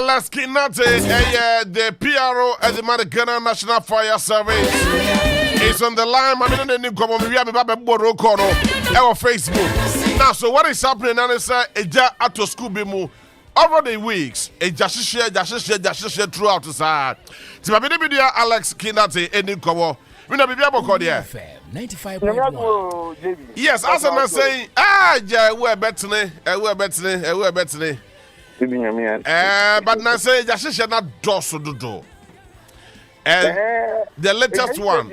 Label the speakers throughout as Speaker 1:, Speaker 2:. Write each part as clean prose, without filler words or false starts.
Speaker 1: Alex Kinate, the PRO at the Ghana National Fire Service, is on the line. I'm in the new community. We have a Boro Kono, our Facebook. Now, so what is happening? And it's a at school bimu over the weeks. A just share throughout the side. So, my video Alex Kinate, a new cover. We know be able to there.
Speaker 2: 95.1.
Speaker 1: Yes, as I'm saying, we're better. But now say just not doso do. And the latest one.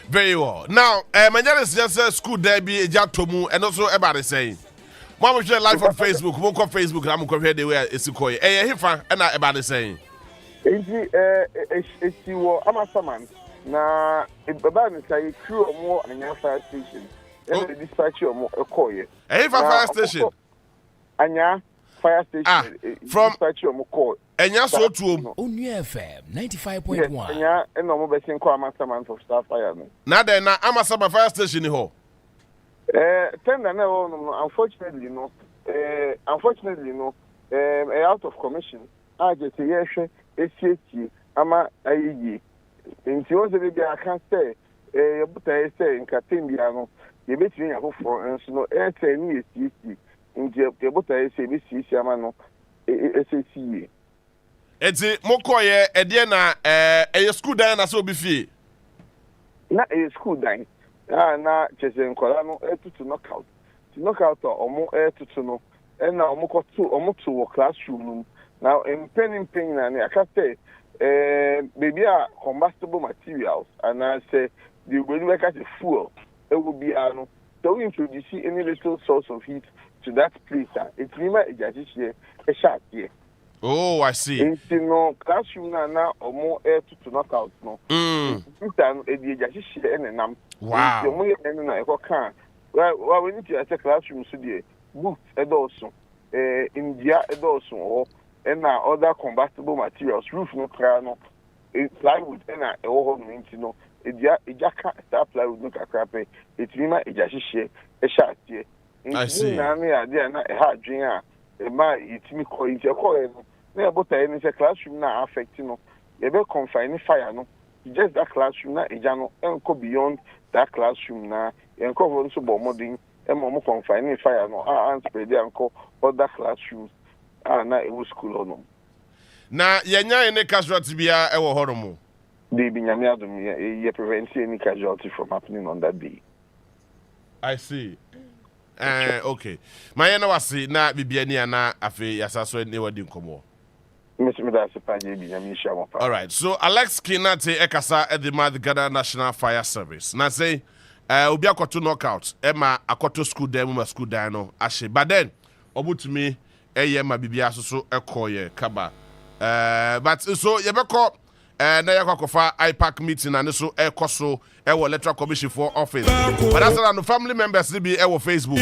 Speaker 1: Very well. Now, my name is just school derby, Jatomu, and also everybody saying. Mama share live on Facebook. Mo ko Facebook na mo ko hwe the way esi koy. Hifa na everybody saying.
Speaker 2: Esi wo amasaman na baba ni say crew omo anya fire station. And dispatch omo ekoye.
Speaker 1: Hifa fire station.
Speaker 2: Anya fire station.
Speaker 1: From
Speaker 2: dispatch omo call.
Speaker 1: Enya so tuom.
Speaker 3: Onua FM 95.1.
Speaker 2: Anya eno mo be sin ko amasaman for staff fire no.
Speaker 1: Na den na amasaba fire station ni ho.
Speaker 2: Tender no, unfortunately, out of commission. I just say yes, SCT, ama ayi. In the baby, I can't say, but I say in Catimbiano, you bet me for and so say me SCT. In the but I say this is Yamano, SCT.
Speaker 1: It's a Mokoye, Ediana, a school dine as so be fee.
Speaker 2: Not a school dine. Na chese nkola no to knockout. To knockout omo to no. And now omo to classroom. Now in pen na aka say baby a combustible materials and I say the way we catch fuel it will be no. So we introduce any little source of heat to that place. It remain a sharp here.
Speaker 1: Oh, I see.
Speaker 2: In no classroom na omo to knockout no. Wow. Well, we need to attack classroom so the books also. India also and other combustible materials, roof no crano, plywood and a no. Start plywood no crappy. It's rima a shot here.
Speaker 1: I see.
Speaker 2: A hard drink. It's me calling your call. Near but any classroom now affecting no. You better confine fire no. Just that classroom na ejano enko beyond that classroom na enko also bomoding emo confine fire no and spread enko other classrooms na e school no
Speaker 1: na yenya any casualty bia e wo horomo
Speaker 2: dey bi nyame adom ye prevent any casualty from happening on that day.
Speaker 1: I see. Okay, my yana wasi na bibia ni ana afi yasaso ni wadi nkomo. All right, so Alex Kinate Ekasa at the Ghana National Fire Service. Now say, Obi akoto knockout, Emma akoto school demo school dino ashe. But then, obu me, ma bibia so ekoye kaba. But so yebeko na yakofa IPAC meeting and so ekoso Electoral Commission for office. But that's no family members be Facebook.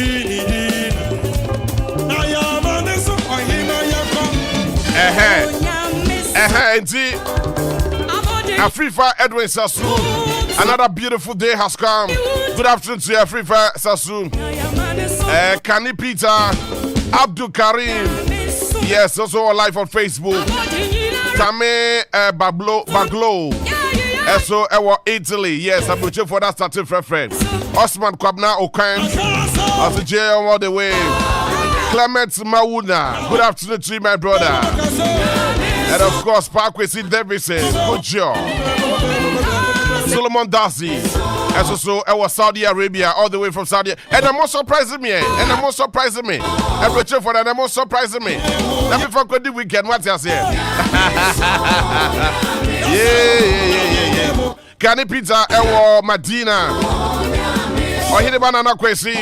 Speaker 1: Afrifa Edwin Sassoon. Another beautiful day has come. Good afternoon to Afrifa Sassoon. Kani Peter, Abdul Karim. Yes, also live on Facebook. Tame Baglo. So Italy. Yes, I'm looking for that starting friend. Osman Kwabna Okan. Also J all the way. Clement Mawuna. Good afternoon to you, my brother. And of course, Parkway C. Davidson. Good job. Solomon Darcy. And also, Saudi Arabia, all the way from Saudi. And I'm more surprising me. I'm waiting for that. I'm more surprising me. Let me for the weekend. What's your say? Yeah. Kani Pizza, Medina. Or hit the banana kwesi.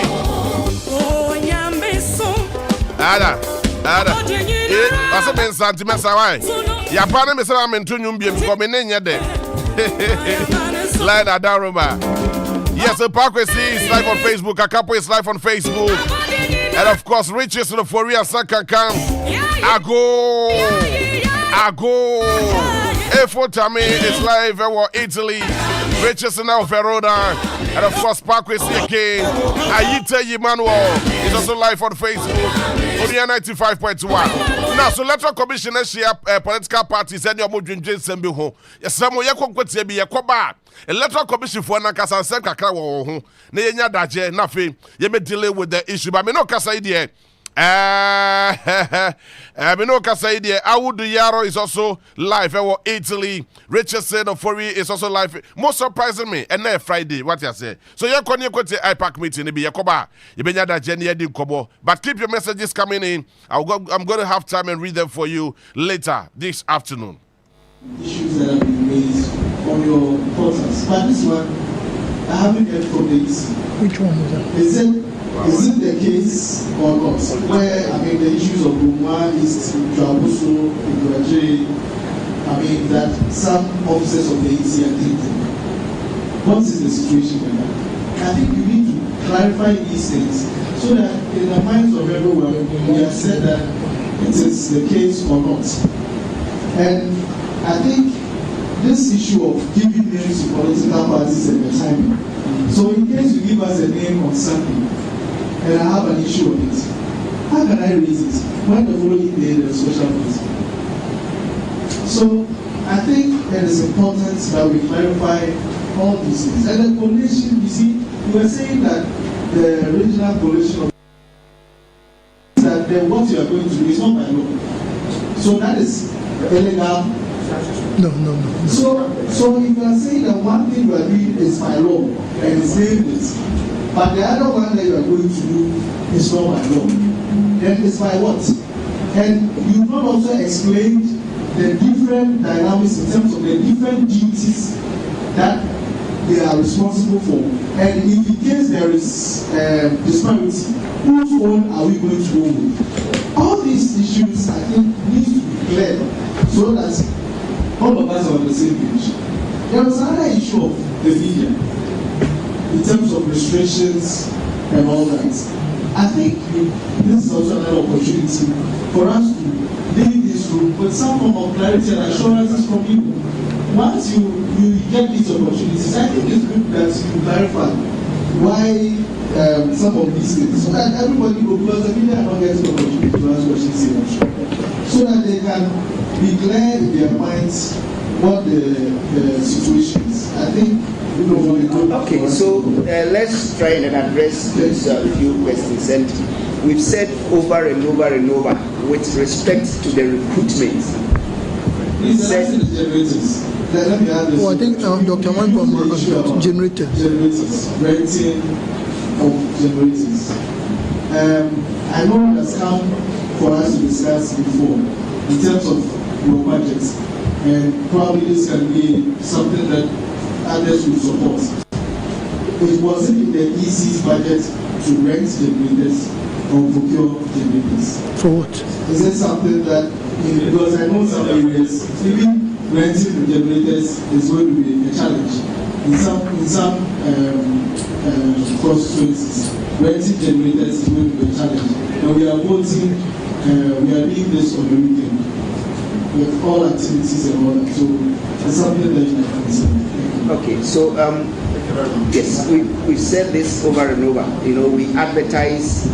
Speaker 1: Ada. Asa ben sentiments away. Ya pana me say am nto nyum biem ko me nenya de. Slide Adaroma. Yes, Parkway C is live on Facebook. Akapo is live on Facebook. And of course, Riches in the Foria Sakakan. Ago. A4 is live in Italy. Riches in Verona. And of course, Parkway CK. Ayita Emmanuel is also live on Facebook. Odia 95.1. Now, so Electoral Commission share political parties and your Mudrin Jason Biho. Yes, some of your conquests be a coba. Electoral Commission for Nakas and Senka Kawo. Nenya Daje, nothing. You may delay with the issue, but me no Kasa idea. Mino Kasaidia, Awudu Yaro is also live in Italy. Richardson of Fori is also live. Most surprising me, and then Friday, what you say. So you're going to IPAC meeting, be a koba. You be that Jenny di kobo. But keep your messages coming in. I'm going to have time and read them for you later this afternoon.
Speaker 4: Issues that have been raised on your portals. But this one, I haven't heard from the EC. Which one was that? Is it the case or not? Where, the issues of Onua, East, Trabuso, Ibuaje, that some officers of the EC are taking. What is the situation with that? I think you need to clarify these things so that in the minds of everyone, we have said that it is the case or not. And I think this issue of giving names to political parties and the timing. So in case you give us a name on something, and I have an issue on it, how can I raise it when the following day there is special meeting? So I think it is important that we clarify all these things. And the coalition, you see, you were saying that the regional coalition of that what you are going to do is not by law. So that is illegal.
Speaker 5: No.
Speaker 4: So if you are saying that one thing you are doing is by law and it's nameless, but the other one that you are going to do is not by law, then it's by what? And you not also explained the different dynamics in terms of the different duties that they are responsible for. And if in case there is disparity, whose own are we going to go with? All these issues, I think, need to be clear so that all of us are on the same page. There was another issue of the media in terms of restrictions and all that. I think this is also another opportunity for us to leave this room with some form of clarity and assurances from you. Once you get these opportunities, I think it's good that you clarify why some of these things, so that everybody will, because the media are not getting the opportunity to ask questions here, so that they can be clear in their minds what the situation is. I think.
Speaker 6: Okay, so let's try and address these few questions. And we've said over and over and over with respect to the recruitment.
Speaker 4: We said generators. Let me add this.
Speaker 5: I think Dr. Manbom generators.
Speaker 4: Renting of generators. I know it has come for us to discuss before in terms of your budget, and probably this can be something that others will support. It wasn't in the EC's budget to rent generators or procure generators.
Speaker 5: For what?
Speaker 4: Is it something that, because I know some areas, even renting the generators is going to be a challenge. In some constituencies, renting generators is going to be a challenge. And we are voting, we are doing this on the weekend with all activities and all that. So it's something that you can consider.
Speaker 6: Okay, so yes, we've said this over and over. We advertise,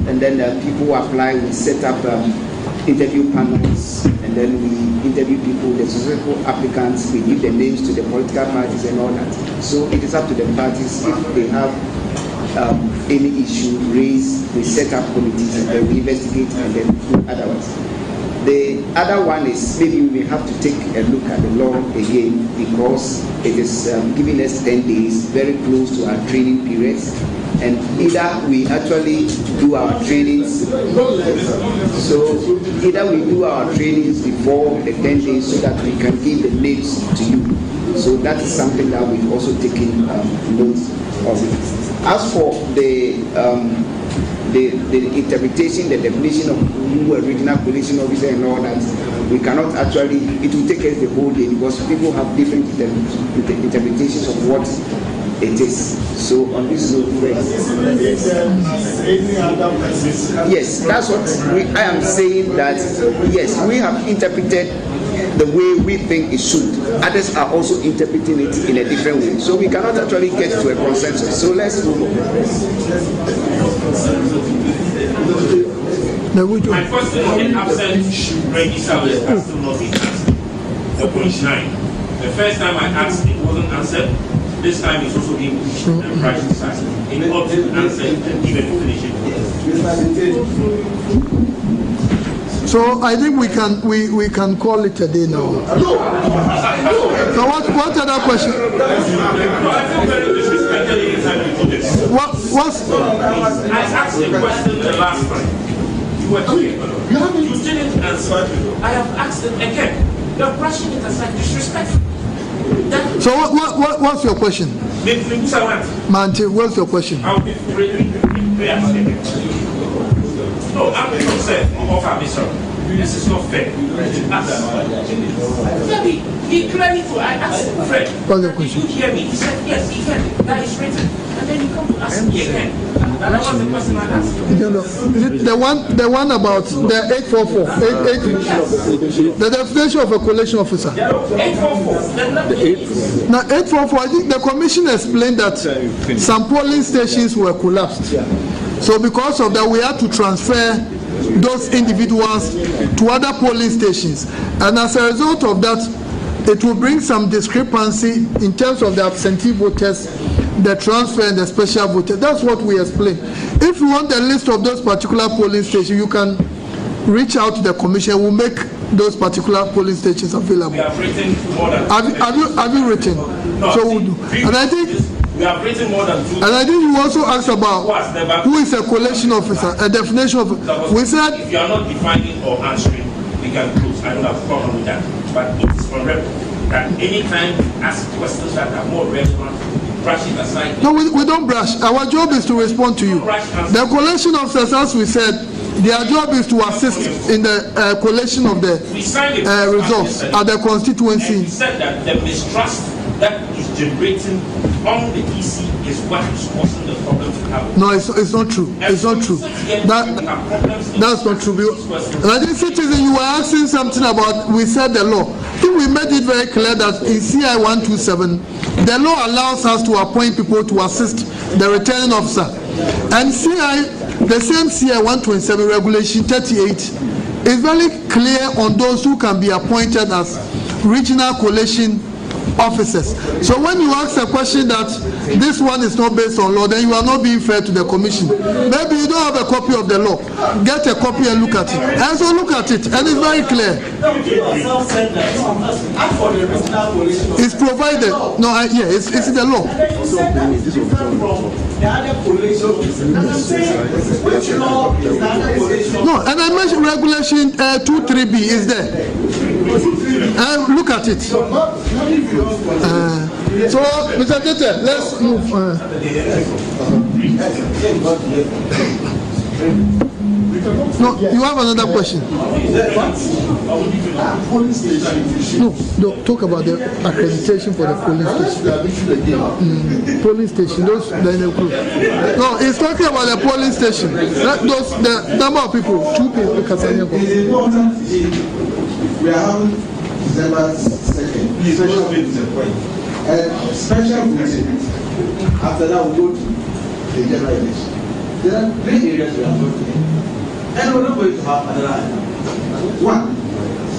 Speaker 6: and then people apply. We set up interview panels, and then we interview people, the successful applicants. We give the names to the political parties and all that. So it is up to the parties if they have any issue raised. We set up committees, and then we investigate, and then do otherwise. The other one is maybe we may have to take a look at the law again, because it is giving us 10 days, very close to our training periods. And either we actually do our trainings, so either we do our trainings before the 10 days so that we can give the names to you. So that is something that we've also taken note of it. As for the interpretation, the definition of who a regional coalition officer and all that, we cannot actually, it will take us the whole day, because people have different interpretations of what it is. So on this note, yes, that's what I am saying, that yes, we have interpreted the way we think it should. Others are also interpreting it in a different way. So we cannot actually get to a consensus. So let's move on.
Speaker 7: My question on the absent register list has still not been answered. The point 9. The first time I asked, it wasn't answered. This time it's also being pushed and prioritized. In order to answer it and even finish it.
Speaker 5: So I think we can call it a day now. So what other question?
Speaker 7: No, I feel very disrespected every time you do this.
Speaker 5: What's
Speaker 7: I asked the question the last time. You were doing it. You didn't answer. I have asked it again. You're brushing it aside disrespectful.
Speaker 5: So what's your question? Manti, what's your question?
Speaker 7: No, I'm concerned of our mission. This is not fair. He clearly I asked Fred.
Speaker 5: What's the question?
Speaker 7: Did you hear me? He said yes, he can. That is written. And then you come to ask me again. And that was the question I asked.
Speaker 5: The one about the 844, the definition of a collation officer.
Speaker 7: 844.
Speaker 5: Now 844, I think the commission explained that some polling stations were collapsed. So because of that, we had to transfer those individuals to other polling stations. And as a result of that, it will bring some discrepancy in terms of the absentee voters, the transfer and the special voters. That's what we explained. If you want the list of those particular polling stations, you can reach out to the commission. We'll make those particular polling stations available.
Speaker 7: We have written more than
Speaker 5: have you written?
Speaker 7: No,
Speaker 5: So we'll do. And I think
Speaker 7: we have written more than 2.
Speaker 5: And I think you also asked about who is a collation officer, a definition of. We said
Speaker 7: if you are not defining or answering, we can close. I don't have a problem with that. But it is on record that anytime you ask questions that are more relevant, brush it aside.
Speaker 5: No, we don't brush. Our job is to respond to you. The collation officers, as we said, their job is to assist in the collation of the results at the constituency.
Speaker 7: And we said that the mistrust that is generating on the EC is what is causing the problem to happen.
Speaker 5: No, it's not true. It's not true. That's not true. And I think, citizen, you were asking something about, we said the law. I think we made it very clear that in CI 127, the law allows us to appoint people to assist the returning officer. And the same CI 127 regulation 38 is very clear on those who can be appointed as regional collation officers. So when you ask a question that this one is not based on law, then you are not being fair to the commission. Maybe you don't have a copy of the law. Get a copy and look at it. And so look at it, and it's very clear. It's provided. No, it's in the law. No, and I mentioned regulation 23B is there. Look at it. So, Mr. Tete, let's move. No, you have another question. No, talk about the accreditation for the polling station. Polling station, those no, it's talking about the polling station. The number of people, 2 people.
Speaker 4: We are having December 2nd. Special voting. Special voting. After that, we'll go to the general election. There are 3 areas we are voting. And we're not going to have another one.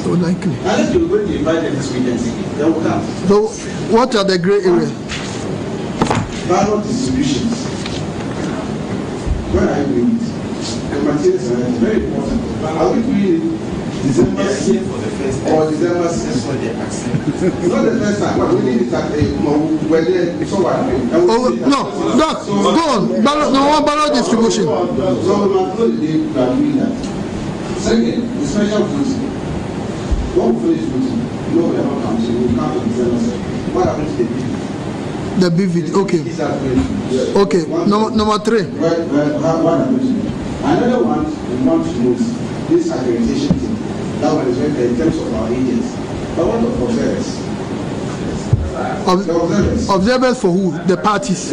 Speaker 5: So likely.
Speaker 4: Unless we're going to invite them this weekend, then we'll come.
Speaker 5: So, what are the grey areas?
Speaker 4: Ballot distributions. Where are you doing it? The materials are very important. Are we doing it December 6th or December 6th? It's not the first time. We need it at we're there. So what?
Speaker 5: No, go on. Ballot distribution.
Speaker 4: So we must know the day we are doing that. Second, the special voting. When we finish voting, we are not counting. We count on December 6th. What happens to the BV?
Speaker 5: The BV, okay. Okay, number 3.
Speaker 4: What happens? Another one, we want to know this accreditation thing. That one is very clear in terms of our agents. But what of observers?
Speaker 5: Observers for who? The parties.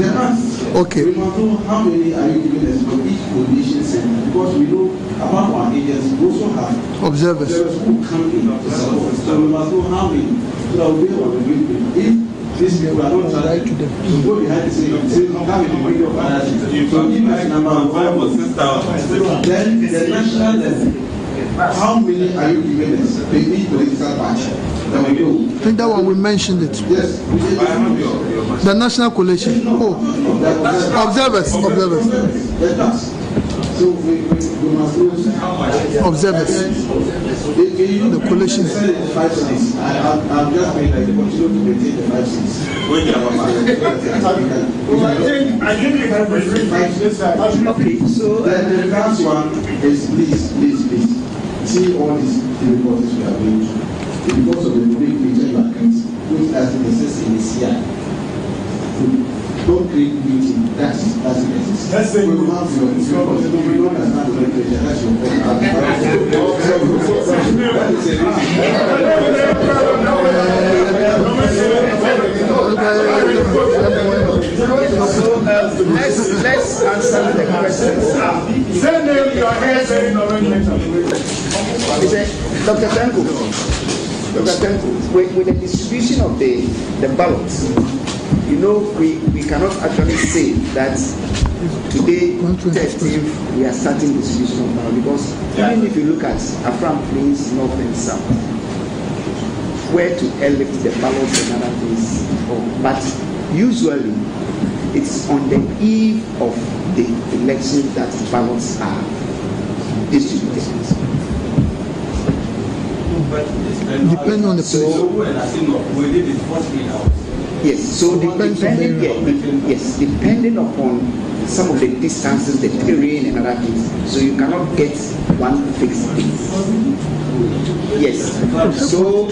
Speaker 5: Okay.
Speaker 4: We must know how many are you giving us for each coalition center, because we know about our agents, we also have
Speaker 5: observers
Speaker 4: who come in to support. So we must know how many. So that we will be if these people are not trying to go behind the scene, how many bring up other things. So give us number one. Then the national level, how many are you giving us for each political party?
Speaker 5: I think that one we mentioned it.
Speaker 4: Yes.
Speaker 5: The national coalition. Oh, observers.
Speaker 4: So we must know
Speaker 5: observers. The coalition.
Speaker 4: 5 cities. I've just made like continue to maintain the 5 cities.
Speaker 8: I think we have a
Speaker 6: Okay, so
Speaker 4: The last one is please see all these reports we are going to. Because of the big picture you are creating, which has been assessed in the CI. Don't create meeting. That's it.
Speaker 8: Let's say
Speaker 4: we will have your we don't understand the picture. That's your
Speaker 6: let's answer the questions.
Speaker 8: Send them your hair saying
Speaker 6: Dr. Tanko, with the distribution of the ballots, you know, we cannot actually say that today, 13th, we are starting distribution of ballots, because even if you look at Afram Plains, North and South, where to elect the ballots and other things, but usually it's on the eve of the election that ballots are distributed.
Speaker 5: Depending on the place.
Speaker 6: Yes, so depending upon some of the distances, the terrain and other things, so you cannot get one fixed thing. Yes, so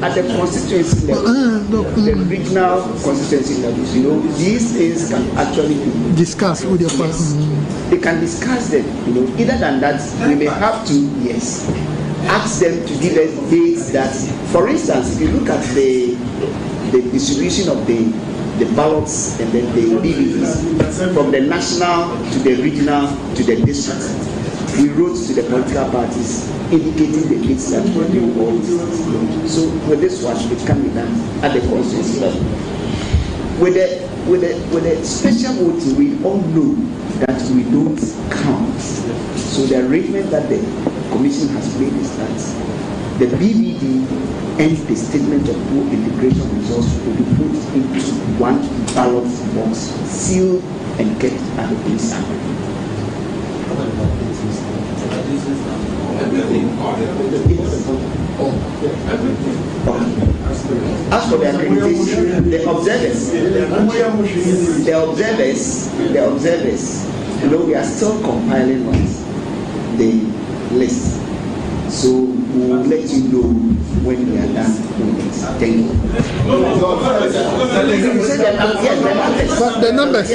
Speaker 6: at the constituency level, the regional constituency levels, you know, these things can actually be
Speaker 5: discussed with your parents.
Speaker 6: They can discuss them, you know. Either than that, we may have to, ask them to give us dates that, for instance, if you look at the distribution of the ballots and then the DVDs from the national to the regional to the district, we wrote to the political parties indicating the dates that we do all this. So with this one, it can be done at the constituency level. With the special voting, we all know that we don't count. So the arrangement that the Commission has made is that the BVD and the statement of poor integration results will be put into one ballot box, sealed and kept at the police armory. As for the accreditation, the observers, you know, we are still compiling the list. So we will let you know when we are done with it. Thank you.
Speaker 5: The numbers.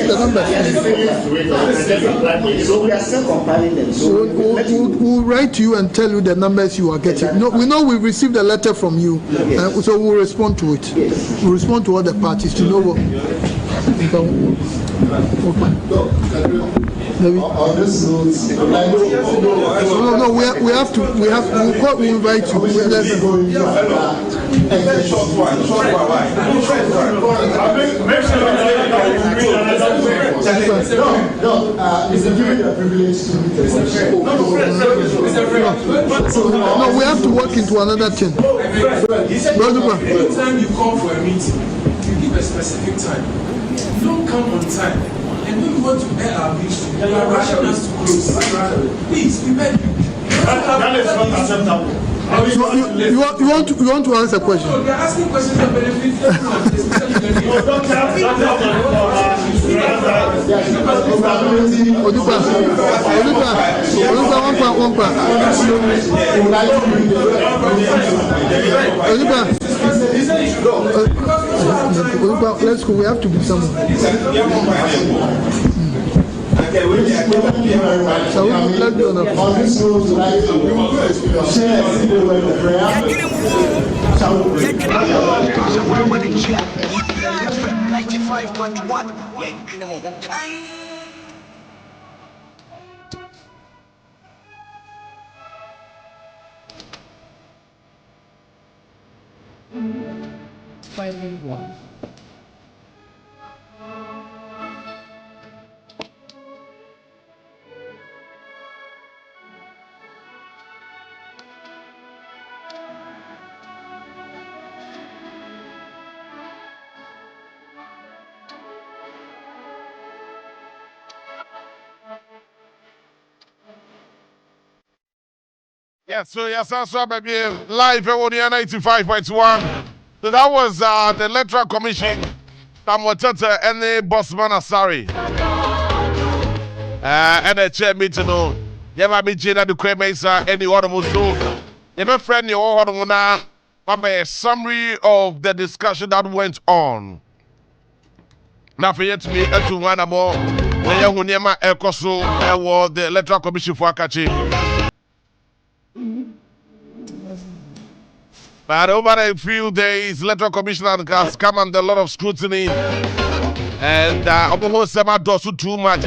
Speaker 6: So we are still compiling them. So
Speaker 5: we'll write to you and tell you the numbers you are getting. No, we know we received a letter from you, so we'll respond to it.
Speaker 6: Yes.
Speaker 5: We'll respond to other parties to know what.
Speaker 4: On this note,
Speaker 5: no, we'll invite you. No, we have to work into another thing.
Speaker 8: Anytime you call for a meeting, you give a specific time. You don't come on time. And when we want to air our views, you are rushing us to close. Please, we beg you. That is not acceptable.
Speaker 5: You want to answer a question?
Speaker 8: No, they are asking questions that benefit everyone, especially
Speaker 5: let's go. We have to be someone. So let's do another.
Speaker 1: Yes, so yes, also baby live on the 95.1. So that was the Electoral Commission. Tamotata and the Bossman Asari. And the chair meeting. You might be Jada the Cremesa, any other Musu. You my friend, you all now. A summary of the discussion that went on. Now, for yet to me, to one more, the young Unema Ekoso, was the Electoral Commission for Akachi. But over a few days, Electoral Commission has come under a lot of scrutiny. And almost some dosu too much.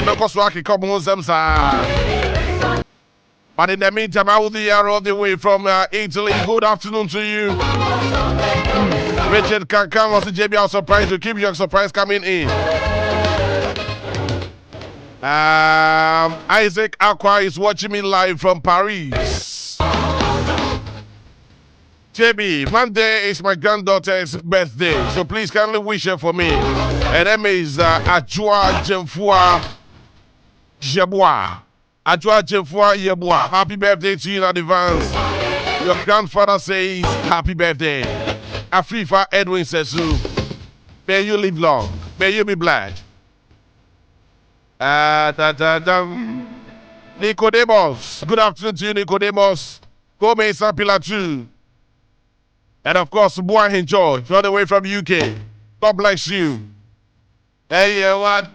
Speaker 1: But in the meantime, I will be here all the way from Italy. Good afternoon to you. Richard can come on the JB. I'm surprised to keep your surprise coming in. Isaac Ekow is watching me live from Paris. JB, Monday is my granddaughter's birthday, so please kindly wish her for me. Her name is Ajua Jemfua Yeboah. Ajua Jemfua Yeboah. Happy birthday to you in advance. Your grandfather says happy birthday. Afrifa Edwin Sesu. May you live long. May you be blessed. Nicodemus. Good afternoon to you, Nicodemus. Gomez Pilatu. And of course, Boy George, all the way from UK. God bless you. Hey, what?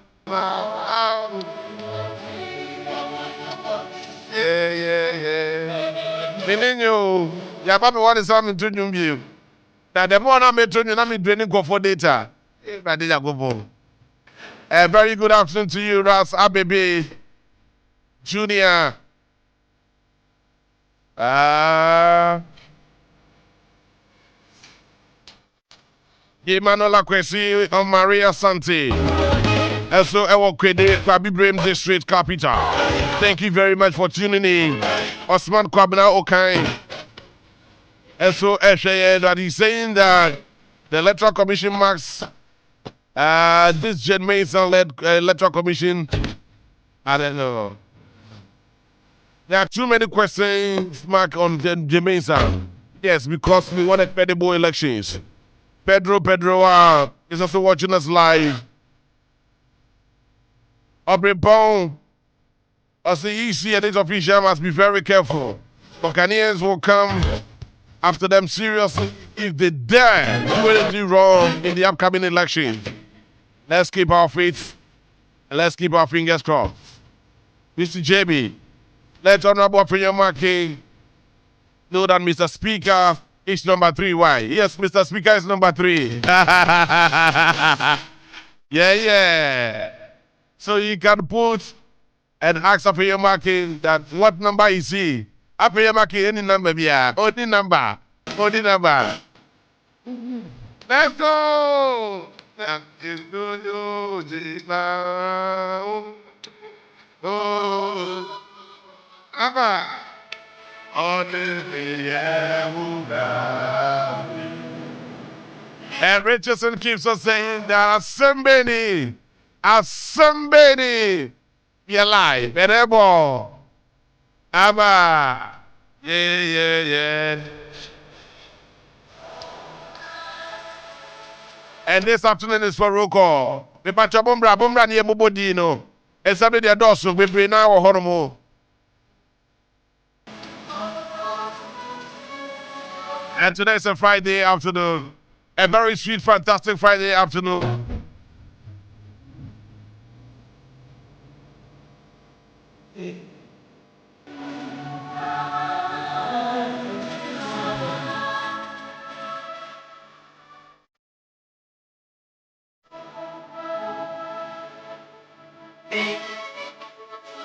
Speaker 1: Yeah. Menino, yeah, Papa, what is something to you? Now, the more I'm doing, I'm draining for data. I did go for. A very good afternoon to you, Ras Abebe Junior. Emmanuel Kwesi of Maria Santi. Also, Ewo Kwede, Kwabibrem District Capital. Thank you very much for tuning in. Osman Kwabna Okain. Also, Eshaye, that he's saying that the Electoral Commission marks this Jen Mason-led Electoral Commission. I don't know. There are too many questions mark on Jen Mason. Yes, because we wanted credible elections. Pedro is also watching us live. Aubrey Bone, as the EC and its official must be very careful. Buccaneers will come after them seriously if they dare do anything wrong in the upcoming election. Let's keep our faith and let's keep our fingers crossed. Mr. JB, let Honorable Premier Markey know that Mr. Speaker is number 3. Why? Yes, Mr. Speaker is number 3. Yeah. So you can put and ask Premier Markey that what number is he? Premier Markey, any number, yeah. Only number. Let's go. And Richardson keeps on saying there are somebody be alive. Berebo. Abba. Yeah. And this afternoon is for roll call. We patch up Bumbra near Mubodino. And somebody at Dawson, we bring now or Horomo. And today is a Friday afternoon. A very sweet, fantastic Friday afternoon.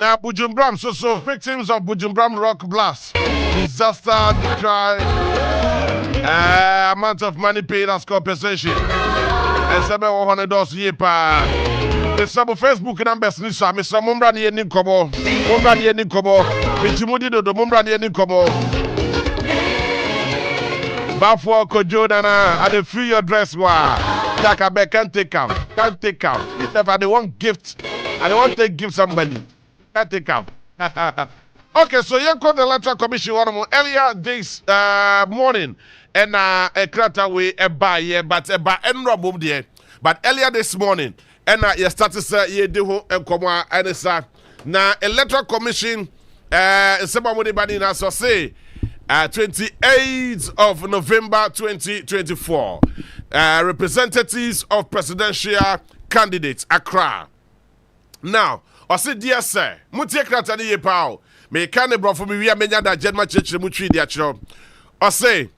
Speaker 1: Now, Bujumbram, so victims of Bujumbram rock blast disaster decry amount of money paid as compensation. And $700 year pa. The sub Facebook numbers ni so Mr. Mumbra ni eni kobo. Mumbra ni eni kobo. Michimudi do Mumbra ni eni kobo. Bafo kojo nana I dey free your dress wa. Takabe can't take out. Can't take out. If I want gift, I don't want to take gift somebody. Can't take out. Okay, so you called the Electoral Commission earlier this morning, and a crater way a buy here, but a buy and rob there. But earlier this morning, and you started say ye do and come and say now Electoral Commission somebody body now so say 28th of November 2024, representatives of presidential candidates Accra. Now, I say dear sir, mutie krata ni yepao. Me kane brofo mi wiya menya da jedma chechire mutwi dia chiro. I say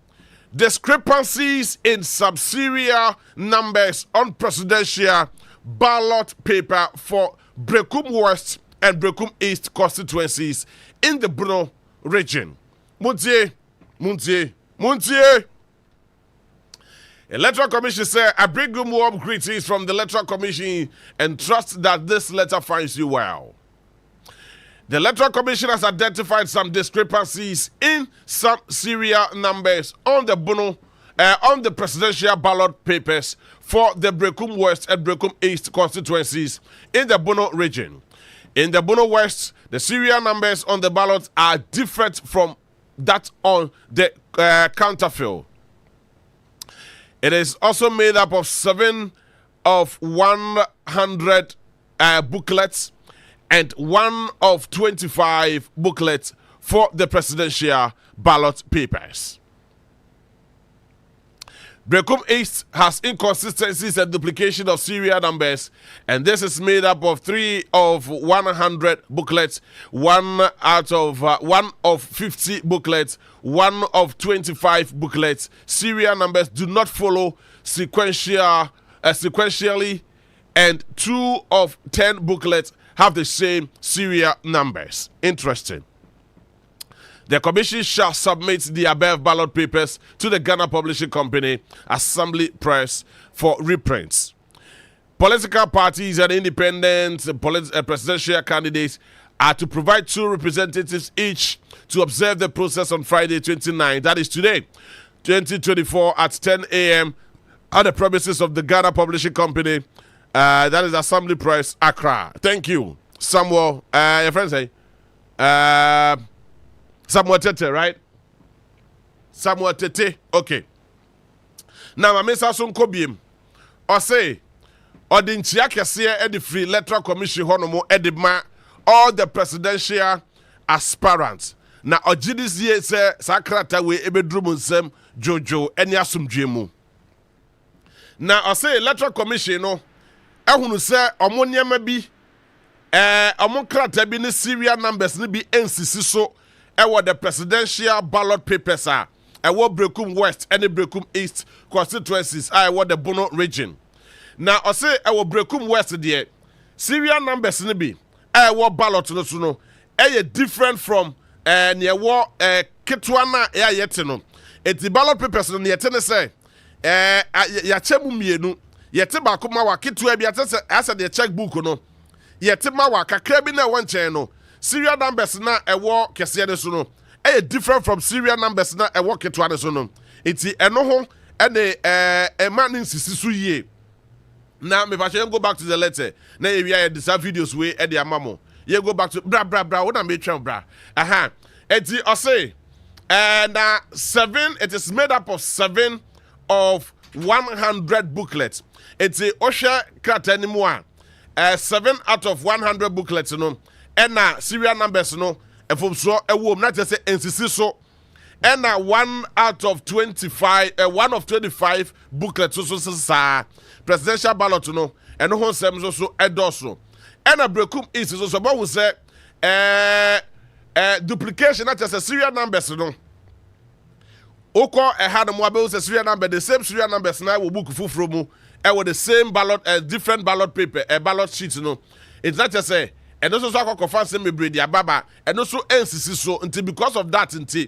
Speaker 1: discrepancies in sub-serial numbers on presidential ballot paper for Brekum West and Brekum East constituencies in the Bruno region. Muntie. Electoral Commission said, I bring you warm greetings from the Electoral Commission and trust that this letter finds you well. The Electoral Commission has identified some discrepancies in some serial numbers on the presidential ballot papers for the Brekum West and Brekum East constituencies in the Bono region. In the Bono West, the serial numbers on the ballot are different from that on the counterfill. It is also made up of 7 of 100 booklets and 1 of 25 booklets for the presidential ballot papers. Brekum East has inconsistencies and duplication of serial numbers, and this is made up of 3 of 100 booklets, 1 of 50 booklets, 1 of 25 booklets. Serial numbers do not follow sequentially, and 2 of 10 booklets have the same serial numbers. Interesting. The commission shall submit the above ballot papers to the Ghana Publishing Company Assembly Press for reprints. Political parties and independent presidential candidates are to provide 2 representatives each to observe the process on Friday 29, that is today, 2024 at 10 a.m. at the premises of the Ghana Publishing Company, that is Assembly Press, Accra. Thank you. Samuel, your friend say? Samuel Tete, right? Samuel Tete, okay. Now, I miss us on Kobium. Or say, or the Nchiakasiya at the Free Electoral Commission Honomo Edima, all the presidential aspirants. Now, Ojidis ye say, Sakrata we ebedrumunsem Jojo, Enyasum Jemu. Now, I say, Electoral Commission, no, Ehunu say, Omonia maybe, Omonkrata be ni serial numbers ni be NCC so. The presidential ballot papers are Brekum West and the Brekum East constituencies are the Bono region. Now I say Brekum West there serial numbers ni be ballot no so no different from near war Ketwana yetino. Eti ballot papers no yetene say yachemu mienu yete ba kuma wa Ketwa bi atese asa the checkbook no yete ma wa kakra bi na wanchen no. Serial numbers na ewo kese ne so no different from serial numbers na ewo ketwa ne so no enti eno ho ene man nsisi so yie na me ba go back to the letter na ye wia the videos we e de amamo ye go back to bra wo na me twen bra enti I say na 7 it is made up of 7 of 100 booklets enti ohwe krata ni mu a 7 out of 100 booklets no and serial numbers no from so a woman not just say NCC so and 1 out of 25 1 of 25 booklets so presidential ballot no and no sem so edoso and a Brekum East so but we say duplication not just a serial numbers no oko had mo abel serial number the same serial numbers na we book fufuro mu with the same ballot different ballot paper ballot sheet no It's not just say and also so akọ say me bredi ababa and also NCC so until because of that until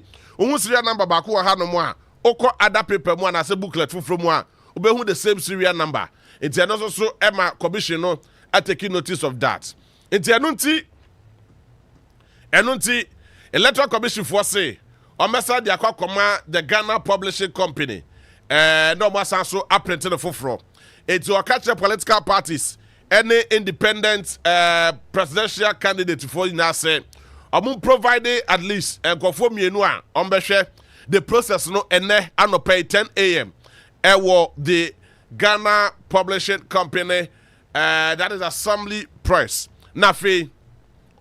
Speaker 1: serial number back who ha no mo a okọ other paper mu na say booklet fufuro mu a obehu the same serial number until and also so Emma commission no taking notice of that until enunti Electoral Commission for say omesa de akwa the Ghana Publishing Company no mo san so apprint the fufuro it will catch the political parties any independent presidential candidate for you say provided at least confirm mienu a the process no ene anope 10 a.m. The Ghana Publishing Company that is Assembly Press nafe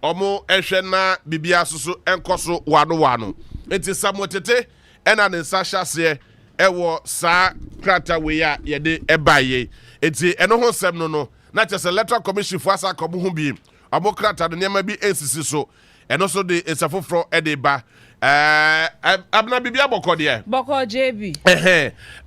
Speaker 1: na bibia susu enkoso wano it is samotete ena ne sasha se sa krata we ya yede ebaye enti eno ho sem no na just Electoral Commission for asa komo ho bi abokrata no nyama bi ensisi so eno so de esafofro edeba abna bibia boko de
Speaker 9: boko JB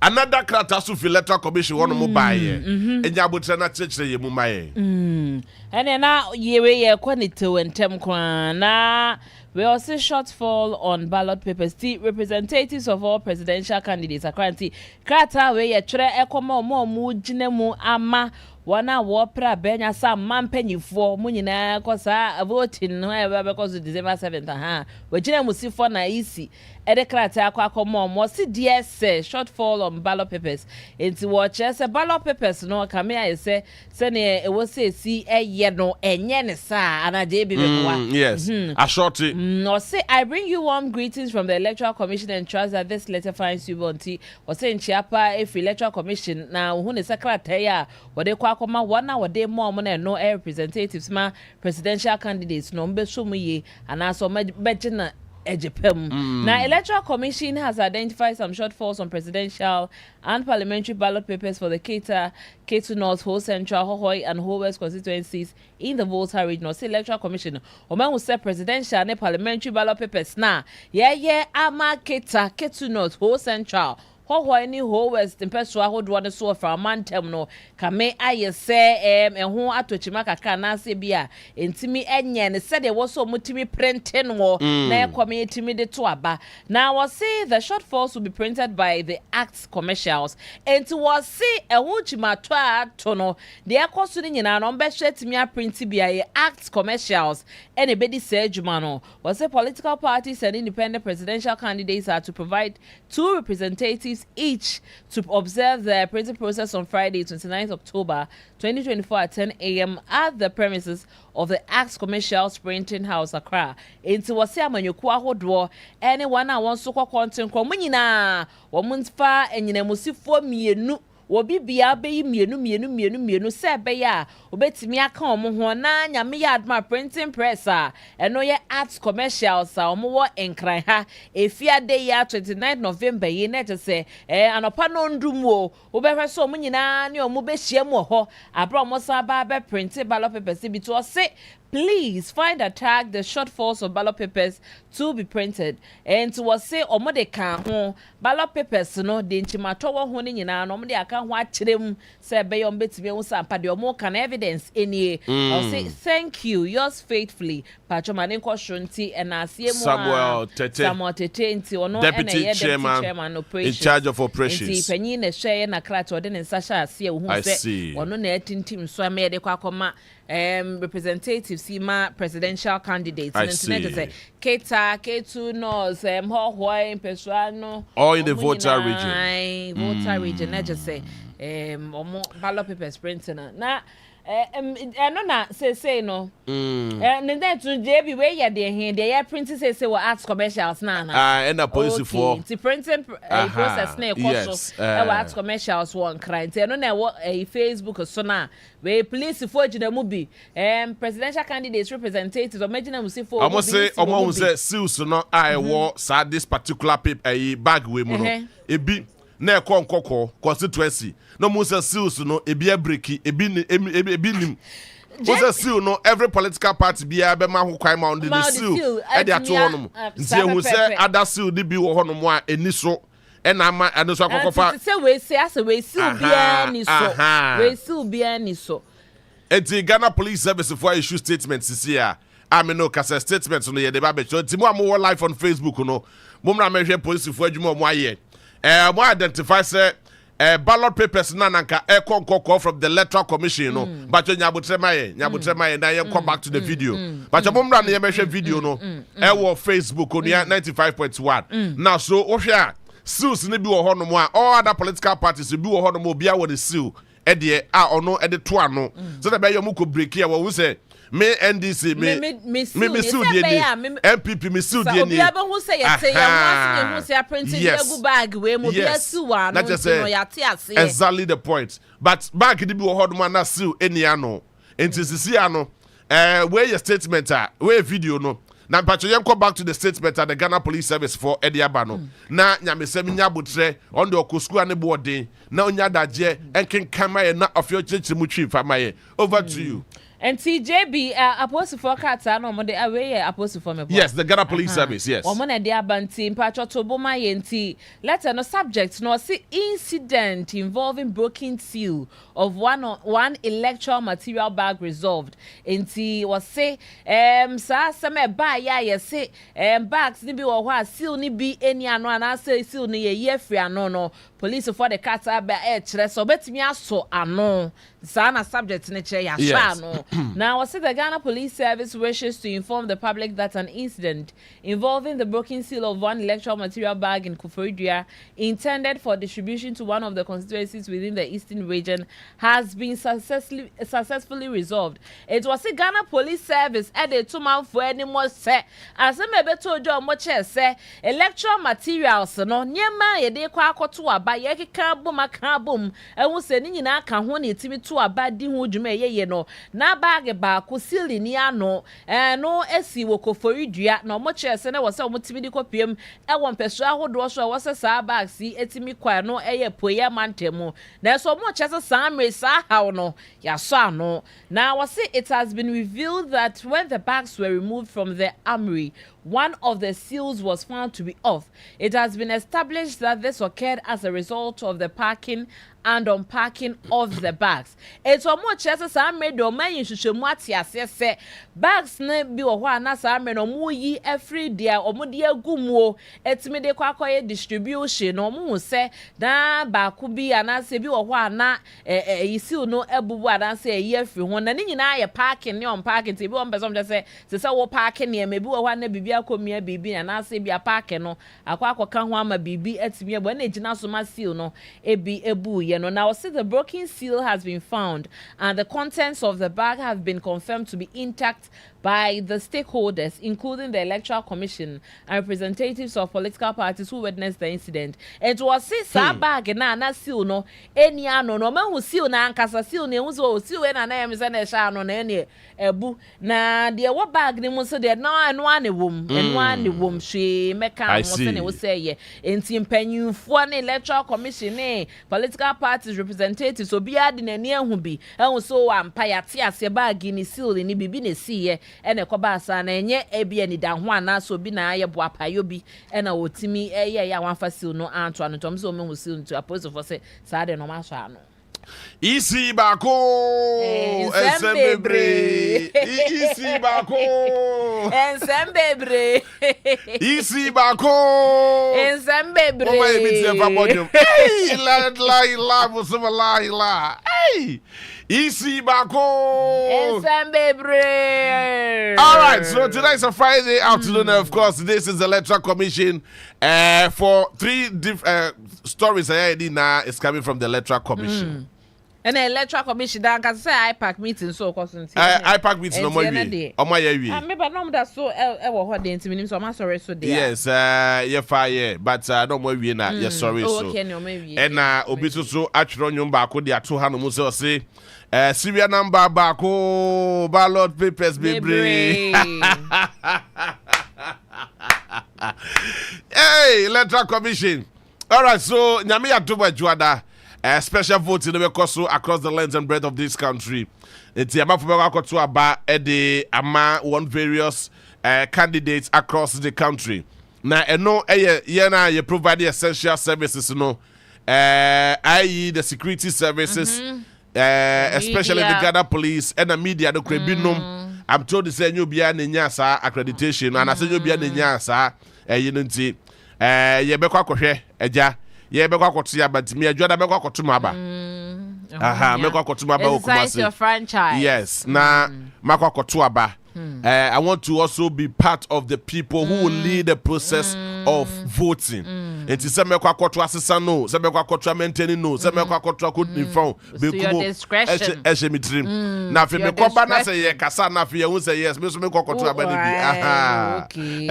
Speaker 1: another krata so fi Electoral Commission wono mo baye enya abotre na chechire ye mu maye
Speaker 9: ene na yewe ye kwanite wentem kwa na we also shortfall on ballot papers. The representatives of all presidential candidates are currently krata we ye chere ekoma mu jinemu ama wana wopra benya sa mampanyifo mu nyina kosa voting no e because December 7th we jinemu sifo na isi ede krata akoma mo si DS shortfall on ballot papers enti watch say ballot papers no kame aye say ne e wo say si eye no enye ne sa anaje bi bewa
Speaker 1: yes a shorty
Speaker 9: no say I bring you warm greetings from the Electoral Commission and trust that this letter finds you bonti or say nchiapa if Electoral Commission na hu ne secretary a wode kwa akoma wana wode mo na no representatives ma presidential candidates no mbe so mu ye anaso mejina ejepem. Now, Electoral Commission has identified some shortfalls on presidential and parliamentary ballot papers for the Ketu North, Ho Central, Hohoi, and Ho West constituencies in the Volta region. See, Electoral Commission, Oman will say presidential and parliamentary ballot papers now. Ama Ketu North, Ho Central. Ho any Ho West impeswa ho do one so from mantem no kame aye se ho atochimaka kana se bia entimi enye ne said there was so mutimi printing wo na community de to aba. Now was say the shortfalls will be printed by the acts commercials and to was say ho chima to no de akoso ni nyina no be hwetimi print bia acts commercials any bedi say juma no was say political parties and independent presidential candidates are to provide 2 representatives each to observe the printing process on Friday, 29th October 2024 at 10 a.m. at the premises of the Acts Commercials Printing House, Accra. Into wasi amanyoku ahodwo anyone wants to content kwa munyina wamunfa enyina musifo mienu wobi bia be mienu se be ya obetimi aka omo ho na nyame ya adma printing press eno ye arts commercials omo wo enkran ha efia day ya 29 November ye na se anopa no ndum wo obehwe so omo nyina ne omo be hia mu ho abra omo sa ba be print ballot papers bi to say please find and tag the shortfalls of ballot papers to be printed. And to say omo de kan ho ballot papers no de nchimato wo ho ni nyina no omo de aka ho akyerem say be yom betimi ho sampa de omo kan evidence any. I'll say thank you yours faithfully Pacho Manenko Shunti and Asiemu
Speaker 1: Samuel Tete
Speaker 9: nti ono
Speaker 1: Deputy Chairman
Speaker 9: operations
Speaker 1: in charge of operations.
Speaker 9: Nti panyin na hwe na krat ode ne sasha asie wo hu say ono na atintim so ame de kwa akoma representatives ma presidential candidates and internet say Ketu North Hohoi Pesuano
Speaker 1: all in the Volta region.
Speaker 9: Volta region na just say omo ballot papers printing na no na say no and then to JB we ya de here they print say what arts commercials na
Speaker 1: and a policy for
Speaker 9: the printing process na ekoso arts commercials one client no na Facebook so na we police for gina mu bi presidential candidates representatives or magina mu si for
Speaker 1: almost say almost say seals no I war sa this particular paper bag we mu no ebi na ekọ constituency no mo say seals no ebi breaki ebi nim was seal no every political party be a be ma ho kwan ma on the seal e dey ato hono nti ehun say other seal di bi wo hono mo a eni so e na ma eno so akokofa
Speaker 9: say we say as we seal bia ni so we seal bia ni so
Speaker 1: enti Ghana Police Service for issue statements this year. I mean no kasa statements no ye de ba be cho enti mo am live on Facebook no mo mra me hwe police for adwuma mo aye mo identify say ballot papers na nanka call from the Electoral Commission no but nyabotremaye na ye come back to the video but mo mra na ye me hwe video no wo Facebook on 95.1 now so wo hwe a seals ne bi wo ho no mo a all other political parties bi wo ho no mo bia wo the seal e de a ono e de to ano so that be yo mo ko break here wo say me NDC me sue the MPP me sue the
Speaker 9: obi aba hu say yete ya hu say printing egu bag we mo bia sue wa no yate ase
Speaker 1: exactly the point but bag di bi wo hodoma na sue eni ano enti sisi ano where your statement where video no na mpacho yem come back to the statement at the Ghana Police Service for Ediaba no na nyamesem nya botre on the okosku ane boarding na onya daje enken kamaye na ofio chichimu twi famaye over to you.
Speaker 9: And TJB, apostle for Kata, no more the away apostle for me.
Speaker 1: Yes, the Ghana Police Service, yes.
Speaker 9: Woman at the Abanti, Pacho Toboma Yenti, letter no subject, no see incident involving broken seal of one electoral material bag resolved. Enti was say, sa some buy ya say, bags ni bi or what seal ni be any ano and I say seal ni ye free no. Police for the Kata ba so bet me aso ano. Sana subject nature ya no. Now, I said the Ghana Police Service wishes to inform the public that an incident involving the broken seal of one electoral material bag in Kufuridua intended for distribution to one of the constituencies within the Eastern region has been successfully resolved. It was the Ghana Police Service added 2 months for any more set. As I may be told you much say electoral materials no nyema ye de kwa akoto aba ye keka boom and we say ni na ka ho na etimi to aba di ho dwuma ye no na bag ba ko sili ni ano no esi wo Koforidua na mo chese na wo se wo timi di kopiem e wo mpeso ahodo so wo se sa bag si etimi kwa no eye poye mantemu na so mo chese sa amre sa hawo no ya so ano na wo se it has been revealed that when the bags were removed from the armory, one of the seals was found to be off. It has been established that this occurred as a result of the packing and unpacking of the bags. It's almost just as I made the man you should say bags ne be or one as I made no more ye every day or more dear gumo. It's me de quacoy distribution or more say da bakubi and I say be or one na you see no ebu and I say ye free one and then I packing your unpacking table on person just say so packing near maybe one baby come here baby and I say be a packing no a quack can one my baby at me when it so my seal no ebi ebu. Now, see the broken seal has been found and the contents of the bag have been confirmed to be intact by the stakeholders, including the Electoral Commission and representatives of political parties who witnessed the incident. It was this bag na seal no any ano no man who seal na ankasa seal ne who seal na na am say na sha no na any ebu na de what bag ne mo so de na eno ane wom eno ane wom hwe meka mo say na wo say ye enti mpanyinfo na Electoral Commission ne political parties representatives obi ade na ni ehu bi ehun so ampa ya te ase bag ni seal ni bibi na si ye ene koba asa na enye ebi ani da ho ana so bi na ye bo apayo bi ena wotimi eye ya wan fasil no anto ano tom so me hu sil to apostle for say sa de no ma so ano
Speaker 1: isi bako ensemble isi bako
Speaker 9: ensemble
Speaker 1: isi bako
Speaker 9: ensemble
Speaker 1: o mai mi te fa bodum hey la musumala ila hey isi bako
Speaker 9: ensemble.
Speaker 1: All right, so tonight's a Friday afternoon. Of course, this is the Electoral Commission. For 3 stories is coming from the Electoral Commission.
Speaker 9: And the Electoral Commission, that can say IPAC meeting so costing.
Speaker 1: IPAC meeting no more. Oh my yeah.
Speaker 9: Maybe no that so what the intimate so I'm sorry so there.
Speaker 1: Yes, yeah fire, but no more we na. Yes, sorry so.
Speaker 9: Okay, no maybe.
Speaker 1: And obi so atro nyum ba ko dia to ha no mo say serial number back ballot papers bebre. Hey, Electoral Commission. All right, so nyame ya to juada. Special voting across the length and breadth of this country. It's one various candidates across the country. Now, you provide essential services, i.e. the security services, especially the Ghana police and the media the crabinum. I'm told to say you be an nyasa accreditation and I say you be an nyasa you know nti ye be kwa kohwe eja ye be kwa kotia but me adwada be kwa kotuma ba me kwa kotuma ba okumase
Speaker 9: your franchise.
Speaker 1: Yes na makwa koto aba. I want to also be part of the people who will lead the process of voting. It is some kwakwoto asesa no, some kwakwoto maintain no, some kwakwoto could be found.
Speaker 9: Your discretion.
Speaker 1: Na fi me koba na say ye kasa na fi ye say yes, me so me kwakwoto aba ni bi.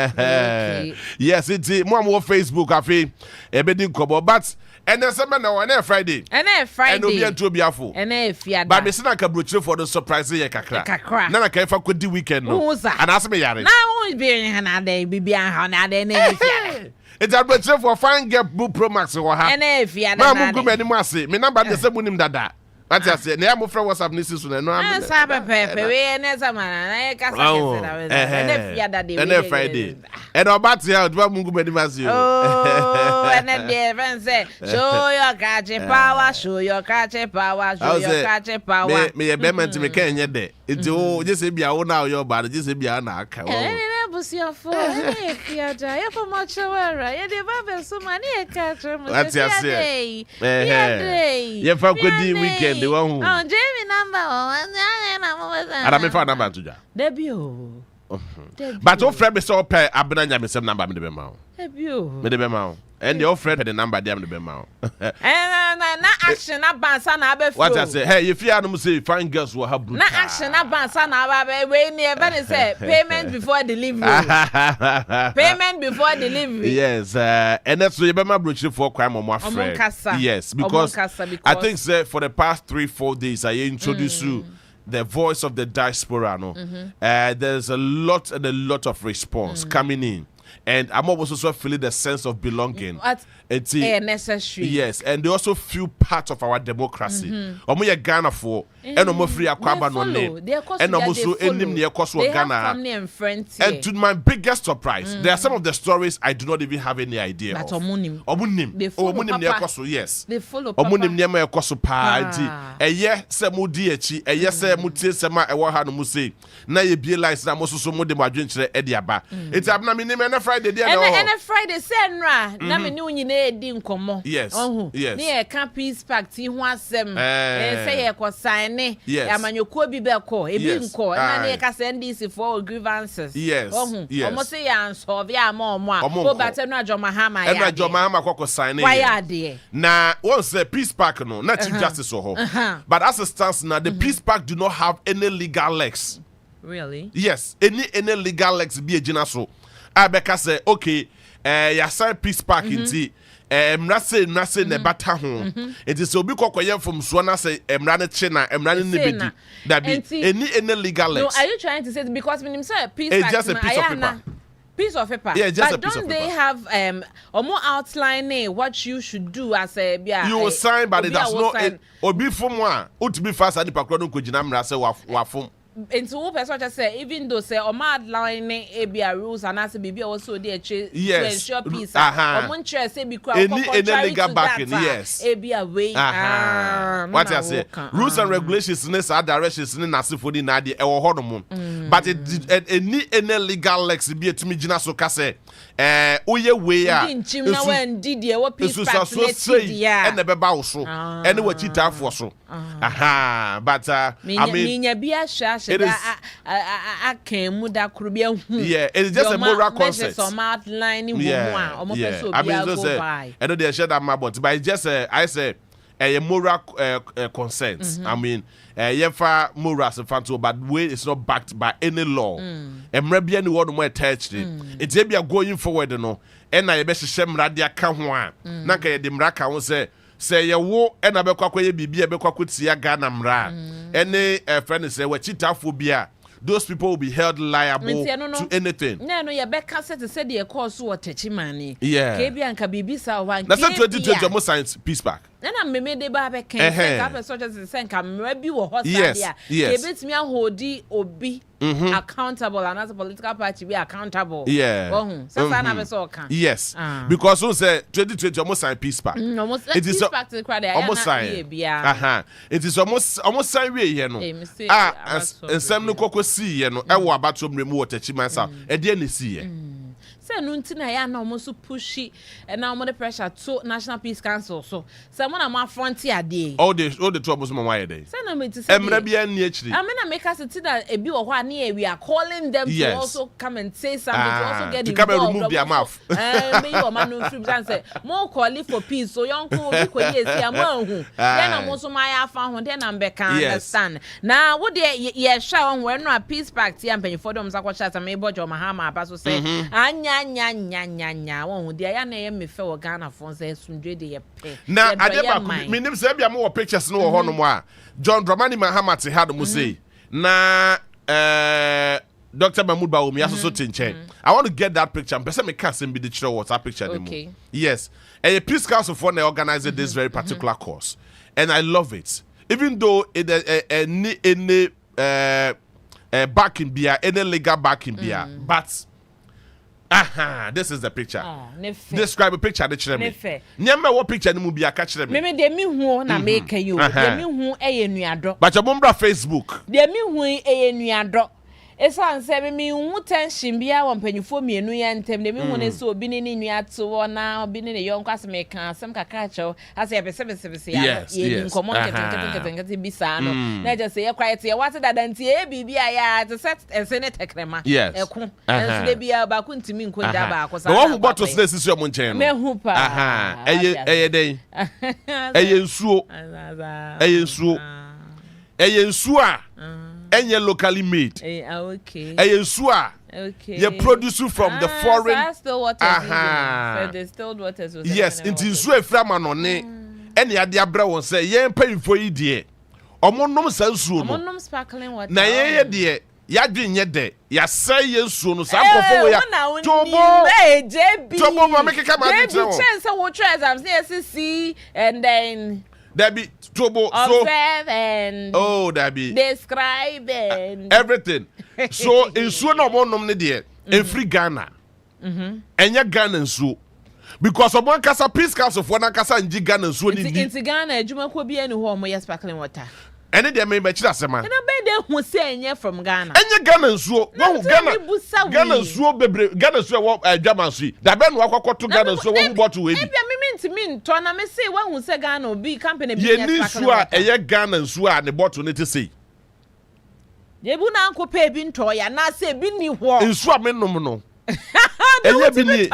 Speaker 1: Okay. Yes, it's mo am Facebook afi e be din kobo but and then some na one Friday.
Speaker 9: And Friday.
Speaker 1: And obi anto obi afo.
Speaker 9: And fiada.
Speaker 1: But me say na ka brochire for the surprise ye kakra. Na ka fa di weekend no. And ask me yare.
Speaker 9: Na who be na dey bibia ha na dey na fiada.
Speaker 1: It's a brochure for fine get book pro max ho ha.
Speaker 9: And fiada.
Speaker 1: Na mo go me ni mo ase. Me number dey say munim dada. What I say, na mo friend WhatsApp ni sisu na no am.
Speaker 9: Sa pepe we na zamana na e kasa kese na we. And fiada dey.
Speaker 1: And Friday. And about here do mo go me ni mas you.
Speaker 9: Oh, and then the friend say, show your catchy power, show your catchy power, show your catchy power.
Speaker 1: Me be man to me can ye de. It o just say bia wo na your bad, just say bia na aka.
Speaker 9: Busiafo e fiada e for much wera e dey ba so mani e catch me.
Speaker 1: That's say. Ye fa kwedi weekend the one who.
Speaker 9: Oh, Jamie number 1 na mo wesa.
Speaker 1: Ada me fa number to ja.
Speaker 9: Debio.
Speaker 1: But your friend be so pay abena nya me sem number me de be ma.
Speaker 9: Debio.
Speaker 1: Me de be ma. And your friend the number dem de be ma.
Speaker 9: Na action abansa na abe flow.
Speaker 1: What I say, hey, if you are no say fine girls will have
Speaker 9: na action abansa na abe we ni e be say payment before delivery. Payment before delivery.
Speaker 1: Yes, and that's you be my brochure for crime on my friend. Yes, because I think say for the past 3-4 days I introduced you the voice of the diaspora. No, there's a lot of response coming in. And I'm also feeling the sense of belonging. It's
Speaker 9: necessary.
Speaker 1: Yes, and they also feel part of our democracy. Omo Ghana for and omo free akwaba no name. And also enim ne ekoso Ghana. And to my biggest surprise, there are some of the stories I do not even have any idea of. Omunim ne ekoso, yes.
Speaker 9: They follow
Speaker 1: Omunim ne ma ekoso pa nti eye se mo di echi, eye se mo tie sema ewo ha no mo say. Na ye bie lies na mo so mo de mo adwenkyere e de aba. It's abna me name na Friday there no.
Speaker 9: And Friday say nra na me ni unyine edi nkomo.
Speaker 1: Yes. Yes.
Speaker 9: Ni e ka peace pact ti ho asem. Say ye ko sign ne. Amanyoko bi be ko, e bi nko na ne ka send this for grievances.
Speaker 1: Yes. Yes.
Speaker 9: Omo say ya solve ya ma omo a. Ko bate no adwoma hama ya.
Speaker 1: E no adwoma hama ko sign ne.
Speaker 9: Why ya de?
Speaker 1: Na one say peace pact no, na chief justice ho. But as it stands now, the peace pact do not have any legal legs.
Speaker 9: Really?
Speaker 1: Yes, any legal legs be a jina so. Abeka say okay, ya sign peace pact inti mrase ne bata ho. It is obi kokoye from so na say emra ne che na emra ne bedi. That be any legal legs.
Speaker 9: No, are you trying to say because when him say peace
Speaker 1: it's
Speaker 9: pact,
Speaker 1: just a piece of paper.
Speaker 9: Piece of paper.
Speaker 1: Yeah, just
Speaker 9: but
Speaker 1: a piece
Speaker 9: don't
Speaker 1: of
Speaker 9: they
Speaker 1: paper.
Speaker 9: have or more outlining what you should do as a
Speaker 1: you will sign, but it does not. Obi from one, be fast at the pakro no kujina mrase wa fom.
Speaker 9: Into who person just say even though say o ma outlining ABR rules and as BB also dey to ensure peace. O say because
Speaker 1: any legal backing, yes.
Speaker 9: ABR way.
Speaker 1: What I say? Rules and regulations in this directions in Nasifodi na dey e wo ho no mo. But any legal lex be to me gina so ka say oye way a.
Speaker 9: Nchim na when did e wo peace pact
Speaker 1: and the beba wo so. Any what chita for so. But I mean
Speaker 9: it is
Speaker 1: it's just a moral concept.
Speaker 9: Yeah.
Speaker 1: I mean, just I know they share that my but it's just I say a moral consent. I mean, for moral but way it's not backed by any law. And maybe anyone more attached it's be going forward, no. And I best shem radia kahwa. Nanka de mraka won say ye wo e na bekwa kwaye bibia bekwa kwatia Ghana mra any friend say we cheataphobia those people will be held liable to anything.
Speaker 9: No ye beka say the course what techimani.
Speaker 1: Yeah.
Speaker 9: Kebi anka bibisa wan.
Speaker 1: That's 2020 almost science peace pact.
Speaker 9: na me de ba be kan say ka person just say ka mra bi wo hostadia ke betimi ahodi obi accountable and as a political party be accountable so na be so kan
Speaker 1: because we say 2020 almost sign peace pact
Speaker 9: it is almost
Speaker 1: sign it is almost sign we here no ensem no kokosi here no e wo abato mremu waterchiman south e de na si here
Speaker 9: no ntina ya na omoso pushy and now the pressure to National Peace Council so someone am frontier dey
Speaker 1: all the troubles mo why dey
Speaker 9: say na me to say
Speaker 1: emra bia ni akiri
Speaker 9: I mean I make us see that e bi wo ho ani we are calling them to also come and say something to also get
Speaker 1: to
Speaker 9: involved
Speaker 1: come and remove their mouth
Speaker 9: me your man no free and say more calling for peace so young ko bi ko dey see am hu then am so my afa ho then am be can understand now what dey ye sha on when no peace pact ya mpanyi for them sakwacha say me bojo mahama aba so say nya won dia ya na ye me fe wo Ghana fon say sundwe de ye pe
Speaker 1: na adeba minim say bia mo pictures no wo ho no mo a John Dramani Mahama te had mo say na Dr. Mahmoud Bawomi aso tinchen I want to get that picture person me can send be the chiro what picture anymore yes a peace council for na organize this very particular course and I love it even though it any backing bia any legal backing bia but this is the picture. Describe a picture that you me. Nyama what picture ni mu bia ka kire me.
Speaker 9: Me de mi hu na make you. De mi hu eye nuado.
Speaker 1: But your bombra Facebook.
Speaker 9: De mi hu eye nuado. Esa nse me hu tension bia wo mpanyufo mienu ya ntem de mi hu ne so obi ne ni nuato na obi ne yon kwase me kan asem kaka acho ase ye bese ya ye nkomo kete bisa no na je say ye quiet ye what that anti e bibia ya to set ensene tekrema eku enso de bia ba ku ntimi nkonja ba akosa
Speaker 1: wo hu bottles na sisi omo nchen no
Speaker 9: me hu pa
Speaker 1: eye den eye nsuo a enye locally made nsuo you produce from the foreign
Speaker 9: still waters so the still waters was
Speaker 1: yes it is nsuo efra manone ene ade abra won say yen payifo yi de omonnom sa nsuo no
Speaker 9: omonnom sparkling water
Speaker 1: na ye de ya dwenye de ya say nsuo no sa nkofo we ya
Speaker 9: JB
Speaker 1: ma make come out
Speaker 9: JB chance wo try exams see and then
Speaker 1: there be trouble
Speaker 9: so and
Speaker 1: there
Speaker 9: describe and
Speaker 1: everything so nsuo na omonnom ne de every Ghana enya Ghana nsuo because obon kasa peace council for na kasa nji Ghana nsuo ni di
Speaker 9: in Ghana adwuma ko bia ni ho mo yes sparkling water
Speaker 1: ene de me ba kira sema
Speaker 9: na be de hu se enye from Ghana
Speaker 1: enye Ghana nsuo wo Ghana nsuo bebre Ghana nsuo wo adwama so da be no akokoto Ghana nsuo wo bottle we bi
Speaker 9: ebia me to na me say wo hu se Ghana obi company bi
Speaker 1: yes nsuo a eye Ghana nsuo a ne bottle ne te sei
Speaker 9: yebu na anko pe bi nto ya na se bi ni ho
Speaker 1: nsuo a me nom no
Speaker 9: eye bi ni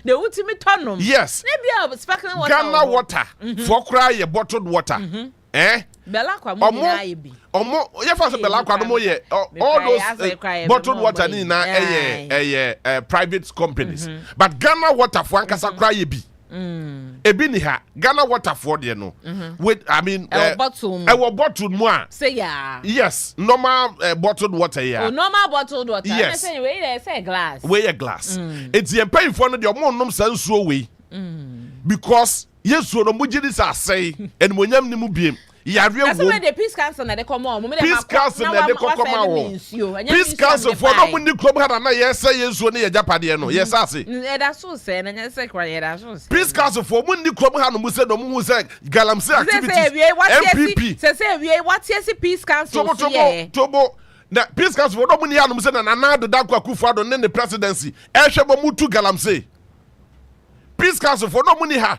Speaker 9: de ultimate tonom
Speaker 1: yes
Speaker 9: na bia sparkling water
Speaker 1: Ghana water for cry ye bottled water
Speaker 9: Bella kwa mo na ye bi
Speaker 1: omo ye fa so Bella kwa no mo ye all those bottled water ni na private companies but Ghana water for ankasa cry ye bi ebi ni ha Ghana water for there no with I mean bottled mu a
Speaker 9: say ya
Speaker 1: yes normal bottled water ya
Speaker 9: normal bottled water
Speaker 1: yes.
Speaker 9: say we say glass
Speaker 1: it's the pay for no the omo nom san suo we because yesu no mu gidi sa say and monyam ni mu biem yare wo
Speaker 9: so the peace council na de come on
Speaker 1: peace council na de come peace council for no mu ni club ha na yes say yesu no ye japade no yes ase
Speaker 9: da so say na yes say kwa ye da so
Speaker 1: peace council for mu ni club ha no mu say no mu say galamsey activities MPP
Speaker 9: say we what yes peace council
Speaker 1: tobo na peace council for no mu ni ha no mu say na Nana da Akufo Addo ne presidency e hwebo mu tu galamsey peace council for no mu ni ha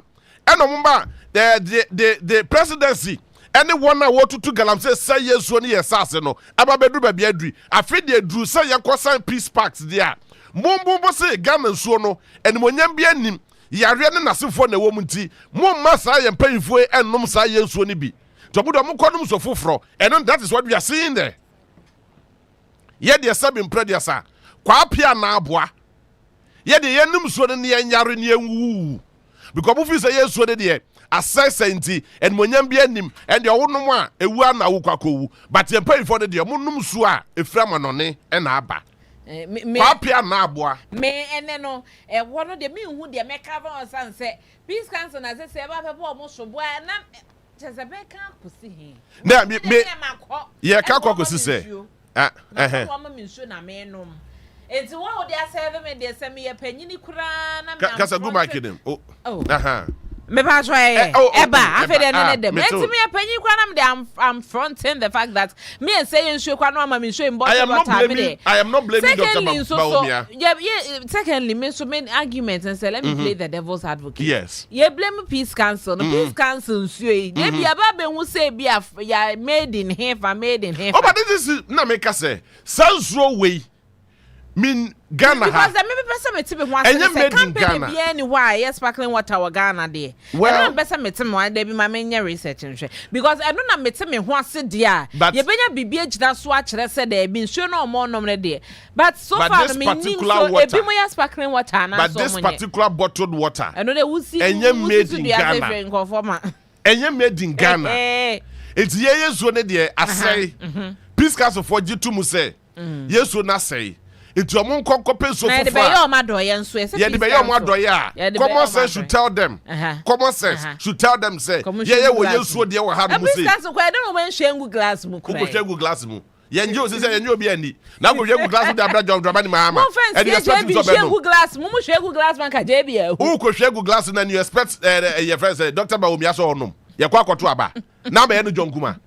Speaker 1: eno mumba the presidency anyone na what to galamsey say yes one yes ase no ababedu ba bia dri afi de dru say yakosan peace pact there mumbumbo say Ghana nsuo no enmonyam bia nim yare ne nasefo na wo munti mumma sa ye mpanyfo ennom sa ye nsuo ni bi to budo mkodum so foforo and that is what we are seeing there ye de sabim predia sa kwa apia na aboa ye de yenum nsuo ne yare ne enwu because if you say yes so de assess enti and monyam bia nim and the wonum a ewu na wo kwakowu but ye pay for de munum so a efra manone e na aba Papia na boa.
Speaker 9: Me ene no one of the me who dey make cover on sunset. Peace council na say ba people almost so boy na Jezebeka kusi he.
Speaker 1: Na me ye ka kwakosi say.
Speaker 9: Wa ma minsu na me nom. Enti wo dey serve me dey say me ye panyini kura na me.
Speaker 1: Kasa go market them. Oh. Aha.
Speaker 9: Me pa so eba afi dey no dem. Enti me ye panyin kura na me I'm fronting the fact that me say nsu kwa no ma minsu in bottle water.
Speaker 1: I am not blaming Dr. Baumia.
Speaker 9: Yeah, secondly, me so many arguments and say let me play the devil's advocate.
Speaker 1: Yes.
Speaker 9: Ye blame Peace Council. The Peace Council nsu dey be aba be who say be ya made in heaven.
Speaker 1: Oh, but this is na make say sanso way. Mean Ghana
Speaker 9: because the maybe person me tibi one say campaign be any why yes sparkling water wa Ghana there. Well, person me tibi one dey be my main research nhwe because I don't na me tibi ho ase there. Ye benya bibie gina so a kire say there be nsuo no mo nom ne there. But so far me nim so e be mo yes sparkling water na so mo.
Speaker 1: But this particular bottled water.
Speaker 9: I know they will see
Speaker 1: made in Ghana. Enye made in Ghana. It's ye so ne there asay. Peace Council for G2 mu say. Yeso na say. It's your moon cockopin so far. Common sense should tell them. Common sense should tell them say. Yeah, we just so dear what had to say.
Speaker 9: I don't know when Shengu glass mu.
Speaker 1: Shengu glass mu. Yenjo say yenjo be any. Now we Shengu glass with the John Dramani Mama. And you expect
Speaker 9: Shengu glass, Mumu Shengu glass man ka JB.
Speaker 1: Who could Shengu glass and you expect your friends Dr. Baumia so no. Ya kwa to aba. Now be any John Kuma.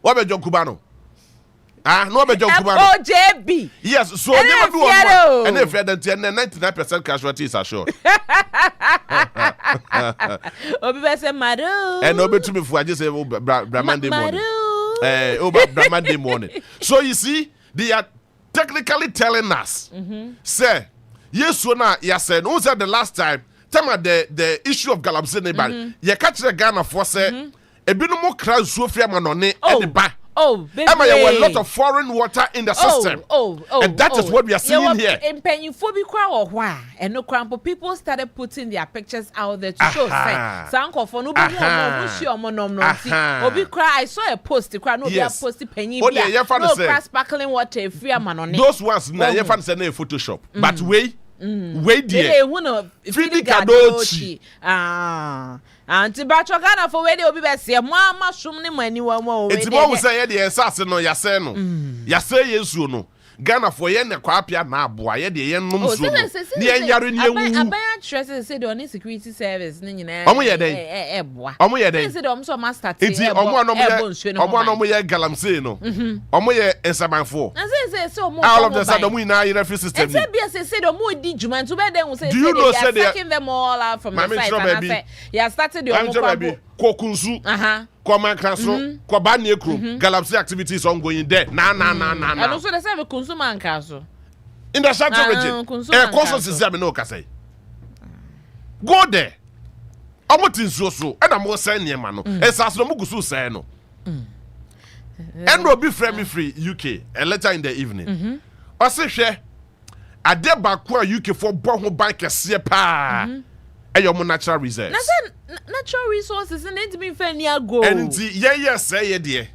Speaker 1: What be John Kubano? No be John Kubano.
Speaker 9: Oh, JB.
Speaker 1: Yes, so never do one. And if you're 99% casualties are sure.
Speaker 9: Obi be say Maru.
Speaker 1: And no be to me for I just say Bramande morning. Bramande morning. So you see, they are technically telling us, say, yes, so now, yes, said, who said the last time the issue of Galamsey neighbor, you catch the Ghana for say, a bit more crowd so fair man on it and the back.
Speaker 9: Oh, baby.
Speaker 1: Emma, there were a lot of foreign water in the system. And that is what we are seeing here.
Speaker 9: In Pennyphobia or why? And no crumple people started putting their pictures out there to show say, Sanko for no Obi cry. I saw a post, the crowd no be a post penny. No crass sparkling water, free man on it.
Speaker 1: Those ones now you find say Photoshop. But wait dear.
Speaker 9: Fridi Kadochi. Anti Bacho Ghana for where they will be best. Mama Shumni money one.
Speaker 1: It's what we say the assassin no yaseno. Yase yesu no. Ghana for yen na kwapia na aboa ye de yen nom so. Ni enyare ni ewu.
Speaker 9: Aban trust say the security service ni nyina.
Speaker 1: Omo ye den.
Speaker 9: Eboa.
Speaker 1: Omo ye den.
Speaker 9: Say dem so master.
Speaker 1: Enti omo anom ye galamsey no. Omo ye ensamanfo.
Speaker 9: Na say omo.
Speaker 1: All of the sudden omo ina your free system.
Speaker 9: Say be say the omo di djuma to be dem say
Speaker 1: they are
Speaker 9: taking them all out from the site and say you started the omo
Speaker 1: Kokunsu. Common Castle, Kobani Krum, Galamsey activities ongoing there. Na.
Speaker 9: And also the same consumer castle.
Speaker 1: In the Central region, a conscious is no Casay. Go there. I'm not in so, and I'm more saying, Yamano, as Aslomukusu say no. And will be free UK, a letter in the evening. I say, share a dead back UK for Boho Bank a sepa. Your natural reserves.
Speaker 9: Natural resources and it be fair near go.
Speaker 1: And say dear.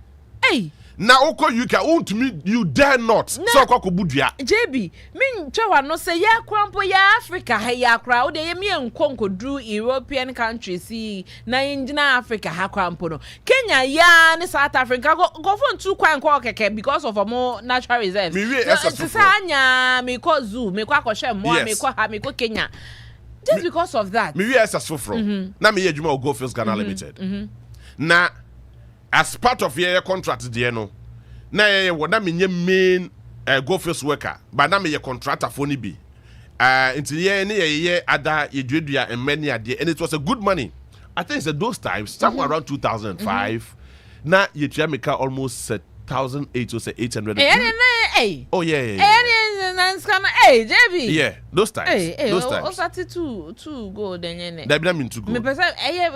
Speaker 9: Hey.
Speaker 1: Now oko you can own to me you dare not. So budia.
Speaker 9: JB, mean chawa no say ya kwampo ya Africa ha ya crowd de me enkonko drew European countries see na injina Africa ha kwampo no. Kenya ya ni South Africa go for two kwan ko keke because of more natural reserves. So anya me ko zoo me ko akoshe mo me ko ha me ko Kenya. Just because of that.
Speaker 1: Me yes as from. Na me yejuma o Go Fields Ghana Limited. Na as part of your contract there no. Na ye na me main Go Fields worker, but na me ye contractor for ni bi. Until ye other ye dwedua and many ade and it was a good money. I think it's those times somewhere around 2005. Na ye Jamaica almost 1,800 or 800. Oh yeah.
Speaker 9: Hey, JB.
Speaker 1: Yeah, those times. Those times.
Speaker 9: Started to go then.
Speaker 1: That mean to go.
Speaker 9: Me person
Speaker 1: yeah,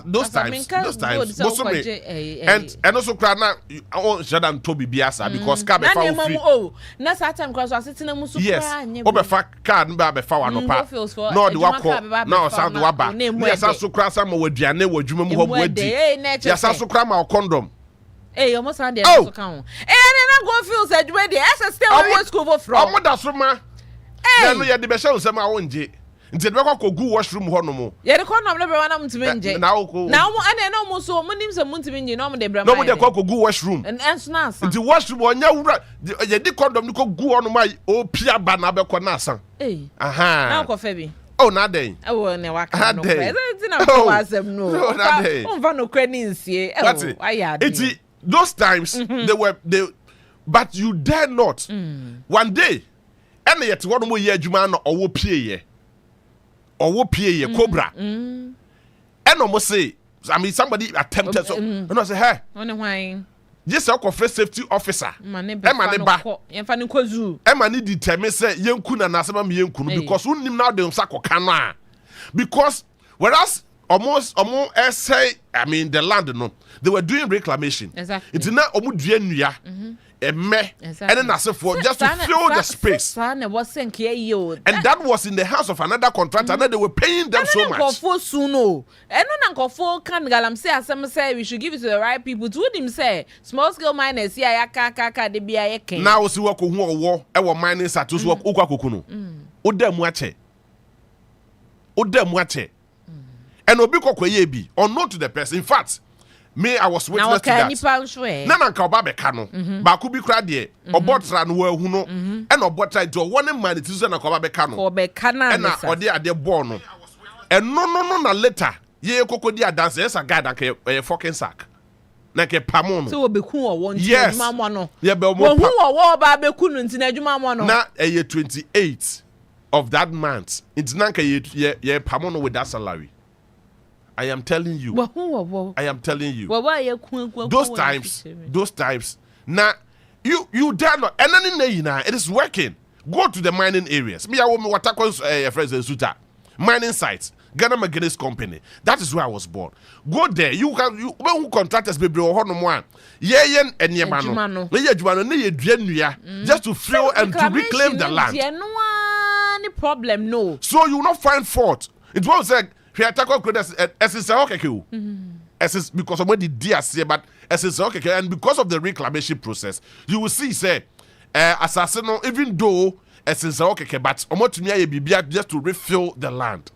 Speaker 1: those times. Those times. And also crana on Shadan Toby Biasa because car be found free.
Speaker 9: Oh, na time cause I sit in a musu.
Speaker 1: Yes. Obe fa car nba be fa no pa. No the wako. No sound the waba. Yes, so cra some we duane we dwuma mu ho bo adi. Yes, so cra ma condom.
Speaker 9: Hey, almost on the so count. And I go feel said where the SS still school for from.
Speaker 1: I'm not suma. Hey, no, you the best show some own J. Instead, we go washroom honomo.
Speaker 9: Yeah, the corner of never one to menje. Now, I know most so many names of Muntimin, no, they bring no, they go washroom. And answer us. Into washroom or now, you did condom go on my old Pia Banabe Conasa. Eh, aha, now, Coffee. Oh, not day. Oh, no, I can't. No, not day. Oh, Vano Crenins here. It's those times they, but you dare not. One day, and yet one more year, Juman or Wopie. Or wopie cobra. And almost say, I mean, somebody attempted so. And I say, hey, why? Just a first safety officer. Emma need determine say Yankuna Nasama Yankun because we need now the Sako Kana. Because whereas almost say, I mean, the land, no, they were doing reclamation. Exactly. It's not Omuduya. And then I said for just to fill the space. And that was in the house of another contractor, and then they were paying them so much. And Uncle For can galam say, as some say, we should give it to the right people. To him say, small scale miners, yeah, kaka, the BIA. Now, see what war, our miners are to work Ukakuno. Udem wache. And Obiko Kweyebi, or not to the person. In fact, me, I was witness to that. Nana Kababe Kano, Bakubi Cradie, or Botran, who know, and or Botra to one man, it is an Kababe Kano, and or dear Bono. And no, later, ye Cocodia dances a guy like a fucking sack. Like a pamon. So be cool one, yes, Mamma. Yeah, but who are war Babe Kunun in Edumamano? Not a year 28 of that month. It's Nanka ye pamono with that salary. I am telling you. I am telling you. Those times. Now, you dare not. And then it is working. Go to the mining areas. Me, I want what I call friends in Suta. Mining sites. Ghana McGuinness Company. That is where I was born. Go there. You who contractors be bro no more. Yen and Yamano. Just to fill and to reclaim the land. No problem, no. So you will not find fault. It was like because of what the DRC, but and because of the reclamation process, you will see, say, assassin, even though but just to refill the land.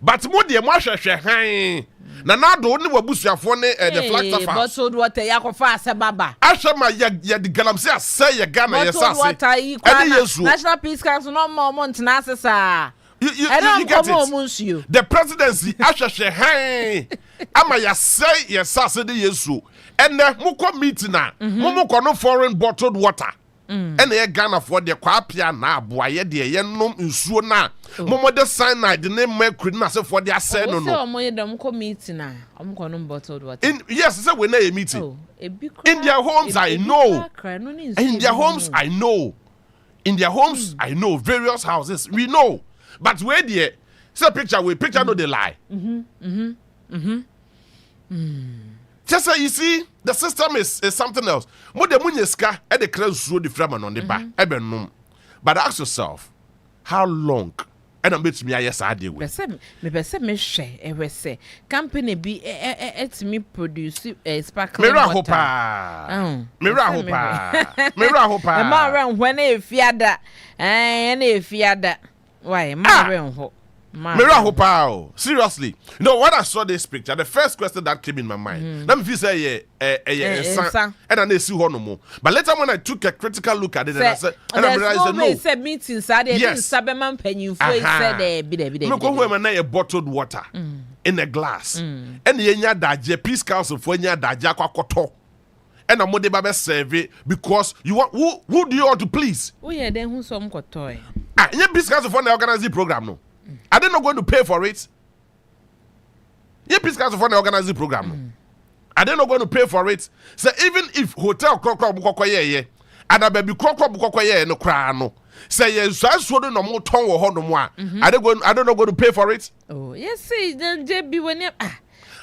Speaker 9: But more the na do only wabusu afone the flag staff. But so what yakofa asebaba. Ashama ya the galamse say ya Ghana yesase. National Peace Council no more month na asesa. You get it. The presidency, Asha Ama ya say yes, de yesu. And the muko meeting na muko no foreign bottled water. And the Ghana for the Quapia na boye de yenum nsuo na. Momo de cyanide the name mercury na say for their say no. So mo ye dem ko meeting na. Omo no bottled water. Yes, say we na a meeting. In their homes I know. In their homes I know. In their homes I know various houses. We know. But where the say picture no they lie. Just so you see, the system is something else. More the munyeska and the crowds through the framan on the back. But ask yourself, how long? And I'm betting me yes I deal with. Me share company be to me produce sparkling water. Mira hopa. The more when if yada and if yada. Why, Mira Hopao. Seriously. You know, when I saw this picture, the first question that came in my mind, let me say, and I see no more. But later when I took a critical look at it, and I said, and I realized no. Said meetings, yes. Said a bottled water in a glass. And the Yenya Peace Council for Yenya Daja Kwakoto. And I'm going to serve it because you want who do you want to please? Oh yeah, then who's some toy? You Peace Council for the organizing program no. Are they not going to pay for it? You Peace Council for the organizing program no. Are they not going to pay for it? So even if hotel krokro and a baby krokro no cry no. Say yes, so no more tongue or no more. Are they not going to pay for it? Oh yes, see then JB when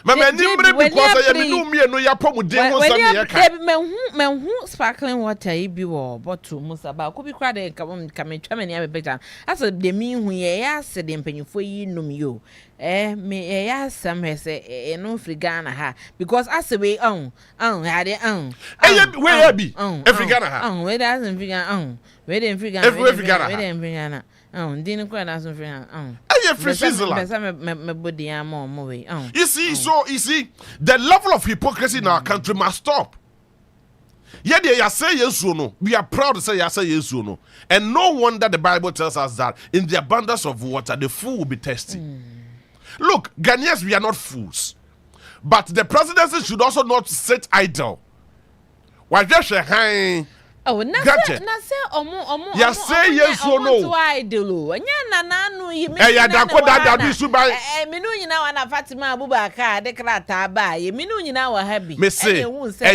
Speaker 1: Mama nimbre because I do me no ya pomu de ho sam ye ka.
Speaker 9: Me hu sparkling water ibi wo bottle musa ba ko bi kra de ka metwa me ne abeta. As de mi hu ye ya se de mpanyufo yi num yo. Me ya sam he no frigana ha because as we had it
Speaker 1: where be Africana ha.
Speaker 9: We doesn't frigana we didn't frigana didn't quite as frigana
Speaker 1: free Switzerland. You see, the level of hypocrisy in our country must stop. Yeah, they say yes or no. We are proud to say yes or no. And no wonder the Bible tells us that in the abundance of water, the fool will be thirsty. Look, Ghanaians, we are not fools. But the presidency should also not sit idle. Why just a high?
Speaker 9: Oh, na say omo
Speaker 1: ya say yes or no
Speaker 9: to idol anya nana no yi me
Speaker 1: ya da ko da bi suban
Speaker 9: me no nyina wa na Fatima Abubakar de krata ba ye me no nyina wa habi
Speaker 1: me say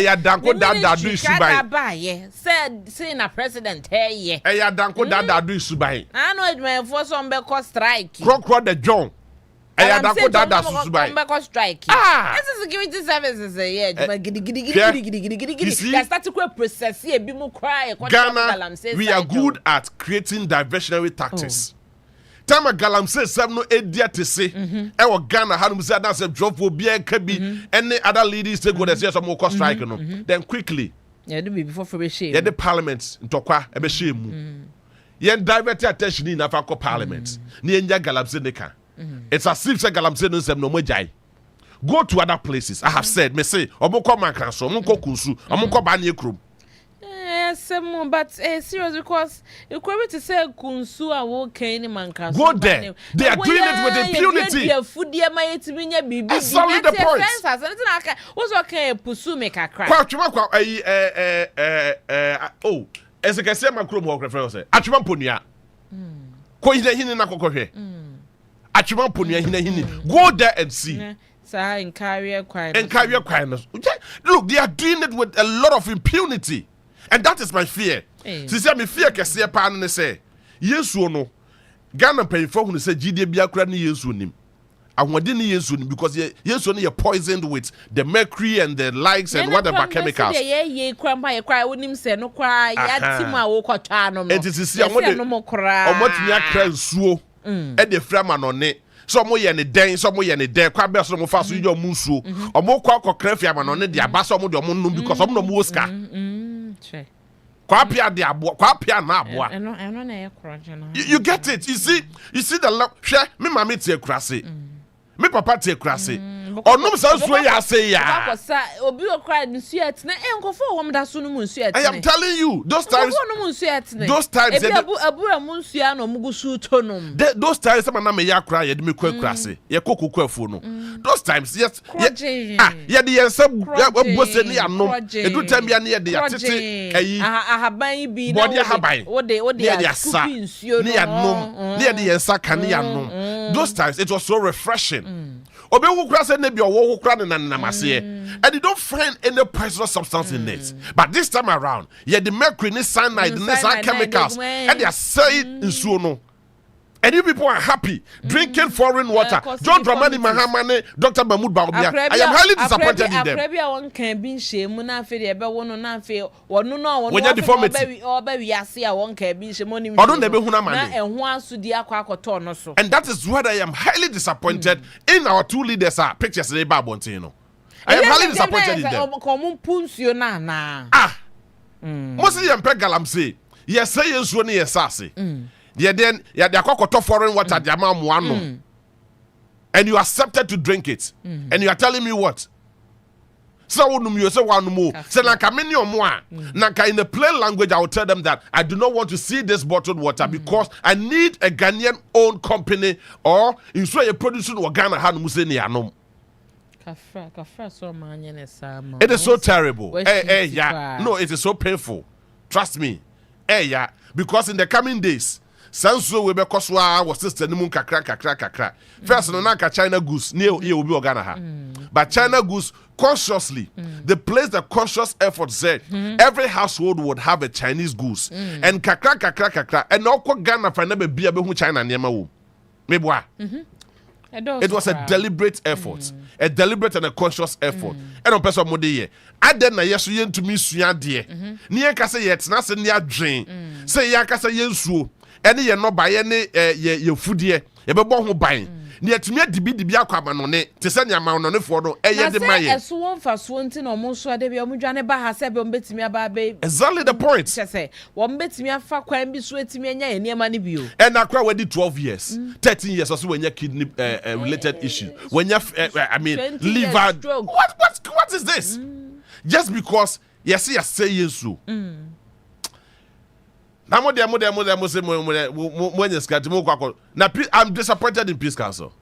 Speaker 1: ya da ko da bi suban
Speaker 9: ba ye say na president ye
Speaker 1: ya da ko da bi suban
Speaker 9: anu edman for some be cause strike
Speaker 1: crocro the John I da ko da susubai
Speaker 9: mbeko strike this is security services gidi they start to process e bi mu cry
Speaker 1: Ghana we are good at creating diversionary tactics time galamsey sem no edia te se e wo Ghana hanum say that say drop for bia ka bi any other leaders take go dey say some go strike no then quickly
Speaker 9: do be before for be shame
Speaker 1: the parliament ntokwa e be shame mu yen divert attention in afa parliament na enya galamsey ne ka. It's as if Galamsey no sem no mojai. Go to other places. I have said, me say, omoko mankanso, omoko kunsu, omoko banye krum.
Speaker 9: But serious because you query to say kunsu a woke any mankanso.
Speaker 1: Go there. They are doing it with impunity. That's only the point.
Speaker 9: What's okay pusu make a cry?
Speaker 1: Oh, as I can say, my krum walk refer say. Achuma ponia. Ko hine na kokohwe. Go there and see.
Speaker 9: Look,
Speaker 1: they are doing it with a lot of impunity. And that is my fear. See, me fear can say, Pan say, yes or no. Ghana pay for who say GD Biakra ni yes unim. And what didn't yes unim because yes only you're poisoned with the mercury and the likes and whatever chemicals. And it is see, I'm e de frama no ne so mo ye ne den so mo ye ne den kwa be so mo fa so yo musuo omo kwa kokra fiama no ne de aba so mo de omo num because omo no mo oska kwa pia de abo kwa pia na abo you get it you see the hwe me mama tie kurase me papa tie kurase onum so so ya say ya
Speaker 9: obi okra nsu etne enkofo wom da so no nsu etne
Speaker 1: I am telling you those times
Speaker 9: abura mu nsu ya no mugusu tonum
Speaker 1: those times sama na me ya kra ye de me kurase ye kokoku afu no those times yes ye de yensa bose ni anom edu time ya ne ye de ya tete ayi
Speaker 9: ahaban bi
Speaker 1: na wode
Speaker 9: ya scooping nsu
Speaker 1: no ne ye de yensa kan ya anom those times it was so refreshing Obe wukrase ne bi owo wukra ne nanamase and you don't find any poisonous substance in it. But this time around, the mercury, the cyanide, the chemicals, and they are saying in suno. And you people are happy drinking foreign water. John Dramani Mahamane, Dr. Mahmoud Baumia. I am highly disappointed in them. When you deformity, and that is what I am highly disappointed in our two leaders. Pictures in the Bible, I am highly disappointed in them. Most of them Galamsey. Yes, say yes, when yes, sassy. Then you are foreign water, and you accepted to drink it, and you are telling me what? So you say one more. Say in a plain language, I will tell them that I do not want to see this bottled water because I need a Ghanaian owned company or in so a producing Ghana had museni anom. It is so terrible. No, it is so painful. Trust me. Because in the coming days, Sanso we be koswa was sister ni mun kakra. First no na China goose near you will be Ghana. But China goose consciously, the place the conscious effort said every household would have a Chinese goose. And kakra and no Ghana for never be able China near ma wo. Meboa. It was a deliberate effort, a deliberate and a conscious effort. And on person mode ye. Aden na yeso yen to me sua de. Ni yen ka say yet na se ni adwen. Say yen ka say yen suo. Ene ye no ba ye ne ye fudie. Ye be bo ho ban. Ni atumi dibi akwa no ne. Te se nya ma no ne fo no eye de maye.
Speaker 9: Na say eso won fa so nti na omo so ade bi omo dwane ba ha se be omo betimi aba be.
Speaker 1: Exactly the point.
Speaker 9: Say omo betimi afa kwan bi so etimi anya ye niam ne bio.
Speaker 1: And akwa wedi 12 years, 13 years also when you kidney related issue. When you liver. What is this? Just because yes say yes. I'm disappointed in Peace Council.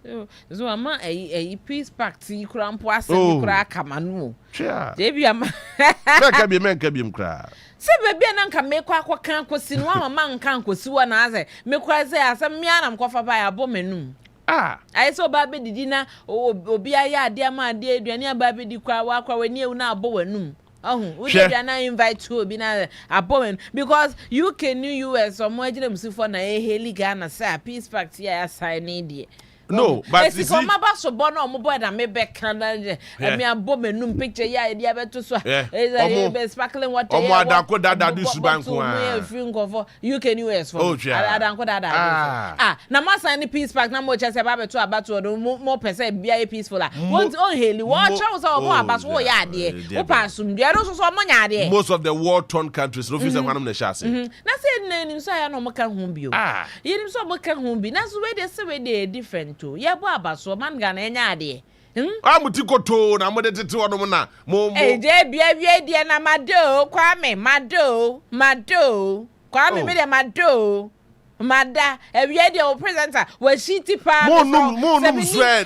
Speaker 9: So I'm a peace pact. You couldn't pass any crack. Kamanu. JB,
Speaker 1: men can be cry.
Speaker 9: Say, baby, and can make what can't go see one man can't go see one other. Make quite say, as a man, I'm covered by a woman. I saw Baby the dinner, or be a dear man, dear, near Baby the crowd, walk away near now, bowen. Oh, we can invite to be a woman because you can new US or more them for na Haley Ghana, sir, peace pact here, sign India.
Speaker 1: No, but
Speaker 9: it's come about so born on mobile and maybe Canada. I mean, a woman picture, yeah, the other to sparkling water.
Speaker 1: Oh, this bank
Speaker 9: you can US for.
Speaker 1: Oh,
Speaker 9: I don't go that. Now, must any peace pact, no more just about to more percent be peaceful. Once on Haley, watch out about what ya dear. Who pass some, there also so money.
Speaker 1: Most of the war-torn countries refuse one of the chassis.
Speaker 9: That's it, name, so I know Macan home be. You so Macan home be. That's the way they say they're different. Yeah, Baba, so man gana any
Speaker 1: I'm Tikoto, I'm with the 2 on Mo.
Speaker 9: Hey, dear, na Mado, Kwame, Mado, Kwame, me, Mado, Mada, a radio presenter, where she tipa.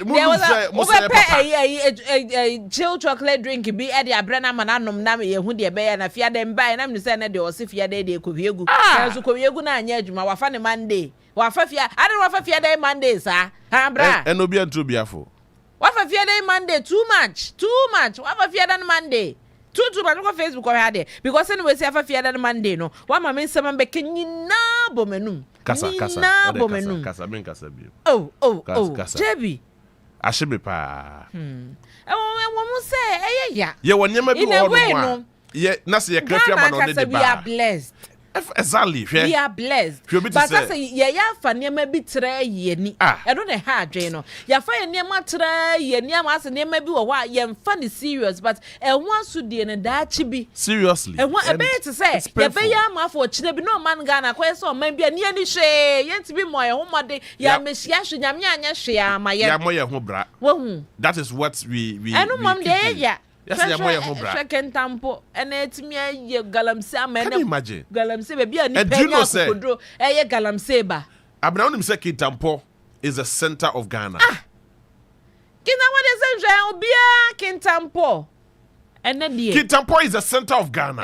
Speaker 9: There was a chill chocolate drink, be at the Abrana Mananum Nami, who dear bear, and a fear them by, and I'm the Senate, or Sifia Day, could you go? So, Koyaguna and Yajuma, wa funny Monday. Wafafia, I don't want Fafia Day Monday, sir. Bra.
Speaker 1: And no be too beautiful.
Speaker 9: Wafafia Day Monday, too much. Wafafia than Monday. Too much on Facebook or had it. Because anyway, Fafia than Monday, no. One mamma someone becking na bomenum.
Speaker 1: Casa.
Speaker 9: Oh, JB.
Speaker 1: I should be pa.
Speaker 9: And one will say, yeah.
Speaker 1: You will never be no. Yeah, Nasi, we
Speaker 9: are blessed.
Speaker 1: Exactly.
Speaker 9: We are blessed. But I say, yeah, funny, maybe try ye. I don't know how, Jano. Ya fire near my try, ye near us, and near maybe a while, ye funny serious, but and once to the and that chibi.
Speaker 1: Seriously.
Speaker 9: And what I better to say, ya pay ya ma for chibi no man gana, quest or maybe a nearly share, yet to be my home day, ya miss yash, yamya, share my yamoya hobra. Well,
Speaker 1: that is what we
Speaker 9: I know, Mom, there, yeah.
Speaker 1: Yes, I am hobra.
Speaker 9: Second tampo, and it's me a galamsa man.
Speaker 1: Imagine
Speaker 9: galamse be a nipa say a galamseba.
Speaker 1: Abraham say Kintampo is the center of Ghana.
Speaker 9: Kina what is it? Be a Kintampo. And then
Speaker 1: Kintampo is the center of Ghana.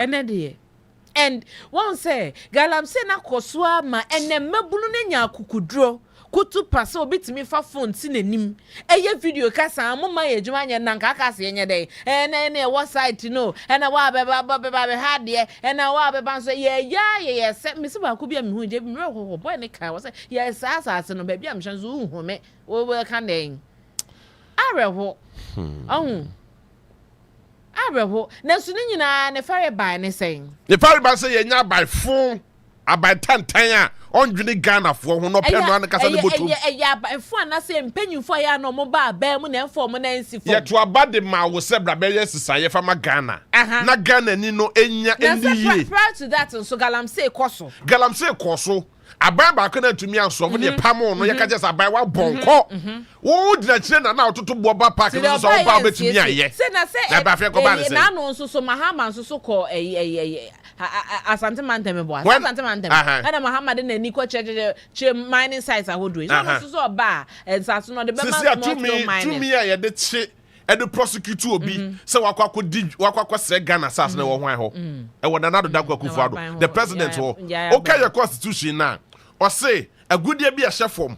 Speaker 9: And one say galamse na koswa ma ene mabulu ne nya kukudro. Kutu pass bit me for phone sinenim. Eye video kasa mama ejuma nya nanka kasa nya dey. And what site no. And wa be had there. And wa be ban say yeah set me so ba ko bia me hu je me ho boy ne kan was say yes asa no ba bia me hwan so hu me. We kan den. Areho. Areho. Na so ni nyina ne fare by ne saying.
Speaker 1: The fare by say nya by phone. About 10 on Juni Ghana for no pen kasa ne botu.
Speaker 9: Yeah, but for na say mpenyu for ya no mo ba ba mu na inform na nsi for.
Speaker 1: Ye to abade ma wo se bra be yesisa ye fama Ghana. Na Ghana ni no enya eniye.
Speaker 9: Prior to that so galamse
Speaker 1: koso. Abai ba kana tumi anso wo de pamo no ye ka just abai wa bonko. Wo dina kire na ototo bo ba park no so ba betumi aye.
Speaker 9: Say na say na no so mahama so ko Asante Mantem boy. Asante Mantem. And Muhammad na ni ko che mining sites ahodo. So ba and so no the be
Speaker 1: to me ya de che e de prosecute obi say wakwa say Ghana sas na wo hwan ho. E wo na do da kwakufu ado. The president ho. Okay your constitution na. O say agudie bi a chefom.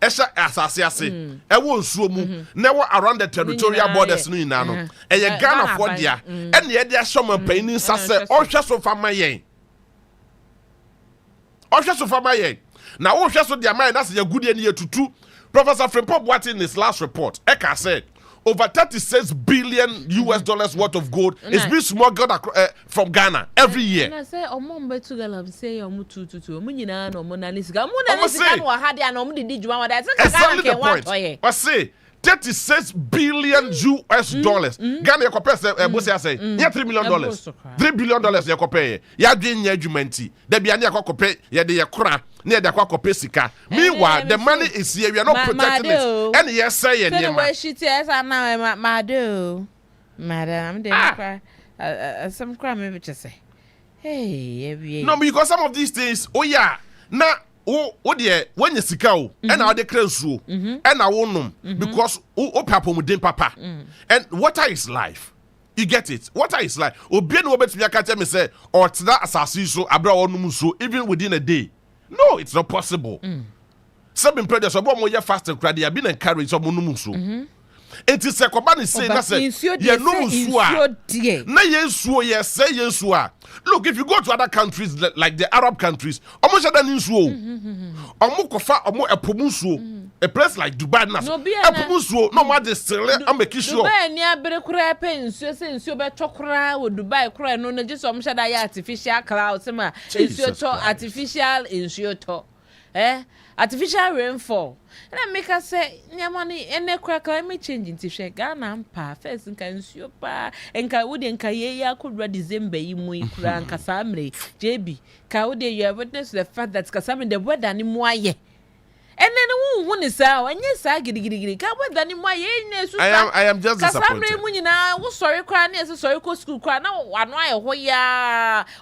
Speaker 1: E sha asase ase. E wo nsuo mu. Na wo around the territorial borders no ina no. E ye Ghana for dia. E na ye dia shoma panin sase o hwe so fama yen. O hwe so fama yen. Na wo hwe so dia man na se agudie ne yetutu Professor Frimpong Boateng in his last report, Eka said over 36 billion US dollars worth of gold is being smuggled from Ghana every year.
Speaker 9: And I say, Omombe to Galam say, Omutu, Munina, no Monanisiga, Munanisiga, or Hadia, no Mudi, that's exactly the point.
Speaker 1: I say 36 billion US dollars. Ghana compare say, yeah, $3 million. $3 billion you compare. Ya doing your jumenti. There be any compare, ya de yakura, near the quaco sika. Meanwhile, the money is here, we are not protecting it. And yes, say,
Speaker 9: anyway, she says, I'm now, Madam, then some crime, maybe just say, hey,
Speaker 1: no, because some of these things, oh, yeah, now. Oh dear, when you sick out, and I declare so, and I won't know because papa mudin papa, and water is life. You get it? Water is life. Obi no bet me catch me say, or that assassin so abra onum so even within a day. No, it's not possible. Some predators so more fast and cry. They have been encouraged some onum so. It is a company saying that say you no suwa. Na yensuo yes say yensuo. Look, if you go to other countries like the Arab countries, almost other nsuo. Omo kofa omo epomusuo. A place like Dubai na. Epomusuo no ma de sele am make sure.
Speaker 9: Dubai ni abere kura pe nsuo se nsuo be tokura wo Dubai kura no na just omo shada ya artificial clouds ma nsuo to artificial nsuo to. Artificial rainfall. And I make us say, Niamani, and a climate change in Tisha Ghana, first and can super, and Kaudi and Kaya could read Zimbe, Mui, Kran, Kasamre, JB. Kaudi, you have witnessed the fact that Kasam the weather anymore. And then who is out, and yes, I get it.
Speaker 1: I am just disappointed.
Speaker 9: Kasamre, sorry, crying as a sorry school cry now. One why,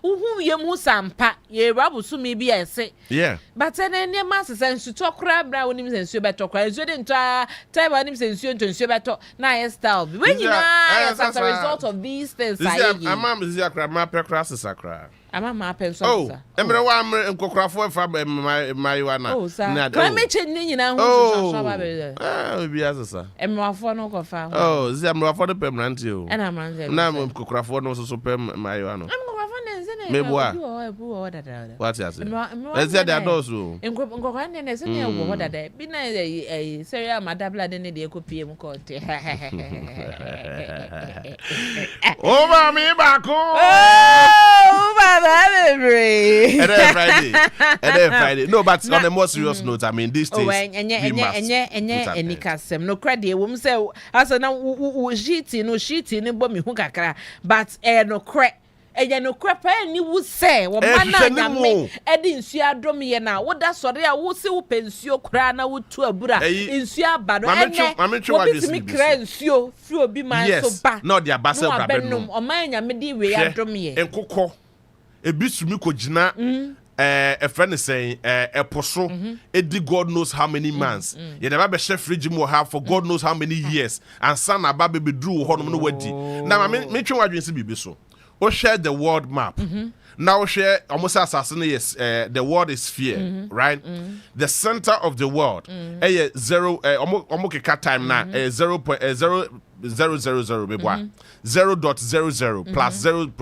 Speaker 9: who you musampa, ye rabu so maybe I say.
Speaker 1: Yeah.
Speaker 9: But then your masters and to talk crab brown him and super talk. I didn't time on him and soon to super talk. Nice style. When you know, as a result of these things,
Speaker 1: I'm a crab, my pecras is a crab.
Speaker 9: I'm a map and so.
Speaker 1: Oh, everyone and Cocrafo from my one.
Speaker 9: Oh, sir. Climate change, you know.
Speaker 1: Oh, be as a sir.
Speaker 9: And more for no coffee.
Speaker 1: Oh, Zam for the permanent you.
Speaker 9: And I'm on
Speaker 1: now Cocrafo no super my one. Maybe what? What's that? Let's say that those who.
Speaker 9: In Cocoran is in what day. Be a serial madabla than the Ecopium court.
Speaker 1: Over me, Baco. Friday. No, but on a more serious note, I mean, these things.
Speaker 9: And Casem, no credit, woman say, as a now, sheeting, bomb, who kakra, but no crack. And you know, crap, and you would say, well, man, Eddie, she had drum me now. What that's what I would say, pensio crana would to a Buddha in Sia Bado. I'm sure me crensio, few be my so bad.
Speaker 1: Not the ambassador,
Speaker 9: or mine, and me, we are drum me.
Speaker 1: And Coco, a bit to me, Kojina. A friend is saying, a poso, Eddie, God knows how many months. You never be chef regime will have for God knows how many years. And son, a baby drew Hormone Weddy. Now, I mean, make sure I didn't see so. Or share the world map. Now share almost assassinate the world is sphere, right? The center of the world. Zero almost time now 0.000 maybe 0.00 plus 0.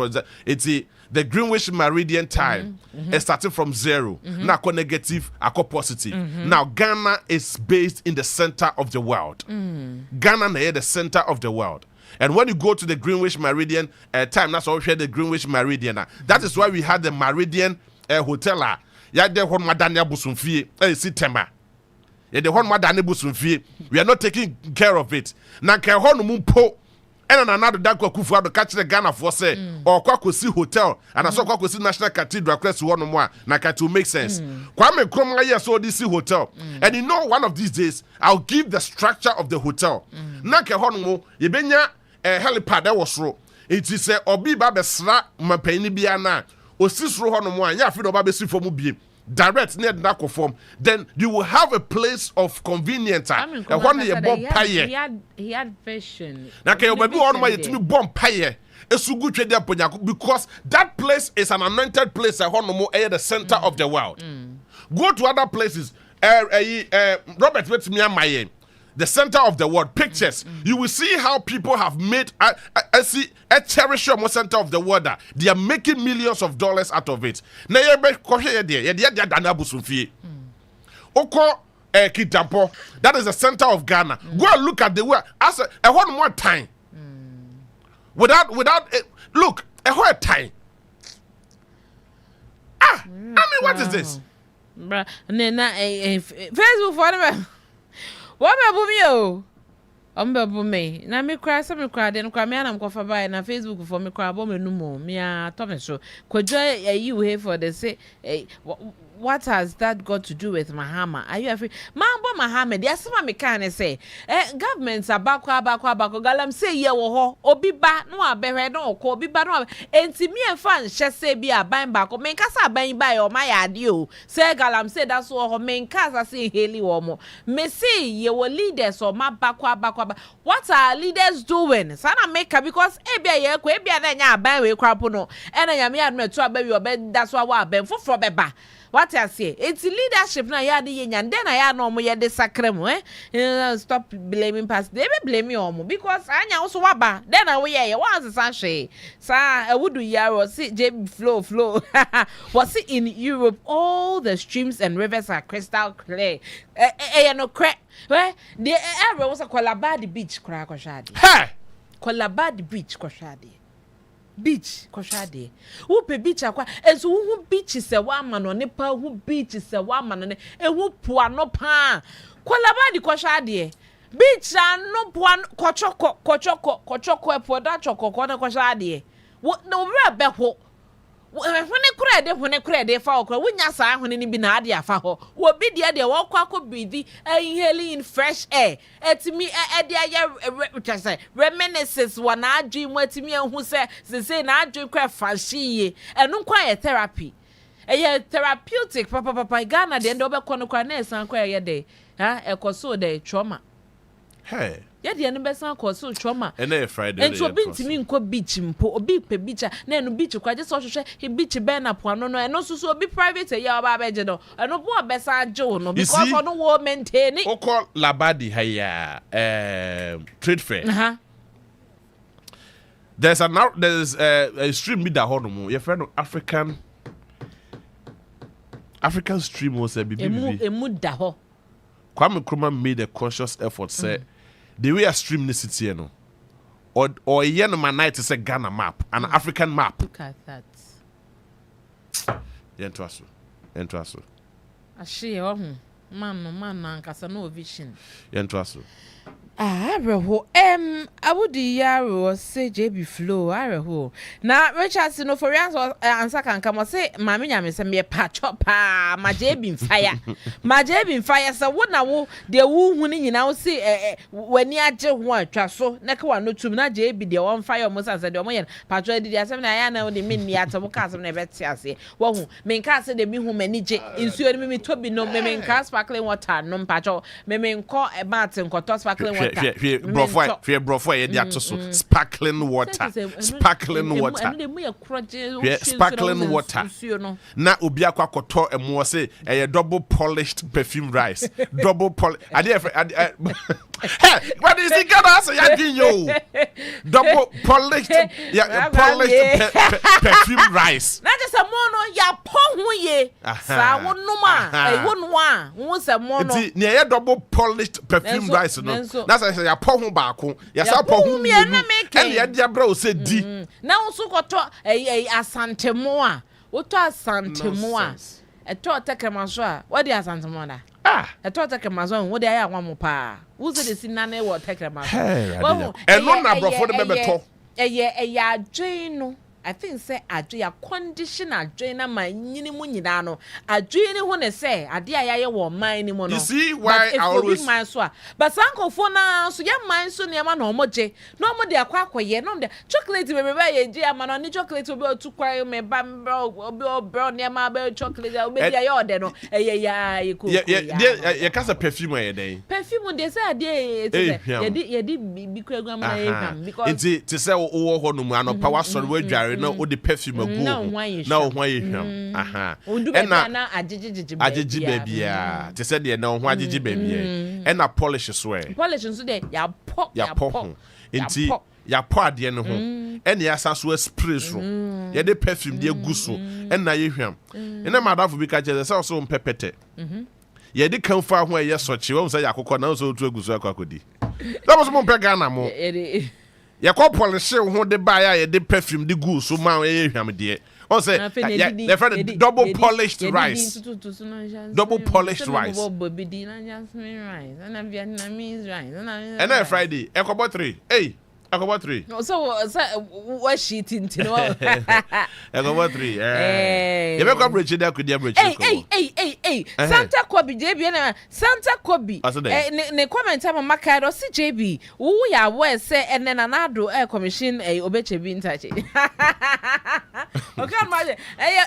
Speaker 1: It's the Greenwich Meridian time is starting from 0. Now negative, positive. Now Ghana is based in the center of the world. Ghana is the center of the world. And when you go to the Greenwich Meridian time, that's why we share the Greenwich Meridian. That is why we had the Meridian Hotel. Ya de hon madania busumfie September. Ya de hon madania busumfie. We are not taking care of it. Na ke hon mumpo. And another da kwakufu ado catch the Ghana for say or kwakosi hotel and also kwakosi National Cathedral crest one more na it will make sense. Kwame Nkrumah yes so this hotel. And you know one of these days I'll give the structure of the hotel. Na ke hon mo ye benya helipad that was ro. It is a obi ba besra mapani bia na osisro hon mo anya afi do ba besi fomu biem. Direct near that form, then you will have a place of convenience. And one year bomb pie.
Speaker 9: He had vision.
Speaker 1: Now, can you do all my to me bomb pie? Because that place is an anointed place. The center of the world. Go to other places. Robert, wait me my the center of the world pictures. You will see how people have made a cherish more center of the world. They are making millions of dollars out of it. Now you be there. Oko Kitampo. That is the center of Ghana. Go and look at the way. As a one more time. Without look, a whole time. I mean, what is this?
Speaker 9: Bruh, Facebook for them. What about me? Me. Na me cry, some me cry. Then cry me and I'm cover by na Facebook for me cry. But me no more. Me a Thomas show. Could you here for the say? What has that got to do with Mahama? Are you afraid? Mambo Mahama, there's some me can say. Governments are back. Galam say ye WOHO. Obi ba no abere no ko. Obi ba no. Enti me and fan just say be a buying back. O men kasa buying by or my adio. Say Galam say that's WOHO. Men kasa say Haley womo. Me say ye were leaders or ma back. What are leaders doing? Sana make because ebia ye ko ebia na nya buy we crap no. And I am here no to baby or bed. That's why we ben for beba. What I say? It's leadership na ya di yenya. Then I no mo ye de sakremo stop blaming past. They be blame me omo because anya also waba. Then I we ye once sanche. Sa I would do yaro see JB flow. Was it in Europe all the streams and rivers are crystal clear. No crack. Where the area was a Kolabadi beach crack or shadi.
Speaker 1: Hey!
Speaker 9: Kolabadi beach koshadi. Beach koshade wo pe beach akwa enso wo beach se wa ma no ne pa wo beach se wa ma no ne e wo po ano pa kwalaba di koshade beach ano po kochoko e po da choko na koshade wo no bra be ho hone kura de fa okra wonya sa hone ni bi na ade afa ho wo bi de wo kwako breathe inhaling in fresh air etimi de aye reminiscence wana adwi mu etimi ehu se na adwi kwa fashiye enu kwa ye therapy therapeutic papa Ghana de ndo be kono kwa na esan kwa ye de ekoso de trauma
Speaker 1: hey
Speaker 9: ya de no be san koso trauma
Speaker 1: ene Friday
Speaker 9: ento obi ntimi nko beach mpo obi pe beach na eno beach kwa je so hwehwe he beach be na po no eno so obi private ya oba beje no eno bo be san je no because for no wo maintain
Speaker 1: o call labadi haya trade fair there's a stream me da hono your friend African stream was a bibi
Speaker 9: emu da ho
Speaker 1: Kwame Nkrumah made a conscious effort say the way I stream this city no or yen my night is a Ghana map an African map.
Speaker 9: Look at that.
Speaker 1: Yentraso
Speaker 9: Ashe ohun man na nkasa no vision.
Speaker 1: Yentraso
Speaker 9: Areho abudi yaro say JB flow areho na Richard no for answer kan come say mama nyame say me pa chopa ma JB fire say wo na wo de wo hu ni nyina wo say wani age ho atwa so na ka wa no tum na JB de won fire mo say de mo yen patro di asem na ya na wo de min ni atom ka asem na be ti ase wo hu men ka say de mi hu mani je insuo ni mi tobi no men ka sparkling water no patro men ko e ba te nkoto sparkling
Speaker 1: Brofo ye dia to so sparkling water sparkling water na obi akwakoto emo se e double polished perfume rice double polish hey what is it gonna say ya ginyo double polished perfume rice
Speaker 9: na just a mono ya pon hu ye sa wonuma wonwa won se mono
Speaker 1: ne ye double polished perfume rice no na say ya pon hu baako ya sa pon hu mienu ene ya dia bra o se di
Speaker 9: na unso koto asantemo a woto asantemo a eto tekemaso a wodi asantemo da eto tekemaso wo de aya nwamu pa wo se de sinane wo tekemaso
Speaker 1: eno na brofo de bebeto
Speaker 9: adwen no I think say adwe ya condition adwe na manyini mu nyina no adwe ni ho ne say ade ayaye wo man ni mo no.
Speaker 1: You see why I always
Speaker 9: man so but sankofo na so ya man so ne ma na omoje na omode akwakoye no de chocolate be ye je ama no ni chocolate obi otukwa me ba obi obro ne ma ba chocolate obi ya ye ode no ya iko
Speaker 1: ye kasa perfume ye dey
Speaker 9: perfume dey say ade ye di bi kwagwa ma ye ham because
Speaker 1: it say wo ho no mu anopa wa sori wadware na o de perfume go na o ho ye hwam
Speaker 9: na
Speaker 1: agigi bebia te say de na o ho agigi bebia na polish so
Speaker 9: de ya po
Speaker 1: enti ya po ade no ho ene ya sa so spray so ye de perfume de gu so na ye hwam ene madafo bi ka je say so mpepete ye di kan fa ho ye so che wo say yakokọ na so otu egusu akakodi that was mo pe Ghana mo ye ko polish ho de ba ya ye de perfume de gu so ma ye hwam de on say they friend double polished rice double polished rice and then Friday Ekobo 3 hey Ekobo 3
Speaker 9: so what shit into
Speaker 1: Ekobo 3 you make come bridge there could you bridge
Speaker 9: hey Santa Kobi JB na Santa Kobi ne comment am makado si JB wo ya we say ene na nado commission obechebi interchange okay ma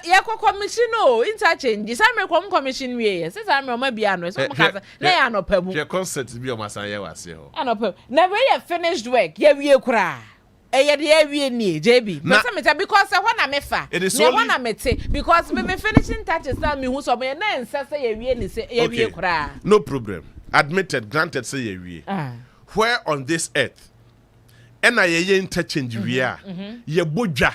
Speaker 9: ye ko commission o interchange some commission we say am o ma bia no so maka na ya no pamu
Speaker 1: your concept bi o masan ye wase ho
Speaker 9: anope na we finished work ye wie kura eye de awie ni JB but some because when na me fa ne when na me te because me finishing touches tell me who so me na nsa say ye wie ni say ye wie kura
Speaker 1: no problem admitted granted say ye wie where on this earth ena ye interchange wie a ye bodwa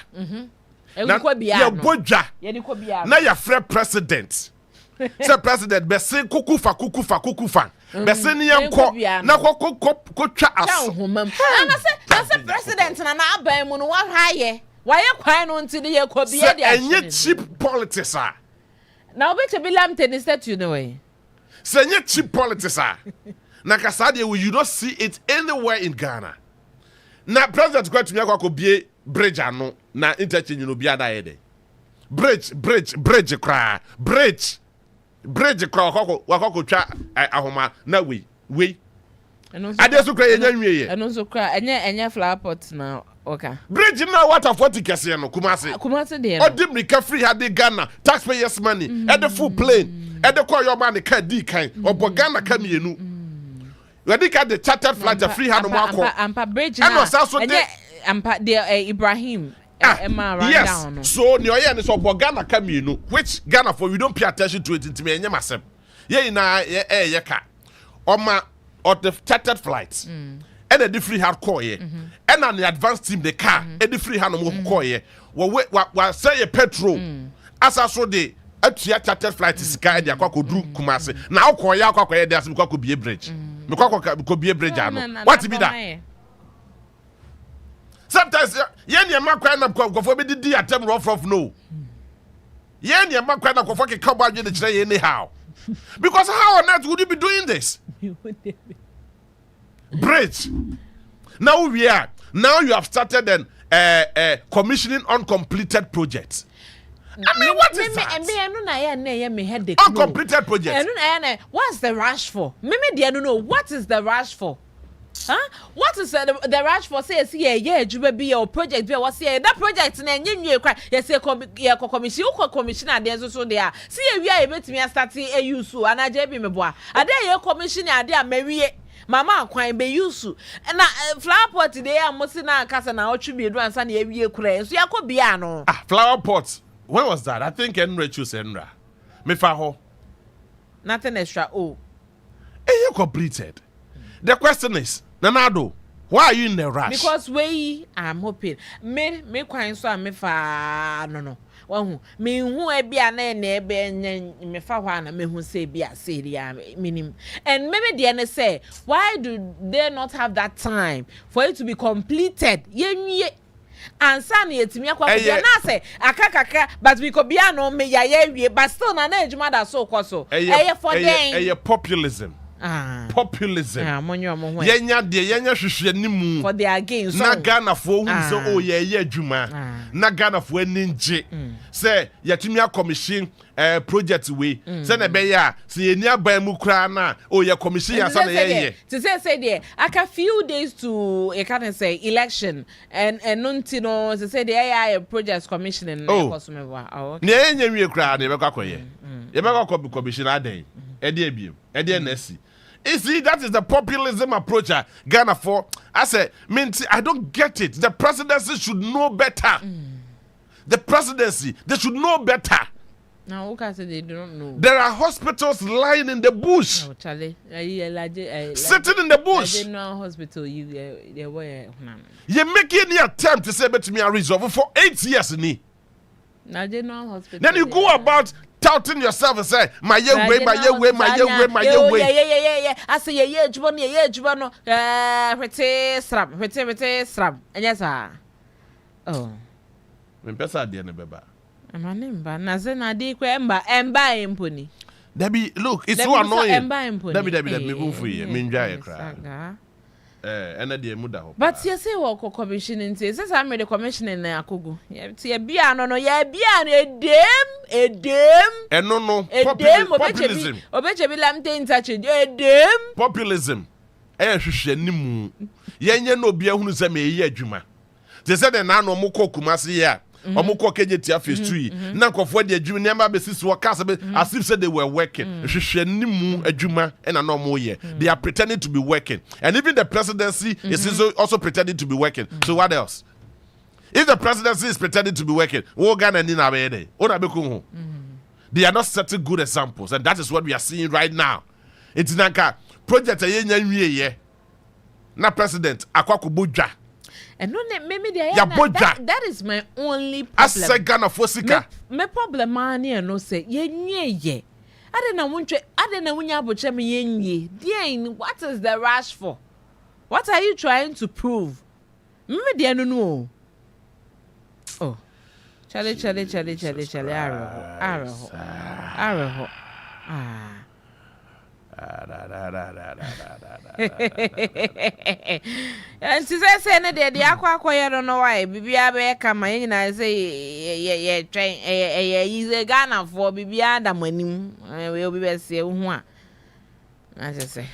Speaker 9: na
Speaker 1: ye bodwa na ya free president say president be say kukufa be say ni enko na ko twa aso
Speaker 9: na say president na aban mu no wa hwaye waye kwan no nti ye ko bia dia
Speaker 1: enye cheap politics a
Speaker 9: na obeche bi lamte ni statue no way
Speaker 1: say enye cheap politics a na kasade you don't see it anywhere in Ghana na president kwat mi akwa ko bie bridge ano na interchange no bia da ye de bridge kra bridge wakoko twa ahoma na we ade so kra yenya nwie ye
Speaker 9: eno so kra enye flower pot na oka
Speaker 1: bridge na water 40 kese no kumase
Speaker 9: de
Speaker 1: odimrika free had Ghana taxpayers money at the full plane at the call your man ka di kan obo Ghana ka mienu we dey ka the chartered flight free had no
Speaker 9: ampa bridge na enye ampa de Ibrahim
Speaker 1: yes.
Speaker 9: Down.
Speaker 1: So ni oye ni so Ghana ka mienu which Ghana for we don't pay attention to it into me enyem asem. Ye na ye ka. Oma of the chartered flights. And the free hard call ye. And on the advanced team the car and the free hand mo call ye. Wa say ye petrol. Asa so the atua chartered flight is ka e akwa kodru Kumasi. Na akwa ye akwa ye dey asem kwa ko bie bridge. Me kwa bie bridge ano. What be that? Sometimes yen ye makwa na kwofo be di atem rough no. Yen ye makwa na kwofo ke kabo adwe de kire ye anyhow. Because how on earth would you be doing this? Bridge. Now we are. Now you have started an commissioning uncompleted projects. I mean, what is that? Uncompleted projects.
Speaker 9: What's the rush for? Maybe know what is the rush for? Huh? What is the rush for? Say you be your project be what say that project na nyenwe kwa you say commissioner there so there see we are betimi start use ana JB meboa ade ye commissioner ade amawie mama kwan be use na flower pot dey amosi na kasa na otwe edu ansa na ewie kura so yakobia no
Speaker 1: flower pot when was that? I think Enra choose Enra me fa ho
Speaker 9: nothing extra
Speaker 1: you completed. The question is, Nanado, why are you in the rush?
Speaker 9: Because I'm hoping. Me kwan so me fa no. Wahu. Me hu e bia na me fa hwa na me hu say bia seria minim. And maybe the say, why do they not have that time for it to be completed? Yenwie ansa na yetimi akwa bia na say akakaka but we ko bia no me ya wie but still na ejuma da so kwaso. For them.
Speaker 1: Populism. Populism. Yenya hwehwe nimu.
Speaker 9: For their gains.
Speaker 1: Na Ghana for hu say ye adwuma. Na Ghana for ninje. Say yatumi commission project we. Say na be ya say eni aban mu kra na ye commission ya say na ye.
Speaker 9: To say there aka few days to can say election and nunti no say the AI project commissioning na kosomewa.
Speaker 1: Na enye wie kra na be kwakoye. Ye be kwakọ commission adan. E dey biem. E dey na si. You see, that is the populism approach Ghana for. I say, I don't get it. The presidency should know better. The presidency, they should know better.
Speaker 9: Now, okay, so they don't know.
Speaker 1: There are hospitals lying in the bush.
Speaker 9: Oh, Charlie,
Speaker 1: sitting in the bush.
Speaker 9: I didn't know hospital. You were.
Speaker 1: You make any attempt to say, "Bet me a resolve for 8 years."
Speaker 9: Now they know hospital.
Speaker 1: Then you go about touting yourself and say, my way.
Speaker 9: Yeah. I say, yeah, Jubano, rete sram. And yes, oh.
Speaker 1: When Pessa didn't be bad.
Speaker 9: I'm a name, but Nazena de Quemba and buy him pony.
Speaker 1: Debbie, look, it's so annoying.
Speaker 9: Debbie,
Speaker 1: let me move for you. Minja cry. And the Muda.
Speaker 9: But you say, walk commissioning says, I made a commission in Akugu. Yeah, piano, yeah, piano, a dame,
Speaker 1: and no,
Speaker 9: populism. Obecha be lamtain touch it, a dame.
Speaker 1: Populism. Eh, Nimu. Yen no beer who say me ye juma. They said, and I no moko kumasi ya. Omuko kejetia phase 3 na nkofo de adwuma nema besis workers as if said they were working hwehwanimu adwuma and na no ye they are pretending to be working, and even the presidency is also pretending to be working. So what else? If the presidency is pretending to be working, wo Ghana ni na be dey ona be ko ho. They are not setting good examples, and that is what we are seeing right now. It's nanka project enya nwie ye na president akwakobodwa.
Speaker 9: And no, maybe that is my only problem.
Speaker 1: As a Ghana Fosika.
Speaker 9: My problem, man, no say, ye. I don't know when you have me. Dean, what is the rush for? What are you trying to prove? Maybe I don't know. Oh, Charlie, arrow. And she said, the aqua don't know why. Bibia be come in and say, train a Ghana for Bibia the money. I will be say one. As I say,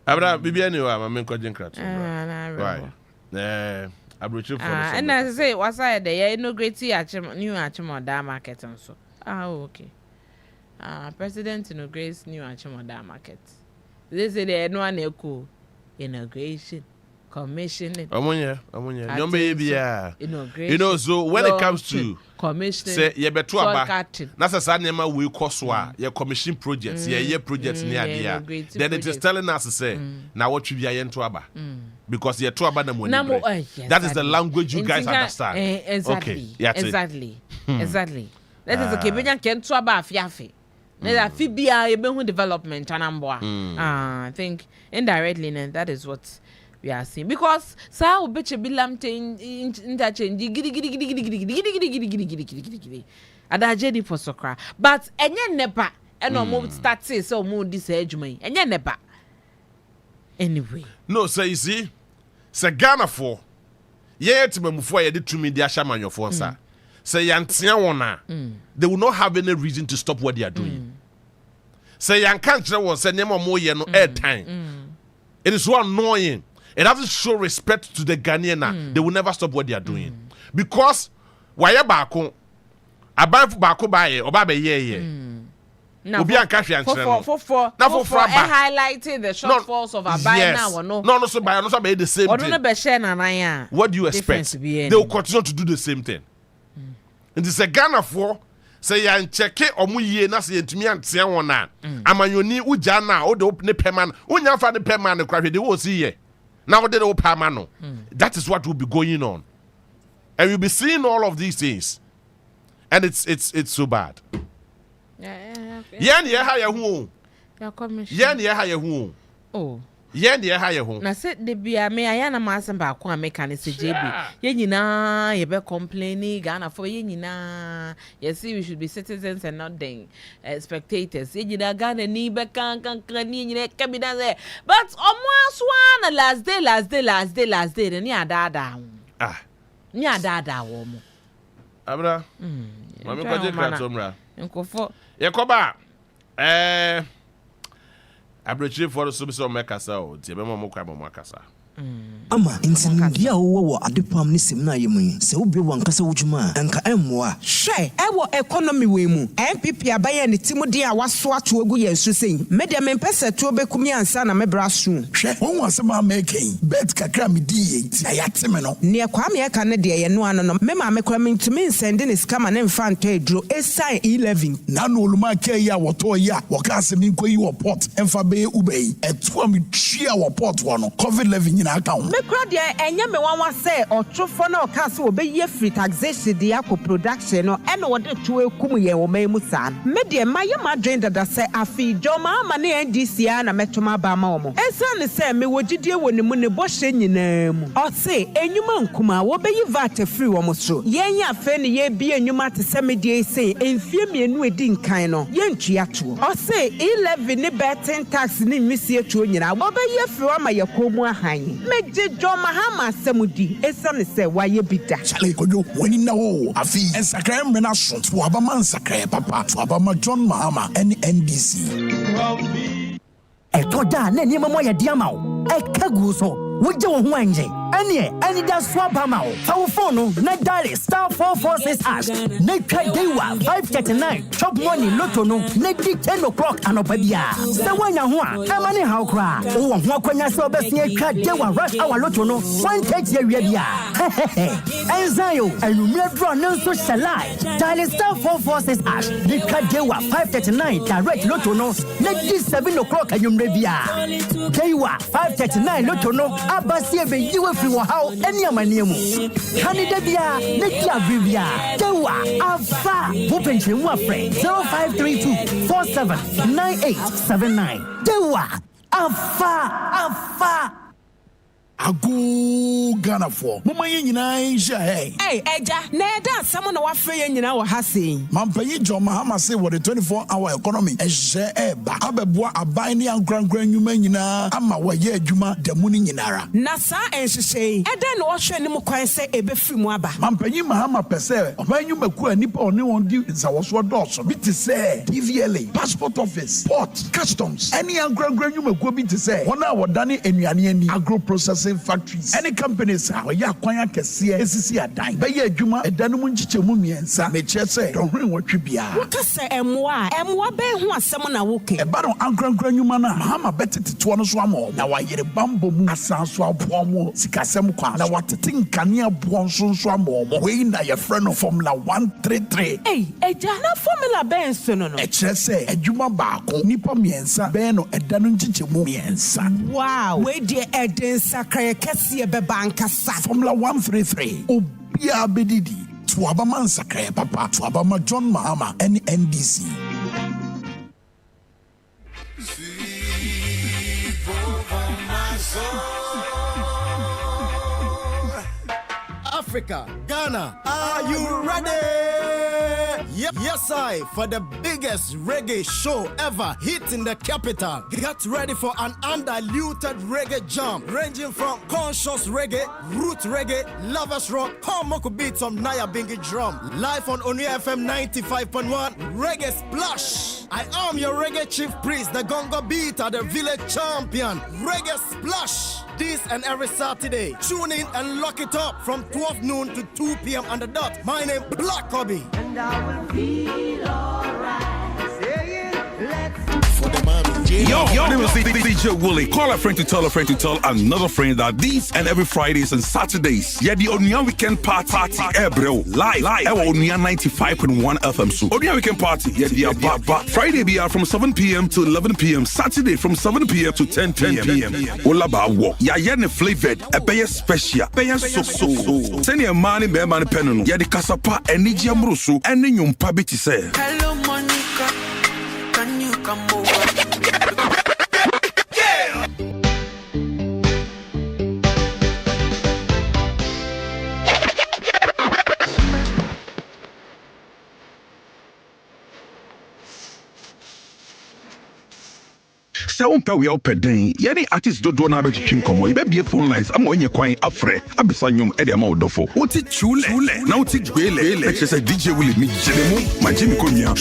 Speaker 1: Abra Bibia knew I'm a main coding crat. Right. I brought you for
Speaker 9: and as I say, was I there? No great new Achimoda market and so. Okay. President inaugurates new Achimoda market. They say they no one echo inauguration, commissioning.
Speaker 1: Amonya. No baby, you know, so when it comes to
Speaker 9: commissioning,
Speaker 1: say you better about. That's a sad name we cost your commission projects, yeah, projects near there. Then it is telling us to say now what you be into aba because you're too about the money. That is the language you guys understand.
Speaker 9: Exactly. Exactly. That is the Kenyan can to aba fiafe. There's a development and I think indirectly that is what we are seeing, because so betcha be lamte interchange adajedi for soccer, but enye nepa eno mo start say so mo this adwuma enye nepa anyway. No,
Speaker 1: so you see, say Ghana for ye timamufo ye de tumi dia shamanyo nsa. Say yantia wona, they will not have any reason to stop what they are doing. Say yan can't tell say nema mo ye no air time. It is so annoying. It doesn't show respect to the Ghanaian. They will never stop what they are doing. Because why bako abai bako baye oba be ye. Obi an kafi an chere. For
Speaker 9: highlighting the shortfalls of abai now
Speaker 1: no so buy no so be the same thing. What do you expect? They will continue to do the same thing. And it's a Ghana for say yan check omu ye na say ntumi antia wona amanyoni uja na o de open perman unya fa the perman kwa hwede wo see ye na o de the perman no. That is what will be going on, and you'll be seeing all of these things, and it's so bad. Yeah ha ya hu yeah ha ya hu
Speaker 9: oh
Speaker 1: yeah ha ya hu
Speaker 9: na said the bia me ayana ma asem ba ko ameka ne se JB ye nyina ye be complaining Ghana for ye nyina ye see we should be citizens and not the spectators. Ye nyina Ghana ni be kan ni nyina ka bi dan say but omo aswa na last day ni adada ni adada wo mo
Speaker 1: abra mami ko je kratomra
Speaker 9: nkofo
Speaker 1: ye koba Abrechire for the subso mekasa o tie be mo kwa mo akasa
Speaker 10: ama intindia wo adepam ne sim na yemu se wo be wankasa wujuma anka emmoa
Speaker 11: hwe ewo economy we mu MPP abaye ne timudi a waso ato agu ye nso sei media mempese to bekumi ansa na mebra so
Speaker 10: hwe won wasema making bet kakra me die ti ayateme no
Speaker 11: ne kwa me eka ne de ye no ano no me ma me kwa me ntumi nsende ne skama ne mfa nto edro esai 11
Speaker 10: na no oluma ke ya woto ya woka asemi nkoyi wo port emfa be ubei eto mi tria wo port wo no COVID-19 na aka ho.
Speaker 11: Me kra de enye me wanwa say otwofo na oka so obeyi free taxation de akọ production no e na wode to ekum ye wo mai musa. Me de maye madwen dada say afi joma ama na NDC na metoma ba ma wo. Esane say me wogidie woni mu ne bohye nyina mu. O say enyuma nkuma wo beyi VAT free wo mo so. Yenya afa ne ye bi enyuma te se me de say enfie mienu edi nkan no ye ntua to. O say 11 ne betting tax ni misie to nyina wo beyi free wo ma ye komu ahan. Me je joma ha ma samudi esane say wa ye bida.
Speaker 10: Chale kojo woni na wo afi ensakra mrena so to abama nsakra papa to abama John Mahama NDC.
Speaker 12: Etoda na ni mama ya diamao ekagu so woje wo ho anje ani da swaba ma wo fa wo phone na dial *446# na twa dewa 539 chop money lotto no na di 10 o'clock anopa bia se wanya ho a ama ne haw kra wo ho akwanya se obesia twa dewa rush hour lotto no 130 awia bia enzayo anumia draw no so shalai dial *446# di twa dewa 539 direct lotto no na di 7 o'clock anumre bia dewa 539 lotto no abasie be yiwe fi wo haw eni amane mu kanida bia ne dia bibia dewa afa wo penche mu afre 0532479879 dewa afa
Speaker 10: Ago Ghana for mama ye nyina insha hey
Speaker 11: eja na eda asam na wafre ye nyina wo ha sei
Speaker 10: mampanyi John Mahama say what the 24-hour economy ehye eba abeboa aban ne ankrankran nyuma nyina ama wa ye adwuma damu ni nyinara
Speaker 11: na sa enhyehyei eda na wo hwe ne mu kwan se ebefiri mu aba
Speaker 10: mampanyi Mahama pese oban nyuma ku anipa oni won di zawoso doso bi te say DVLA passport office port customs any ankrankran nyuma ku bi te say wona wodane enuane ani agro processing factories any companies are ya kwanya kese esisi adan be ya adwuma edanum nchichemu miensa me chese don hwen wotwe bia
Speaker 11: woka se emwa be hu asem na woke
Speaker 10: e ba don ankrankran nyuma na Mahama betete to no so amo na wa yere bambo mu asanso abomo sikasem kwa na watete nkane abo nso amo we na ye frɛ no formula 133
Speaker 11: eja na formula ben so no
Speaker 10: e chese adwuma baako nipa miensa be no edanum nchichemu miensa
Speaker 11: wow we dey eden sakra kese be bankasa
Speaker 10: formula 133 obia bedidi to abama nsakra papa to abama John Mahama NDC
Speaker 13: Africa, Ghana, are you ready? Yep. Yes, for the biggest reggae show ever hit in the capital. Get ready for an undiluted reggae jam ranging from conscious reggae, root reggae, lovers rock, Homoko beats on Naya Bingi drum. Live on Onua FM 95.1 Reggae Splash. I am your reggae chief priest, the Gongo beater, the village champion. Reggae Splash. This and every Saturday. Tune in and lock it up from 12 noon to 2 p.m. on the dot. My name Black Hobby. And I will feel alright. Saying, let's
Speaker 14: Yo, my name is DJ Willie. Call a friend to tell another friend that these and every Fridays and Saturdays, yeah, the Onua Weekend Party, bro, live, Onua 95.1 FM. So, Onua Weekend Party, yeah, the Friday be from 7 p.m. to 11 p.m. Saturday from 7 p.m. to 10 p.m. Olaba walk, yeah, the flavored, a bay special, bay so. Send your money, man, pennon, yeah, the Casapa, and Nijia Murusu, and then you pabiti say.
Speaker 15: Hello, Monica, can you come over?
Speaker 14: Se wonpa we open den ye ni artist dodo na betwim komo ye be phone lines am onye kwan afre abisa nyom e de ma odofo woti chule na woti gwele e che se DJ Willie mi jere mu ma jimi ko nya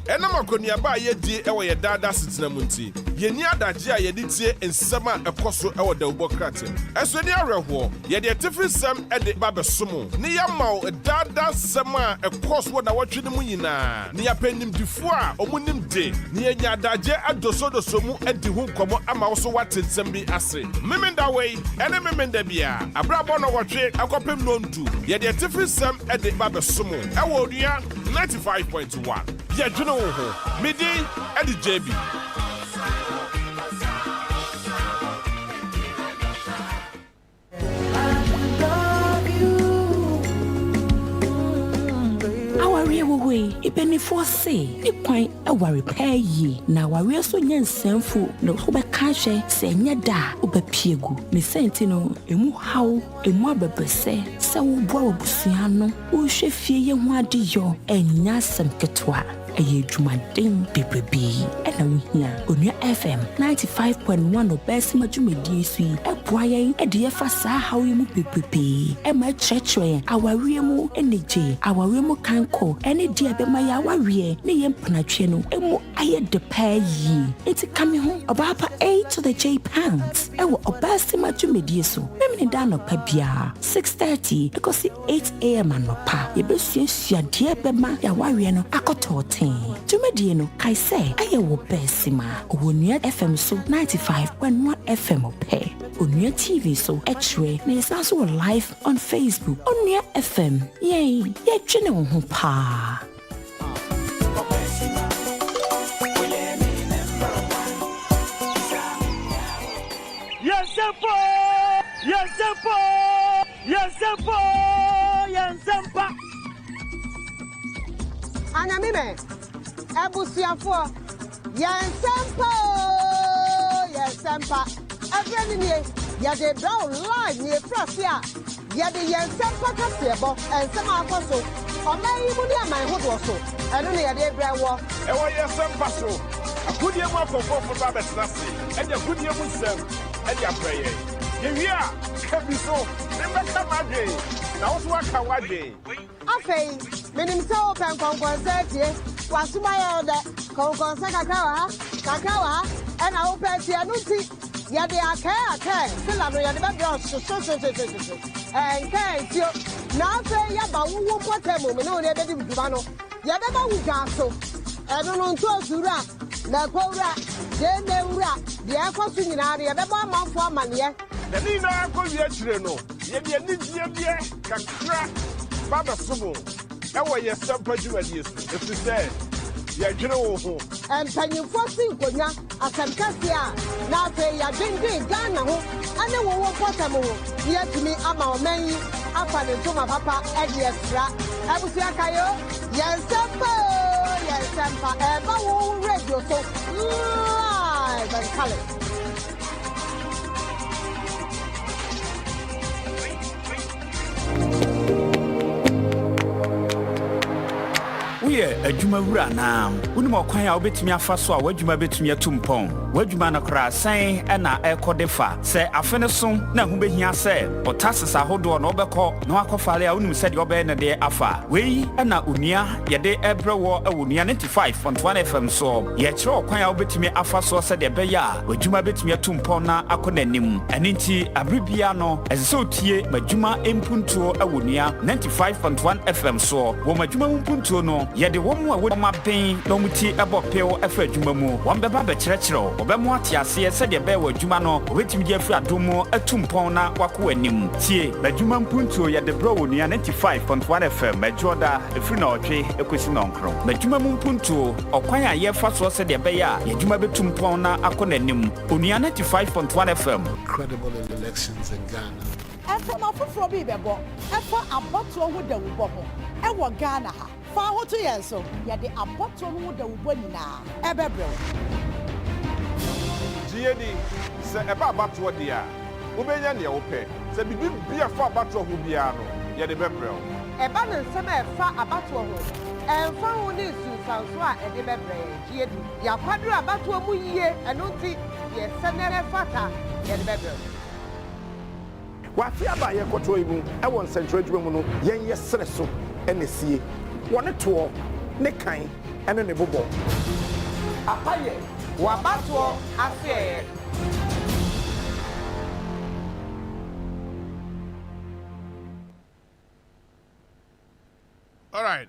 Speaker 1: Ena makonia ba ye die e wo ye dada sitina munti ye ni adaje a ye di tie ensem a ekoso e wo da ubokrate eso ni areho ye de tifri sem e de ba besomo ni ya maw dada sem a ekoso na watwe ni mu nyina ni ya panim difo a omunim de ni ye nya adaje adosodoso mu edi hu komo ama wo so watensem bi ase memenda we ene memenda bia abrabo no watwe akopem no ntu ye de tifri sem e de ba besomo e wo odua 95.1 Yeah, you know, Midi and the JB.
Speaker 16: Ibenifo say ikwan ewa repair yi na ware so nyansanfo na so be ka hwe se nya da obapiegu ne senti no emu haw emu abebese se wo bo abusua no wo hwe fie ye ho ade yo enya sem ketwa eye dwumaden bebrebe ena wo hia Onua FM 95.1 obesima dwumadi su eboayen ede ye fa sa haw yi mu bebrebe e ma chechwe aware mu eneje aware mu kanko ene dia be ma ya aware ne ye mpanatwe no emu aye de pay yi enti kame ho obapa A to the J pounds e wo obesima dwumadi su memne da no pa bia 6:30 because 8 am anopa ye be suasua dia be ma ya aware no akotote Jumedi no kai say aye wo besima Onua FM so 95.1 FM ope Onua TV so x-ray na is also live on Facebook Onua FM yay ye twene wo ho pa
Speaker 11: Yesempa Anyamime Ebusiafo Yesempa Every ya de brown live near Frasia ya de Yesempa Casebo and some apostle or may you my hood also and only a day brown war
Speaker 1: and what Yesempa so a good year for Babette Nassi and a good year with them and your prayer. Yeah, can be so. Never come again. Now, what can I do?
Speaker 11: Okay, meaning so open concert, was my order, concert Kakawa, and I open the Anuti. Yet they are care, still I'm ready to and can't you now say about who put them in only a bit of Gumano. Yadaba we got so, and on to Zura, the Pora, then the Ura, the Aqua Singing area, the Mamma for money.
Speaker 1: The Nina Aqua, yet you need Kakra, Baba Sumo. How are you, some prejudice? If you say, yeah, you know,
Speaker 11: and can you foresee Konya as some Cassia? Now say you're drinking Ghana, and then we won't put them all. Yet to me, I'm our many, up and into my papa, and yes, I will see a Kayo, yes, ever won't radio so live and color.
Speaker 17: We are a Juma Rana. Unimo Kwaya betumi afa so a wadwuma betumi atumpon. Wadwuma no kra san e na ekodefa. Se afene so na hu behia se otasesa hodo no obekọ na akofale a unum se de obe na de afa. Wei e na unia ye de ebrewo e wonia 95.1 FM so. Ye kire Kwaya betumi afa so se de be ya wadwuma betumi atumpon na akonanim. Eni nti abribia no ezese otie madwuma empuntuo e wonia 95.1 FM so. Wo madwuma empuntuo no yede wo mu a wo ma ben no muti ebopeo afa adwuma mu wo beba be kirekire obemu atiase se de be wa adwuma no obetimi di afi adomo atumpon na wako anim tie badwuma mpuntuo yede bro wo nia 95.1 FM majoda efri na otwe ekosi na onkro badwuma mpuntuo okwan a ye fa so se de be ya adwuma betumpon na akonanim onia 95.1 FM
Speaker 18: credible elections in Ghana
Speaker 11: Efema foforo bi bebo efa aboto ho da wo bo ho e wo Ghana ha fa ho to yen so ye de aboto ho da wo bo nyina ebebre
Speaker 1: GAD se eba abato dia ubenya ne wo pe se bibi bia fa abato ho bia no ye de bebre
Speaker 11: eba ne nsem efa abato ho emfa ho ne sunsanso a e de bebre GAD ya kwadru abato mu yie eno nti ye senere fata ye de bebre
Speaker 1: Wafi aba ye koto imu e won central adwuma mu no yen ye sere so ene sie wone to ne kan ene ne bobo
Speaker 11: apaye wabato afie
Speaker 1: All right.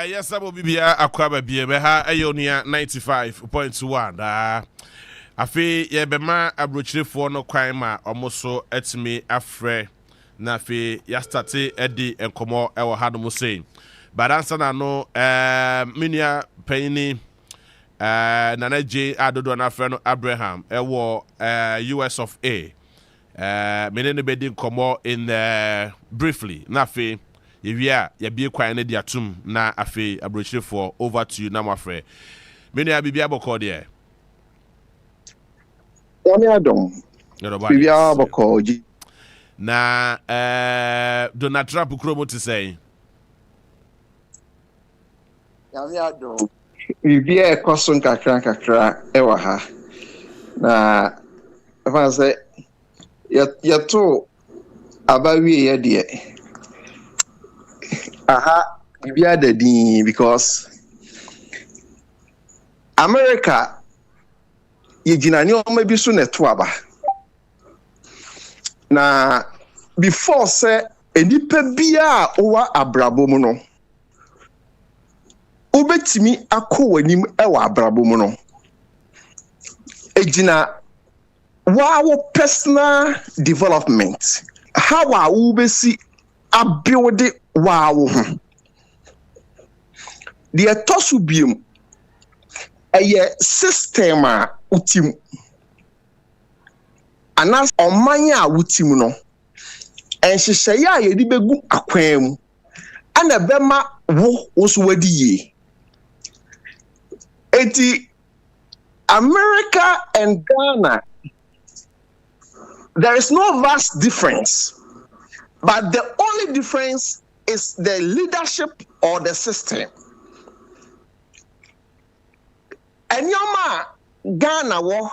Speaker 1: Yes, abo bibia akwaba bie be ha ayonia 95.1 afi ye bema abrochirefo no kwan ma omoso etimi afre na afi ya starte edi enkomo ewo ha no sei but answer na no minia penny Nana J Adodo na friend Abraham US of A menene bedin komo in briefly na fe yewia ya bie kwan ne dia tum na afe abrochire for over to you na mafre minia bibia boko de
Speaker 2: Yami adom bibia boko ji
Speaker 1: na Donald Trump kromo to say
Speaker 2: Yami adom bibia ekoso kakra ewa ha na fa say yato abawie ye de aha bibia dadin because America yegina ni o ma bi so neto aba na before say enipa bia owa abrabo mu no obetimi akọwanim ewa abrabo mu no ejina wow personal development how we besi abuild wow the etosubium eye system a utim anas omanya a utim no enhyehyeye a yedi begu akwan mu ana bema wo so wadi ye eti America and Ghana, there is no vast difference, but the only difference is the leadership or the system. And yama Ghana war,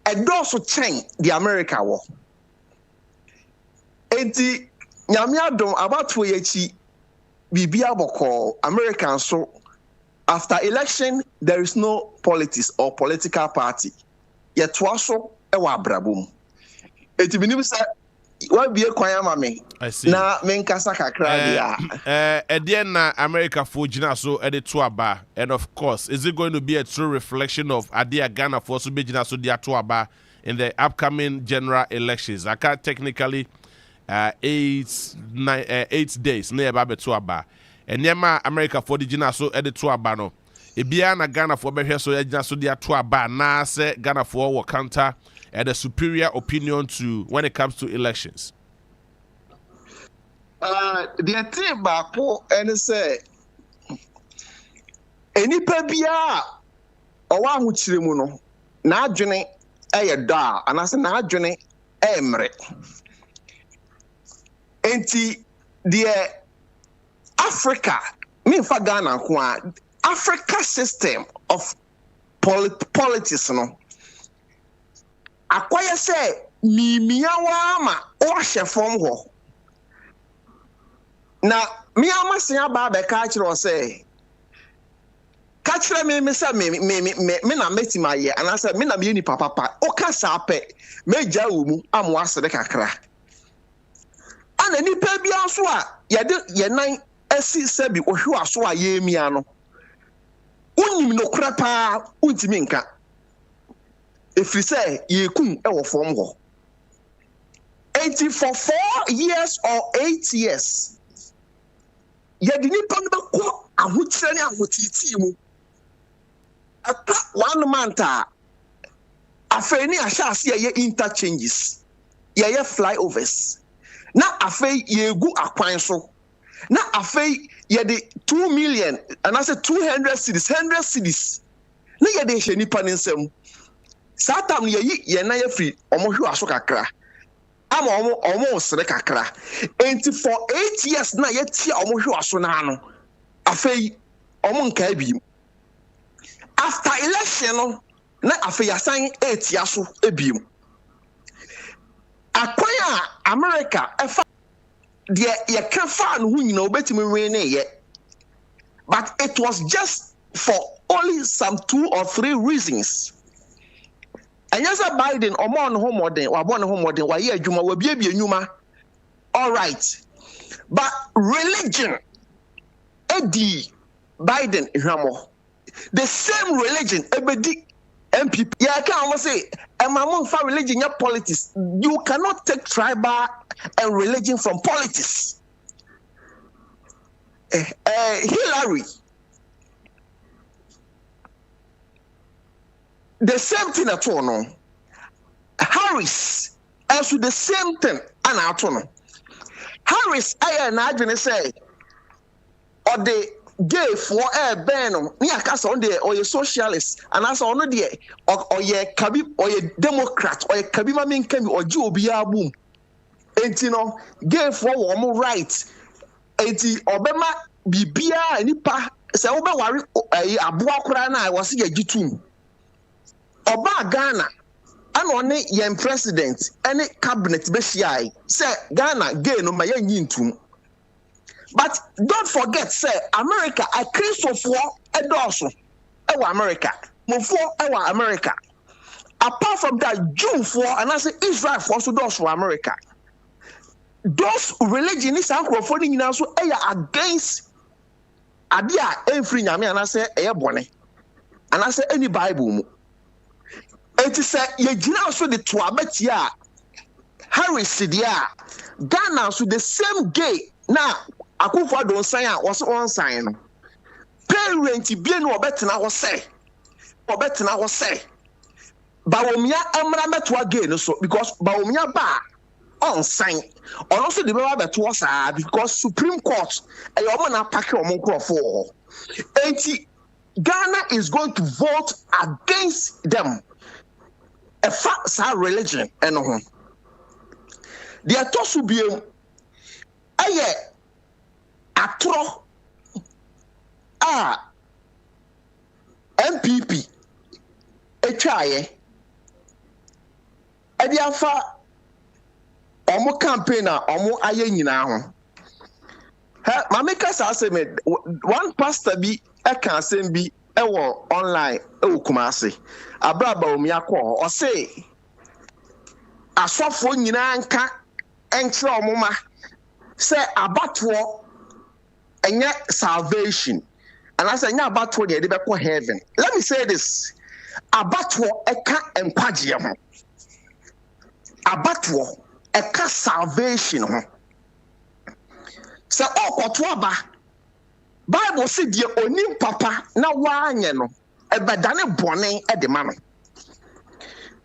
Speaker 2: a also change the America war. Eti nyamiadom about 2 years bibia boko American so. After election, there is no politics or political party. Yet waso ewa brabum. Eti binibu sa wa bie kwanya mame. Na menkasa kakra dia.
Speaker 1: Edien na America for gina so ede to aba, and of course, is it going to be a true reflection of Adia Ghana for so be gina so dia to aba in the upcoming general elections? I can't technically 8 days near aba to aba. And Yama America for the Gina so edit to abano. Ebiana Ghana for behe so Edna so dia to aba na se Ghana for will counter and a superior opinion to when it comes to elections.
Speaker 2: The thing bako and say any pebia or one who chirimuno na adwene eye da and I say na adwene emre. Enti the Africa, me for Ghana, Africa system of politics, no. Akwaya say, miyawa or from ho. Now, miyama say about the culture or say, catch me na meti my year, and I said, me na mi ni papa, oka sape, me jaumu, amwasa de kakra. And any pebia so ye nine esi sebi ohwe aso a ye mia no unim no krapa untimi nka efri say ye kum e wo fom ho 80 for 4 years or 8 years ye di nipa no ko ahotire ne ahotiti mu ata 1 month a afeni ahase ye interchanges ye flyovers na afei yegu akwan so na afei yede 2 million and I say 200 cities 100 cities na yede hye nipa nsem satam ye na ye free omohwe aso kakra ama omo sere kakra enti for 8 years na ye tia omohwe aso na no afei omo nka bi after election no na afei asan 8 years so ebiem akwaya America efa the ye can fa no hu nyina obetimi we na ye but it was just for only some 2 or 3 reasons. And yes, Biden omo no homodin wa bon homodin wa ye adwuma wa biebie nyuma all right but religion edi Biden hwamo the same religion ebedi MPP yeah can almost say among for religion your politics you cannot take tribal and religion from politics Hillary. The same thing at all, no. Harris, also the same thing, and at all. Harris, I imagine say, or the gay for a ban, near Casa on the or a socialist, and as on the or ye Kabi or a Democrat or a Kabima Minkemi or Jobia boom. And you know, gay for more rights. And Obama Bibia and Nipa, say Oba Wari Abuakurana, was a G2. Oba Ghana, and on it, young president, any cabinet Beshiai, say Ghana, gay no my young. But don't forget, say America, a case of war, a dorsal, America, Mufo, America. Apart from that, Jew for, and I say Israel for also doors for America. Those religions are crossing now, so they are against Adia, every Yami, and I say, Airborne, and I say, any Bible. It is a Yajina so the Tuabetia, Harris, Ghana, so the same gay. Now, Akufa don't say, was one sign. Parent, be no better now, say, or better now, say. Baumia Emra to again, so because Baumia Ba on sign, or also the Baba to us because Supreme Court, a woman pack your monk for 80. Ghana is going to vote against them. A facts are religion and on. They are told to be a tro MPP HIA Ediafa Omo campaigner Omo aye nyina ho ma make us say me one pastor bi e kan asem bi e wo online e wo Kumasi abraba omi akọ o say asofo nyina nka enkyere omoma say abatwo enye salvation and I say nya abatwo de be ko heaven. Let me say this, abatwo eka enkwaje ho, abatwo eka salvation ho. Say okoto aba Bible say die onim papa na wanye no ebedane bone e de ma no.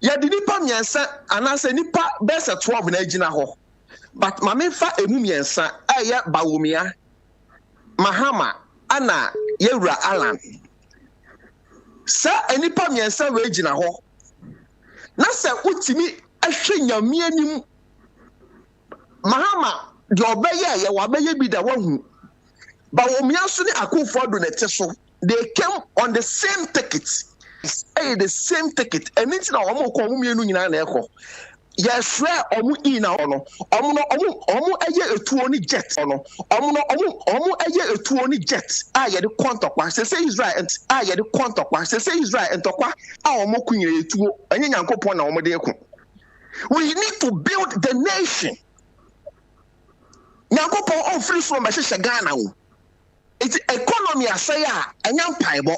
Speaker 2: Ye di nipa miensa anase nipa bese 12 na agina ho. But mamefa emu miensa eye Bawumia Mahama ana Yewura Alan. Sa enipa miensa we agina ho. Na se utimi ahwe nyame anim Mahama de obeye ye wabeye bi da wahu. Bawumia so ni Akufo-Addo nete so. They came on the same ticket. The same ticket. And it's now omo ko omo mienu nyina na ekọ. Yes, omo ina ono. Omo eye etuo ni jet ono. Omo eye etuo ni jet. Ye de kontokwa. Say Israel and ye de kontokwa. Say Israel and tokwa. Omo kunyere etuo. Enye Nyankopon na omo de eku. We need to build the nation. Nyankopon on free from Mashisha Ghana. It's economy asaya enyam paibo.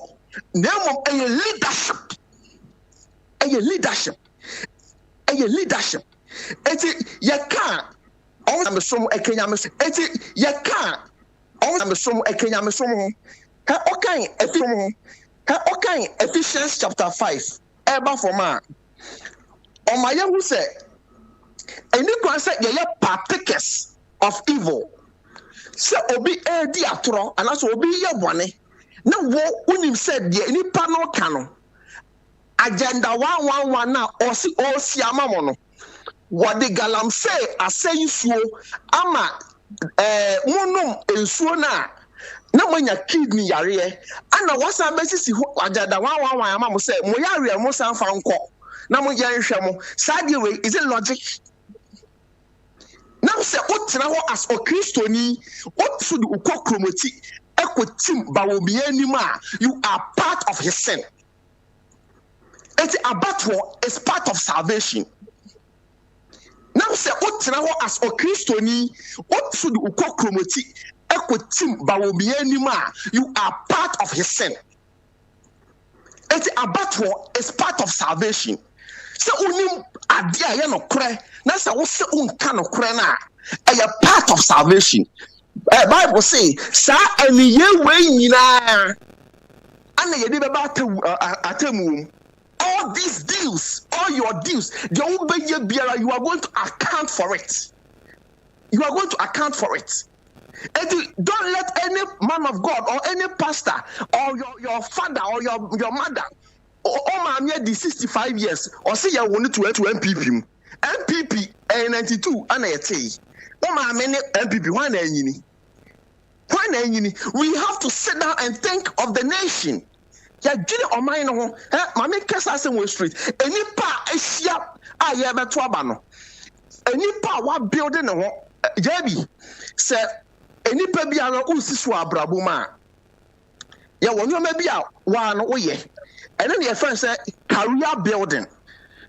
Speaker 2: Nemo a leadership. A leadership. It's yaka. All I'm some a Kenya. It's yaka. All I'm some a Kenya. Okay, Ephesians chapter 5. Eba for man. On my young who said, and you can say you're partakers of evil. So obi di atro and also obi ye bone na wo unim said de nipa no ka no agenda 111 na osi amamo no what the galam say asayi suo ama munum ensuo na manya kidney yare ana wasa besisi ho agenda 111 amamo say mo yare mo san fa nko na mo yan hwe mo sade way is it logic? Now say what as a Christian, what should you call chromati? Equatim Bawumia Nima, you are part of his sin. It's abattoir is part of salvation. Now say what as a Christian, what should you call chromati? Equatim Bawumia Nima, you are part of his sin. It's abattoir is part of salvation. So unim adia no kre na say wo se unka no kre na a part of salvation.
Speaker 19: Bible say sa aniye we nyina ana ye de beba atemu all these deals, all your deals, the obeye biara, you are going to account for it. You are going to account for it. And don't let any man of God or any pastor or your father or your mother or my the 65 years or say you want to MPP. MPP 92 and I say, oh my many MPP one we have to sit down and think of the nation. Ya gine o man no mama kasa se we street enipa ahia aye beto aba no enipa wa building no JB se enipa bia no usi so abrabo ma ya wonu ma bia wa no woye ene ne friend say career building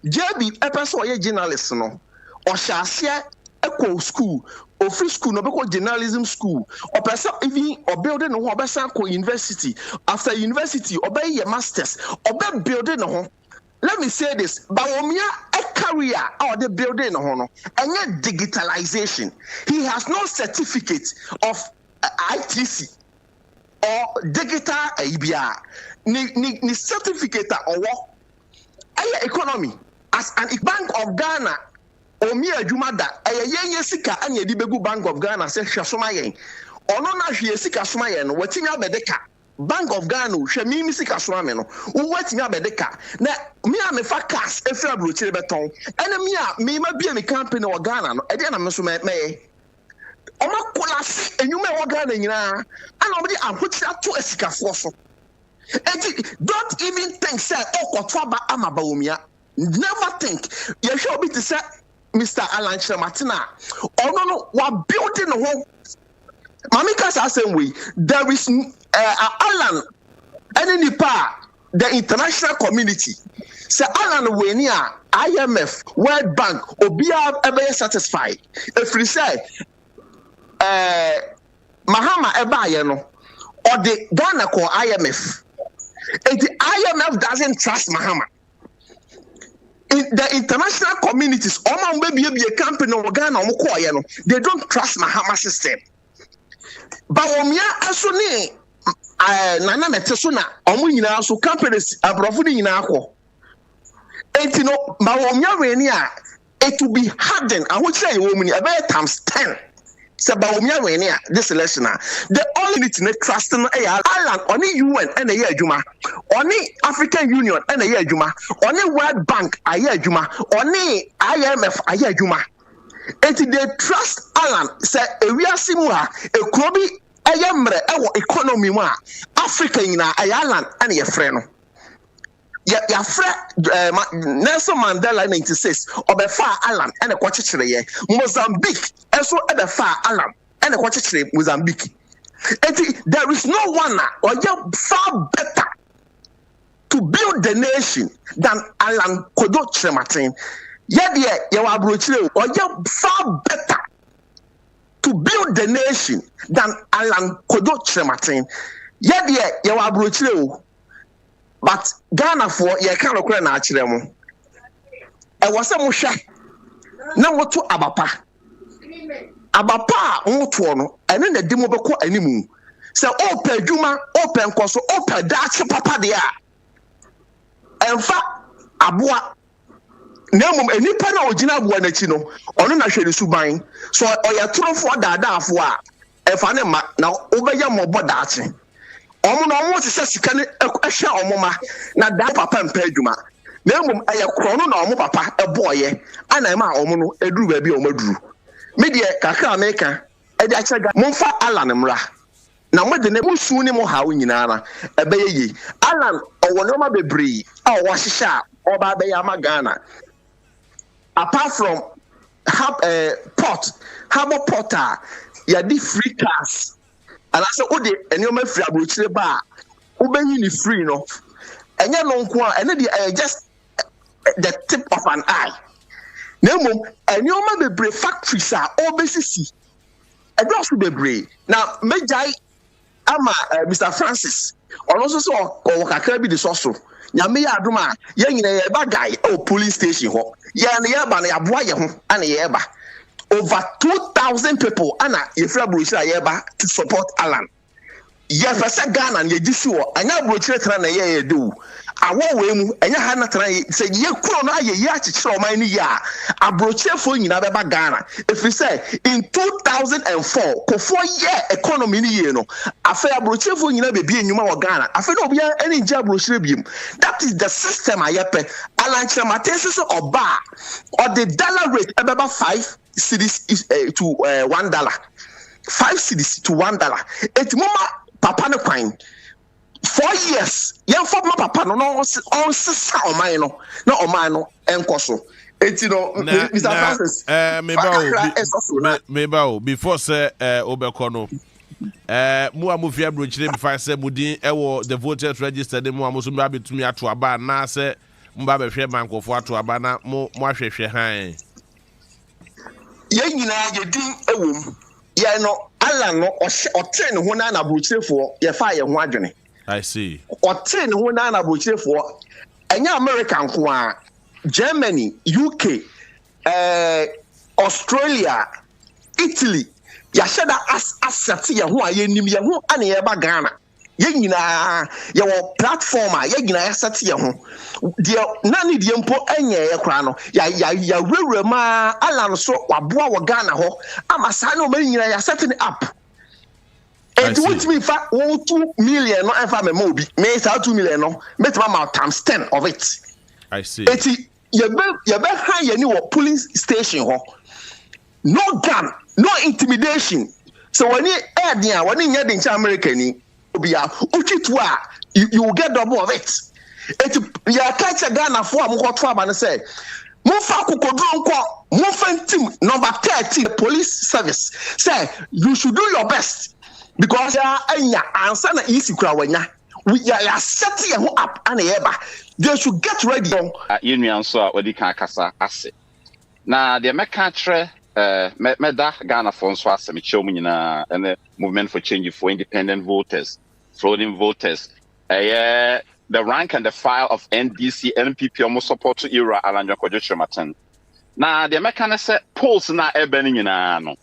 Speaker 19: JB epeso oye journalist no o hyaase eko school free school no be journalism school or person even or building no ho be university after university or be your masters or be building no. Let me say this, Bawomia a career or the building no and digitalization. He has no certificate of ITC or digital ABR ni certificate or what economy as an Bank of Ghana. Omi adwumada eyenye sika anya di begu Bank of Ghana se hwesoma yen ono na hwe sika soma yen no watimi abedeka Bank of Ghana hwe mi sika soma me no watimi abedeka na me a me fa cash efi abrochire beton ene me a me ma bia me company wo Ghana no e de na me so me oma kolase enyuma wo Ghana nyina ana obi ahochi ato esikafo so don't even think say okoto aba amaba omia never think you should be to say Mr. Alan Shematina, no, we're building a home. Mamika same way. There is Alan, any part, the international community. Say Alan Wenia, IMF, World Bank, Obia ever satisfied. If we say Mahama Ebayeno or the Ghana call IMF, and the IMF doesn't trust Mahama. The international communities, a company or Ghana, they don't trust Mahama system. But asuni nana metesuna omunyina so companies abrofuni nyina akọ. Entino bawomia wenia it will be hardened. I would say woman about times 10. This election, the only need to trust in Ireland, only UN and a year Juma, only African Union and a year Juma, only World Bank a year Juma, only IMF a year Juma. And they trust Ireland, say a real simula, a Kobe, a yamre, our economy, Africa in Ireland and your friend. Your friend Nelson Mandela 96 or the far Ireland and a quachitre Mozambique also at the far Ireland and a quachitre Mozambique. There is no one or far better to build the nation than Alan Kodo Martin. Yet you are brutal or far better to build the nation than Alan Kodo Martin. Yet you are brutal. But Ghana for ye kind of na achire mu. E wose mo hwe na woto abapa. Abapa woto no ene na di mo beko animu. Se opa adwuma, opa nkoso, opa daache papa de a. Emfa aboa. Na mum enipa na ogina aboa na chi no, ono na hwe suban. So oya torofo daadaafo a efa ne ma na obeya mo bodaache. Omo no omo se sika ne ehwe omo ma na da papa mpa adwuma na emum aye krono na omo papa eboye ana ma omo no eduru ba bi omo duru me de kakra America e de achega momfa Alan mra na mo de ne musu ni mo ha onyina na ebeye yi Alan owo no ma bebre a wo hihya oba be ya ma Ghana apart from harbor porter ya di free cars. And I said, "Oh, the any of my free abrochire bar, ubenyi ni free no. Enya no nko a, ene dey just the tip of an eye. Na mum, any of my bebre factories are obesisi. E do so bebre. Now, mejai ama Mr. Francis. Also so o kakra bi de so so. Nyame ya adoma, ye nyina ye ba guy o police station ho. Ye na ye ba na aboa ye ho, ana ye ba. over 2,000 people ana yefra brochire yeba to support Alan. Yefesa Ghana and Yejisiwo, and now brochire na ye do. Awo we mu enya ha na tran say ye kuro na ye ya chichiro man ni ya abrochire fo nyina beba Ghana. If we say in 2004 ko 4 year economy ni ye no afa abrochire fo nyina be bi enyuma wo Ghana afa no bia any nja abrochire biem. That is the system ayepe Alan Chamatensis oba or the dollar rate ebeba 5 cedis to $1. 5 cedis to $1. Et mama papa no kwan 4 years yan for my papa no on sisa o man no na o man no enko so eti no Mr. Francis
Speaker 1: meba before say obeko no mu amofia brochire be fa say mudin ewo the voters register dem mu amoso mba betumi ato aba na say mba be hwe mankofo ato aba na mo ahwehwe han
Speaker 19: ye nyina ye din ewom ye no Alan no o train ho na brochirefo ye fa ye ho adwene.
Speaker 1: I see.
Speaker 19: Otin who na brochire for enya American kwa Germany, UK, Australia, Italy. Ya sheda asset ye ho aye nim ye ho ane ye ba Ghana. Ye nyina ye wo platform a ye nyina asset ye ho. De na ne de mpo enye ye kra no. Ya rewre ma Alan so waboa wo Ghana ho. Ama sa na o ma nyina ya setting up. It would be 2 million, no, if I'm a mobi, may 2 million, no, met my times 10 of it.
Speaker 1: I see.
Speaker 19: It's you be high any police station, no gun, no intimidation. So when you add here, when you get American, you will get double of it. It's you catch a gun for what Faban said. Mufa kukodronko, Mufa team number 30, the police service. Say you should do your best. Because answer na easy krawanya we are setting up and they should get ready.
Speaker 20: Union so we can kasa ase na the mekatre meda Ghana for so ase me chew nyina and movement for change for independent voters, floating voters, the rank and the file of NDC NPP almost support to era Alanjo Kojochematen. Na the mekane say polls na ebe nyina no.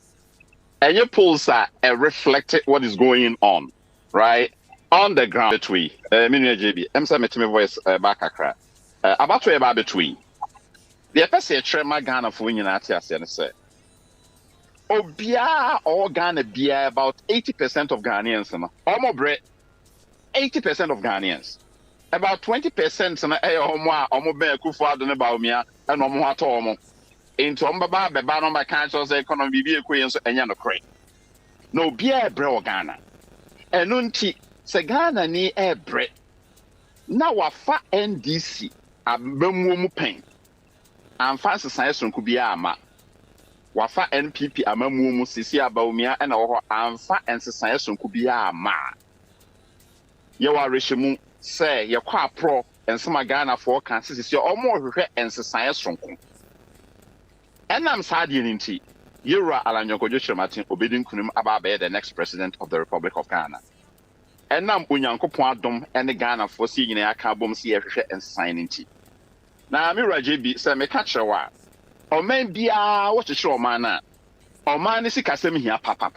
Speaker 20: And your polls are reflected what is going on, right? On the ground between Minia JB, I'm saying my voice back akra. About to about between. The FSA trema Ghana for winning at yes, and say, Obia or Ghana be about 80% of Ghanaians, almost bread 80% of Ghanaians. About 20% and almost bear kufa don't about me and almost at into Ombaba, the Baron by Council's economy be a queen and yan crane. No beer bro Ghana. And nunti se Ghana ni air bread. Now a fat NDC a bemu pain. And fancy science could be a ma. Wafa NPP a mamu sisi abaumia and our amfa and science could be a ma. You are Rishimu say your qua pro and some Ghana for Kansas your almost and science from. And I'm sad in tea. Yura Alanyo Kojochematen obedient kunum ababe the next president of the Republic of Ghana. And now Unyanko Poadom and the Ghana for seeing a carbon CF and signing tea. Now Mira JB say me catch a while. Or man be what a show man. Or man is a casem here papa.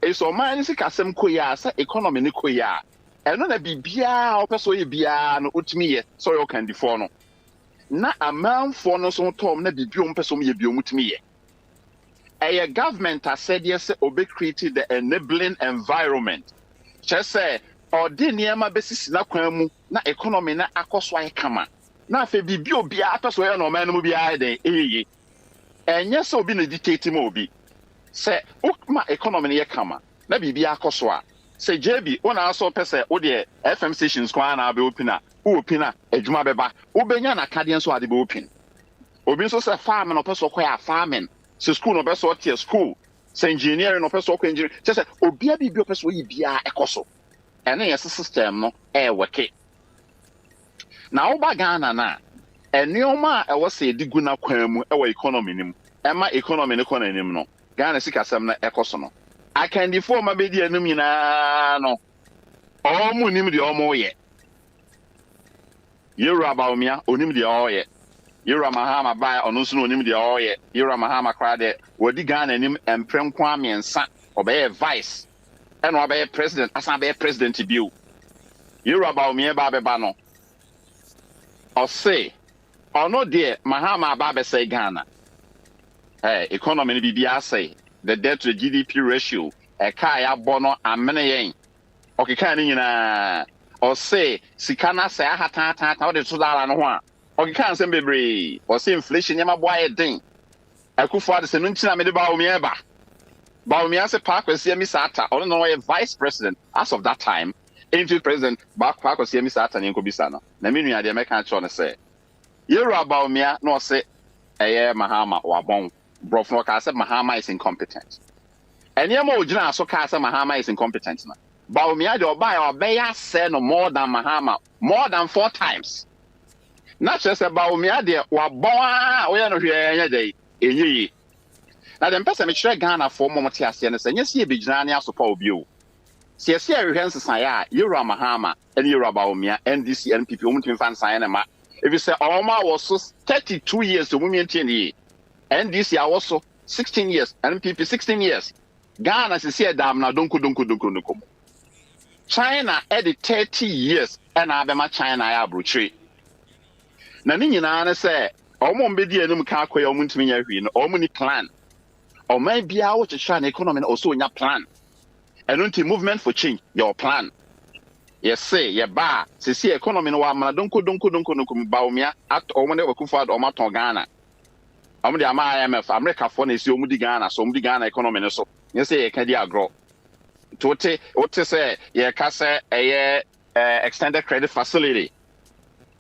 Speaker 20: It's or man is a casem koya sa economy ni koya. And none be bia or perso bia no utmi so you can defono. Na a man for no so tom na bibium person ye biomutimi ye. A government has said yes, obe created the enabling environment. Just say, or the niema basis na kwemu na economy na akoswa kama. Na fe bibio bia apaso no man mu bia de eye. Enye so obi na dictate mo obi. Say, ukma economy ye kama. Na bibia akoswa. Say JB, one also pese o de FM stations kwa na be opina. Opina adwuma beba obenya na kade nso ade be open obi nso se farm no person kwa farming se school no person tie school se engineering no person kwa engineering se obi a bibio person yi bia ekoso ene yes system no work na oba Ghana na enioma e wo se digu na kwan mu e wo economy nim ema economy ne kona nim no Ghana sikasem na ekoso no akandifo ma be di enum nyina no omu nim de omu ye Yura Baumia, onim the oye. Yura Mahama by Onusu Nim the Oye, Yura Mahama cried, Wodi Ghana nim and Prem Kwame and San, obey a vice, and obey a president, as I be a president to you. Yura about me Babe Bano. Or say, or no dear, Mahama Babe say Ghana. Hey, economy BBA say, the debt to the GDP ratio, a kaya bono and many. Okay, can you or say, Sikana say, I had how the $2 no one. Okay, can't say baby. Or say inflation, yama boy a thing. I could father say, Nuntina made about me ever. Baumia se Park was Yemi Sata, or no a vice president as of that time. Into president, Park was Yemi Sata and Kubisana. Namina, the American trying to say, you're about me, no say, Mahama or Bon. Brofnoka said Mahama is incompetent. And Yamo Jina so Casa Mahama is incompetent. Baumia do buy or Baya said no more than Mahama, more than 4 times. Not just about Baumia dear, or Boa, we are not here any day, in ye. Now, the person which Ghana for Momatias and yes, ye be Jania support you. See, hence Saya, Yura Mahama, and Yura Baumia, NDC, and people won't fan Sienema. If you say Oma was so 32 years to women 10 years. NDC also 16 years, NPP 16 years. Ghana is here, damn now, don't. China added 30 years, and Abema China abrutree. Nanina say, Omon Bedi and Mukakwe, Omuntimia, Omuni plan. Or maybe I watch a China economy also in your plan. And until movement for change, your plan. Yes, say, ye ba, see economy no one, don't Baumia, act or when they were Kufad or Maton Ghana. I'm the IMF, America for is your Mudi Ghana, so Mudi Ghana economy. So, you say, Kadia grow. Tote, what to say, ye Casa, a extended credit facility.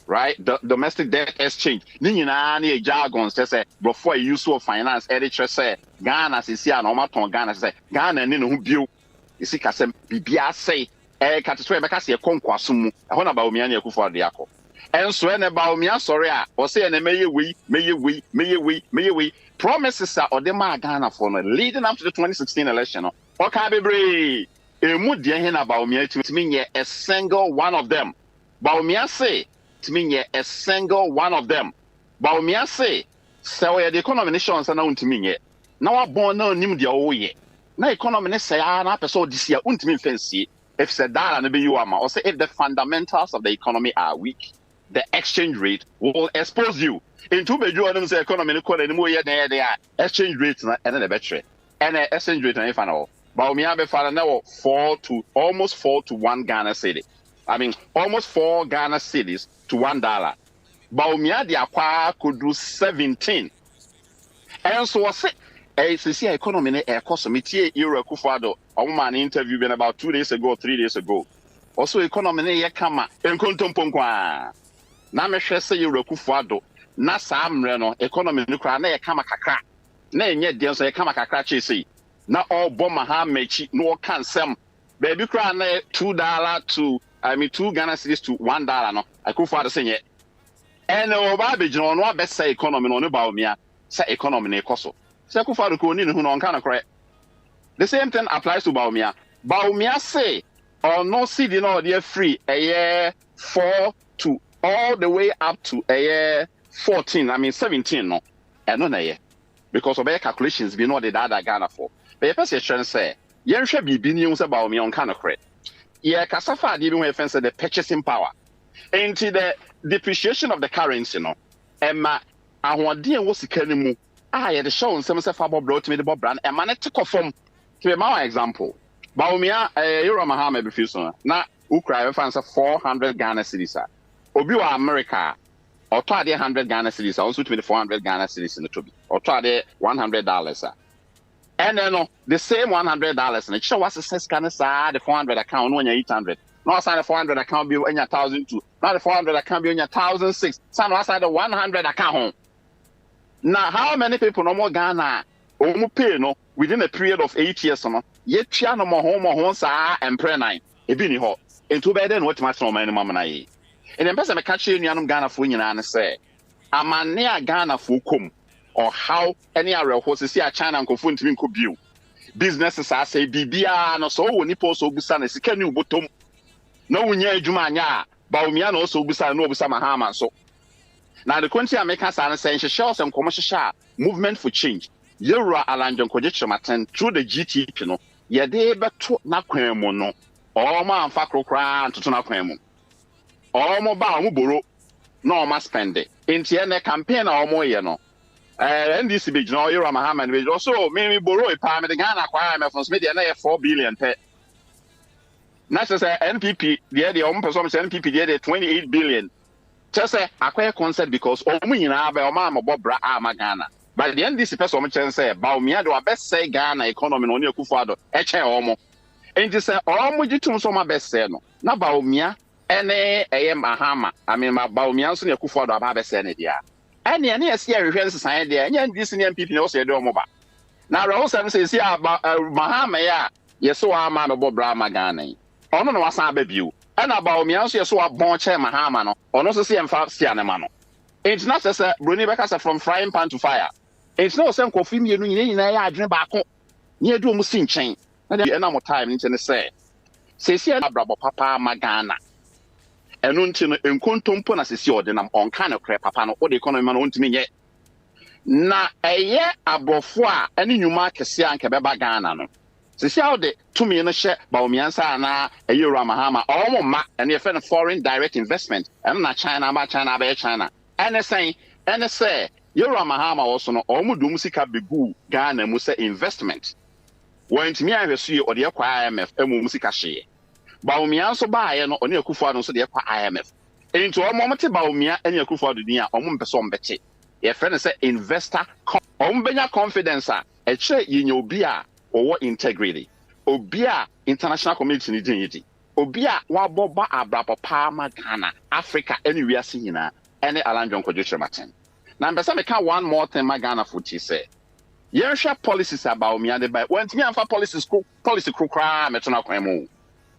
Speaker 20: Right? The domestic debt exchange. Nina ni jargons just say before use of finance, editor say Ghana is here no matter Ghana say Ghana ni no bio. You see kasem bibia say katiswe beka se konkwaso mu. E ho na ba omia na yakufo ade akọ. Enso na ba omia sorry a o say na meye we promises are ode ma Ghana for no leading up to the 2016 election no. Oka bebre emu de he na ba omia timi nye a single one of them. Ba omia say mean a single one of them. Baumia say, so the economy nations are known to me. Now I born no nim the oye. Now economy say I person this year unto fancy if said that and be you or say if the fundamentals of the economy are weak, the exchange rate will expose you. In 2 bedroom say economy anymore they are exchange rate and then a better. And exchange rate and if I know. Baumia be father now almost 4 to 1 Ghana city. I mean, almost 4 Ghana cities to $1. Baumia the aqua could do 17. And so I say, see economy a cost committee Euro Kufado, a woman interview been about 2 days ago, 3 days ago. Also, economy ya kama en kontomponkwa. Na me hwe say Euro Kufado, na sam reno economy no kra na ya kama kakra. Na enye de so ya kama kakra chesi. Na all bomber ha mechi no kan sem. Baby kra na $2 to 2 Ghana cedis to $1 no. I could father say it. And Obabe John, what best say economy on about me, say economy ne coso. Say could father ko ni who no kind of correct. The same thing applies to Baumia. Baumia say, or no cedi no dear free a year 4 to all the way up to a year 14, 17 no. And no year. Because of their calculations be no the data Ghana for. But your person say, yen should be news about me on kind of correct. Yeah, Kasafa even when offense the purchasing power. Into the depreciation of the currency, no. Emma, I want dear was the the show and some Fabo brought me the Bob brand and managed to conform to my example. Baumia, Euro Mahama Befusona. Now, Ukraine fans 400 Ghana cedis. Obiwa America, or try 100 Ghana cedis, also 400 Ghana cedis in the Toby, or try $100. And then the same $100 and it show us the Ghana side the 400 account when you're 800. No side the 400 account bill in your 1,002. Not the 400 account bill in your 1,006. Some outside the 100 account. Now how many people no more Ghana pay no within a period of 8 years no yet chia no more home sa and pre 9 e bi ni ho into bed then what much no man mama na yi and then person me catch you nuanom Ghana fo nyina na say amane a Ghana fo kom or how any area ho se a China nkofo ntimi nko biu businesses are say bibia no so woni po so busa na sika ni ubotom no wunya adwuma anya ba umia no so busa no busa mahama so Now the country America are saying she shows some commercial movement for change. Yura Alanjon Kojichamaten through the GTP, you know, ye de beto na kwemo no. All man fa krokra to na kwemo. All mo ba mo boro no ma spend it. Inti ene campaign or mo ye no. NDC be no Yura Muhammad we also me boro e pa me the Ghana kwa me from media na 4 billion pe. Na say NPP the person say NPP the 28 billion. Just say acquire concept because omu nyina ba o ma mo bra Ghana. But the NDC person omo say ba omi ade wa best say Ghana economy no Akufo-Addo e che omo. Enti say omo gitum so ma best say no. Na ba omi ene Mahama. I mean ba omi so ne Akufo-Addo aba best say ne dia. Ene ene ese ahwehwe nsesan dia. Nya NDC ne MPP ne o say de omo ba. Na rawo say say Mahama ya yeso wa ma no bra Ghana. Ono no wasan aba biu. Ena ba omi so yeso wa bon che Mahama no. Ono so se emfa sia ne ma no. Enti na say Bruni beka say from frying pan to fire. It's not some coffee me no nyina ya adwene ba ko ne adu mu si nchen na de na mo time nche ne say sesi abrabo papa magana enu nche no enkontompo na sesi odinam onka ne kre papa no o de economy no ntimi nye na eye abofo a ene nyuma kese anke beba Ghana no sesi how de tumi no hye ba omiansa na eye Mahama omo ma ene fe foreign direct investment ene na China ba China ene say Yura Mahama also no omudum sika begu Ghana mu say investment. When to me I see or the IMF emu sika hye. Ba omia so ba ye no oni Akufo-Addo so de IMF. Into omomete ba omia eni Akufo-Addo ni a omum pese ombete. Ye friend say investor ombenya confidence a eche yinya obi a owo integrity. Obi a international community ni din yidi. Obi a waboba abrabo pa ma Ghana, Africa anywhere si nyina ene Alanjon Kojochematen. Now, I'm saying one more thing, my Ghana Futi say. You share policies about me and the by. When me and for policy crime, metona kwemu.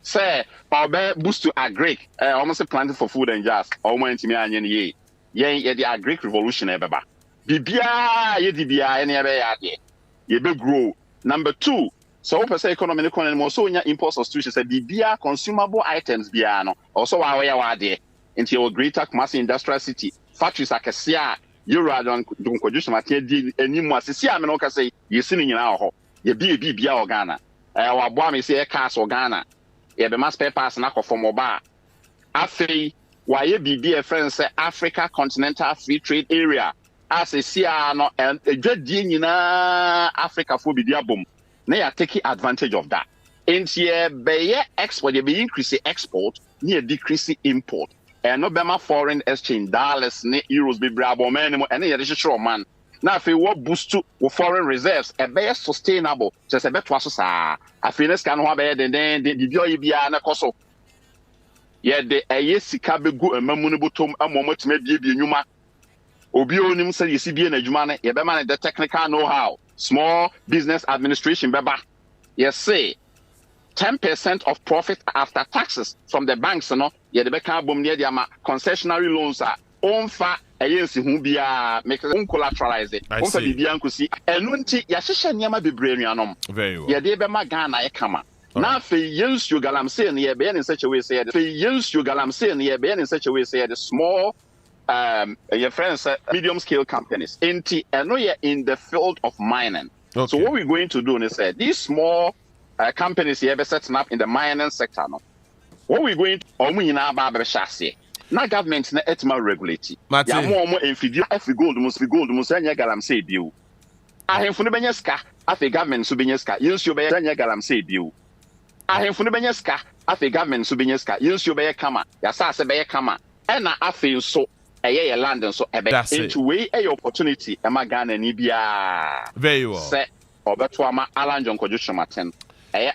Speaker 20: Say, or boost to agric, almost planted for food and jazz. Almost me and ye. Ye the agric revolution ebeba. Bibia ye dibia any ebe ye be grow. Number 2, so per se economy more so nya import substitution say bibia consumable items biano. Also wa there into your greater commercial industrial city. Factories are kesia. Yura don kojush matie di enimu asisi ame no ka say yesi ni nyina ho ye bia o Ghana wa boa me say e cars o Ghana ye be mass papers na kofo ba afei wa ye bibia friend say Africa Continental Free Trade Area as a sia no edwadie nyina Africa fo bidi abom na ya take advantage of that entie be ye export ye be increase export na decrease import. And no bema foreign exchange dollars ne euros be brabo man and ye de man na fe what boost to foreign reserves e be sustainable just e be to sa afi ne scan ho be den di bio yi bia na koso ye de eye sika be gu emamu ne botom amomatima bie nyuma obi onim say yesi bie na adwuma ne ye be man the technical know how small business administration beba yes say 10% of profit after taxes from the banks, no, ye the beka bom near the concessionary loans are onfa ayensi hu bia make uncollateralize it. Onfa bibia nkusi enunti ya hihye niam bebre nuanom. Very well. Ye de be ma Ghana e kama. Na fe yensu galamse ne ye be in such a way say fe yensu galamse ne ye be in such a way say the small your friends medium scale companies enti eno ye in the field of mining. Okay. So what we're going to do is say these small companies here be setting up in the mining sector no. What we going to omunyina ba be shase. Na government na etima regulate. Ya mo enfidi every gold must anya galam say biu. Ahemfu no benya ska, afi government so benya ska. Yensu be anya galam say biu. Ahemfu no benya ska, afi government so benya ska. Yensu be kama. Ya sa se be kama. E na afi so eye land so ebe into way a opportunity e ma Ghana ni bia. Very well. Se obeto ama Alanjon Kojochematen.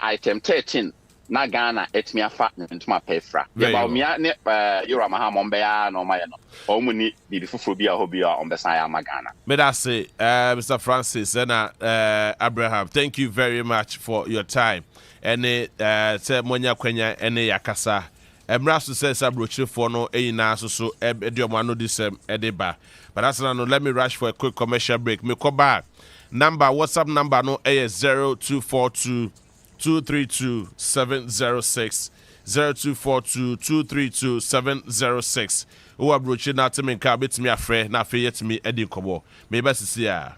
Speaker 20: Item 13 na Ghana etimi afa ntuma pefra ye ba omia ne Yura Mahama ombeya no maye no omuni bibi fufuro bia ho bia ombesan ya ma Ghana. Me da say Mr. Francis and Abraham, thank you very much for your time and say monya kwanya ene yakasa emraso say sabrochi for no eyina so ediomano disem edeba but that's no let me rush for a quick commercial break me call back number WhatsApp number no 0242 232-706 0242-232-706
Speaker 1: Who are broaching out to me, car bits me a friend, not fear to me, Eddie Cobo. Maybe see ya.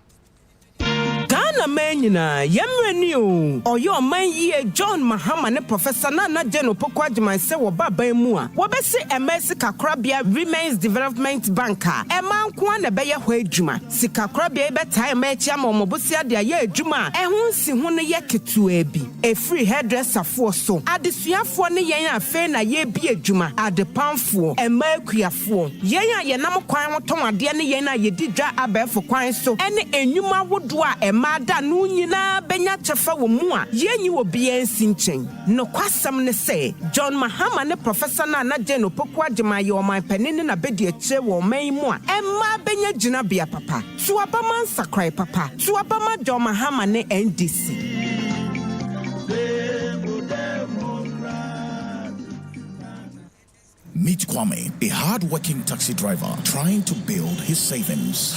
Speaker 11: Ghana menina yemre ni o oyo man ye John Mahama ne Professor Nana Jeno Pokwajiman se wo baba mu a wo be se emesi kakrabia Remains Development Banker e man ko na be ye ho adwuma sikakrabia be time e chia momobosia de ye adwuma e ho nsi ho ne ye ketu abi e free hairdresser fo so adesuafo ne yen afe na ye bi adwuma adepanfo e ma akuafo yen a ye nam kwan ho ton ade ne yen a ye didwa abefo kwan so ene enwuma wodo a Mada no nyina benya chefa wo mu a yenyi wo bia nsinchen no kwasam ne say John Mahama ne Professor Nana Jeno Pokwajiman ye o man panini na bedi eche wo man mu a emma benya gina bia papa so abama nsakrai papa so abama John Mahama ne NDC.
Speaker 10: Meet Kwame, a hard-working taxi driver trying to build his savings.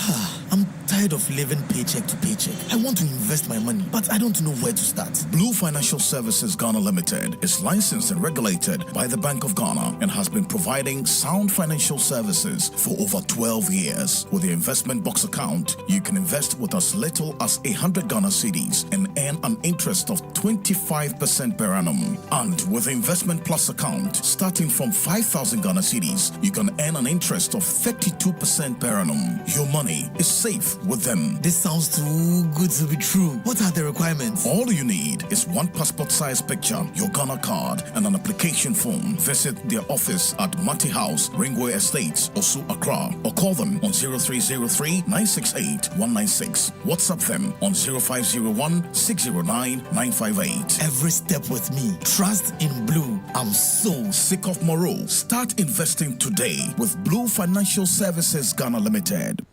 Speaker 10: I'm tired of living paycheck to paycheck. I want to invest my money, but I don't know where to start. Blue Financial Services Ghana Limited is licensed and regulated by the Bank of Ghana and has been providing sound financial services for over 12 years. With the investment box account, you can invest with as little as 100 Ghana cedis and earn an interest of 25% per annum. And with the investment plus account, starting from 5,000 Ghana cedis, you can earn an interest of 32% per annum. Your money is safe with them.
Speaker 21: This sounds too good to be true. What are the requirements?
Speaker 10: All you need is one passport-size picture, your Ghana card, and an application form. Visit their office at Mati House, Ringway Estates, Osu, Accra, or call them on 0303-968-196. WhatsApp them on 0501-609-958.
Speaker 21: Every step with me. Trust in Blue. I'm so
Speaker 10: sick of morale. Start investing today with Blue Financial Services Ghana Limited.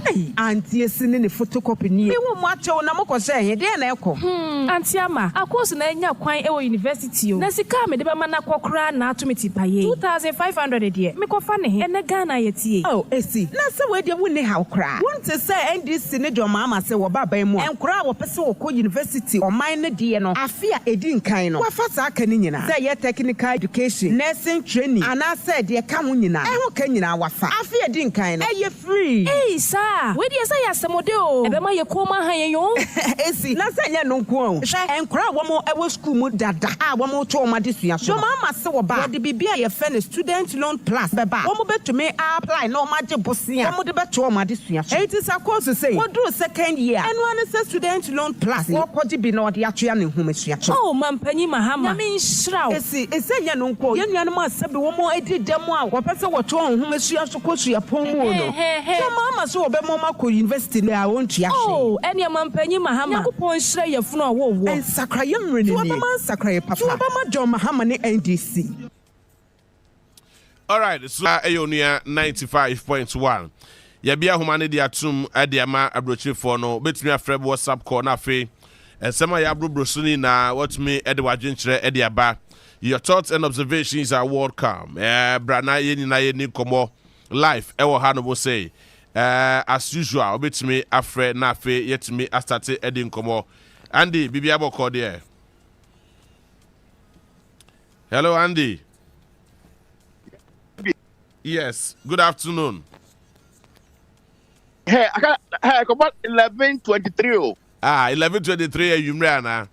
Speaker 11: Hey, auntie sini ne photocopy ni. Me wo mo ache wo na mo ko say he de na ekọ.
Speaker 22: Auntie ama, akoso na enya kwan e wo university o. Na sika me de ba mana kokra na atomiti paye. 2500 de. Me ko fa ne he. Ene Ghana yetie.
Speaker 11: Oh, esi. Na se we de wo ne ha okra. Won te say NDC ne de mama se wo baba mu. Enkra wo pese wo ko university o man ne de no. Afia edi nkan no. Wa fa sa aka ni nyina. Say ye technical education, nursing training, ana say de ka ho nyina. E ho ka nyina wa fa. Afia edi nkan no. E ye free.
Speaker 22: Hey, sir. We dey say asemode o. Ebe ma ye koma han ye yo.
Speaker 11: Esi, na say ye no nko o. Enkra wo mo e wo school mu dada. Ah, wo mo to ma de sua so. So mama se wo ba. De bibia ye fe ne student loan plus beba. Wo mo betumi apply na o ma je bosia. Wo mo de beto ma de sua so. It is a course say. Wo do second year. And one is student loan plus. Wo koji bi na o de atwa ne hu mesua so.
Speaker 22: Oh, mampanyi Mahama. Nyame nhyira.
Speaker 11: Esi ye no nko. Ye nua no ma sabe wo mo edi dem a wo pese wo to hu mesua so ko sua pon mu no. So mama so be mama ko university na won tua hwe.
Speaker 22: Oh, ene mampanyi Mahama. Yakopon hyira yefunu a wo wo.
Speaker 11: En sakra yemre ni. So mama sakra papa. So mama John Mahama ne NDC.
Speaker 1: All right, so Ayonia 95.1. Yabia humane dia atum adiama abrochi for no betumi afrɛ WhatsApp call na fe. Ensema ya abro brosuni na what me Edward Jinchre ediaba. Your thoughts and observations are welcome. Brana ye na ye ni komo life ewo ha no bo say. As usual, obetumi afre na fe yetumi astarte edin komo. Andy, bibi aboko there. Hello, Andy. Yes, good afternoon.
Speaker 23: Hey, I come about 11:23.
Speaker 1: 11:23 Yumriana.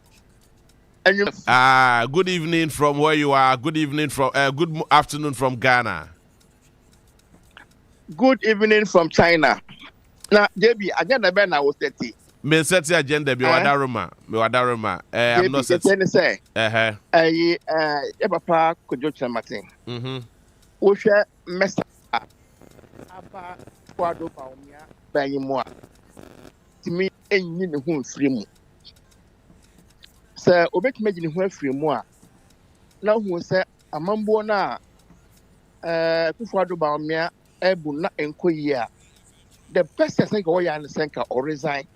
Speaker 1: Good evening from where you are. Good evening from good afternoon from Ghana.
Speaker 23: Good evening from China. Now, JB, agenda ben I was 30.
Speaker 1: Me set agenda be wadaruma. Me wadaruma. I'm not set.
Speaker 23: Say. Papa Kojo Chamatin. O share messa. Aba kwado pa omia banyi mo a. Timi enyi ne ho mfiri mu. Sɛ obetumi gyi ne ho afiri mu a. Na hu sɛ amambo na Kufuado ba omia ebu na enkoyi a. The best thing go ya ne senka or resign.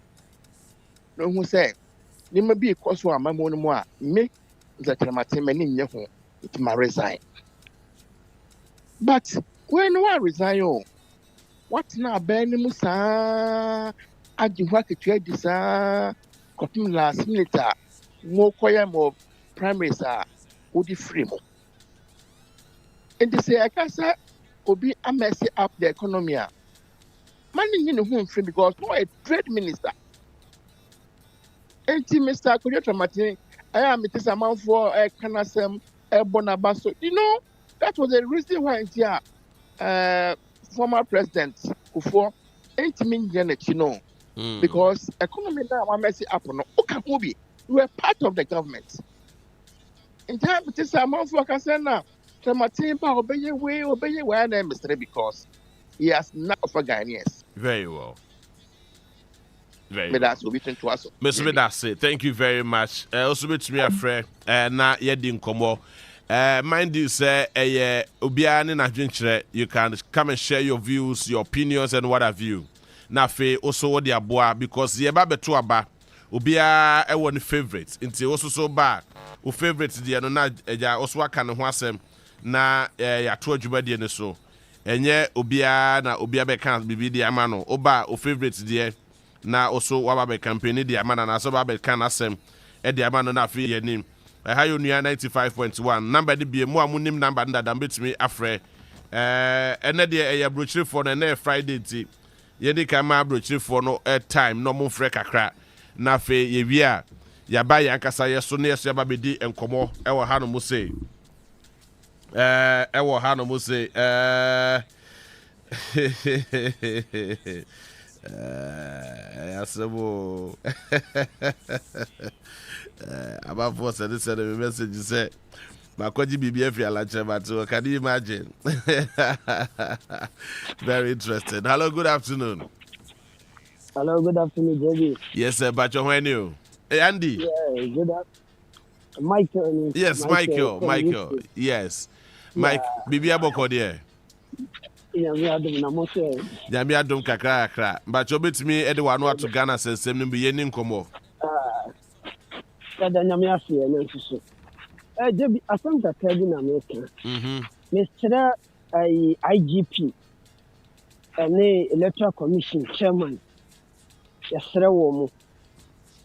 Speaker 23: No hu sɛ ni ma bi koso amambo no mu a me Zakramatin mani nye ho it ma resign. But when I resign, what now? Benny Musa, I do what to trade this. Cotton last minute, more choir, more primaries are would free. And they say, I can say, obi mess up the economy. Money in the home free because no a trade minister. Enti Mr. Kojo Martin, I am it is a man for a canasem a bonabaso. You know, that was the reason why former president Kufuor ain't mean you know. Because economy now one messy up no okamobi. We were part of the government. In time it is a man for Kasena. Martin obey way Mr. because he has not for Ghanaians.
Speaker 1: Very well. Very
Speaker 23: well. That's what we to us.
Speaker 1: Mr. Medase, thank you very much. Also with me a friend na yedin komo. Mind you say obiane na dwinkyere, you can come and share your views, your opinions and what have you. Na fe also what the aboa because ye ba beto aba obia e won favorite. Nti also so ba o favorite de no na eja also aka ne ho asem na ya to adwuma de ne so. Enye obia na obia be kan bibi de ama no oba o favorite de na also waba be campaign de ama na so ba be kan asem e de ama no na fe yenim. Hayo nua 95.1 number de bie mu amunim number nda dam betimi afre ene de e brochire for no na Friday ti ye de ka ma brochire for no time no mo frɛ kakra na fe ye wi a ya ba ya nkasa ye so na ye so ya ba be di enkomo e wo ha no mo sei e wo ha no mo sei asebo about for said the message you said Makoji BBF Yalache Matu. Can you imagine? Very interesting. Hello, good afternoon.
Speaker 3: Hello, good afternoon, JB.
Speaker 1: Yes, sir, but when you? Hey, Andy.
Speaker 3: Yeah, good afternoon. Michael.
Speaker 1: Yes, Michael. Yes. Mike, Bibi Aboko there. Yami adum kakra. But you bet me anyone want to Ghana says same number yenim komo.
Speaker 3: JB, asante kaji na America. Mr. IGP and Electoral Commission Chairman. Yesere wo mu.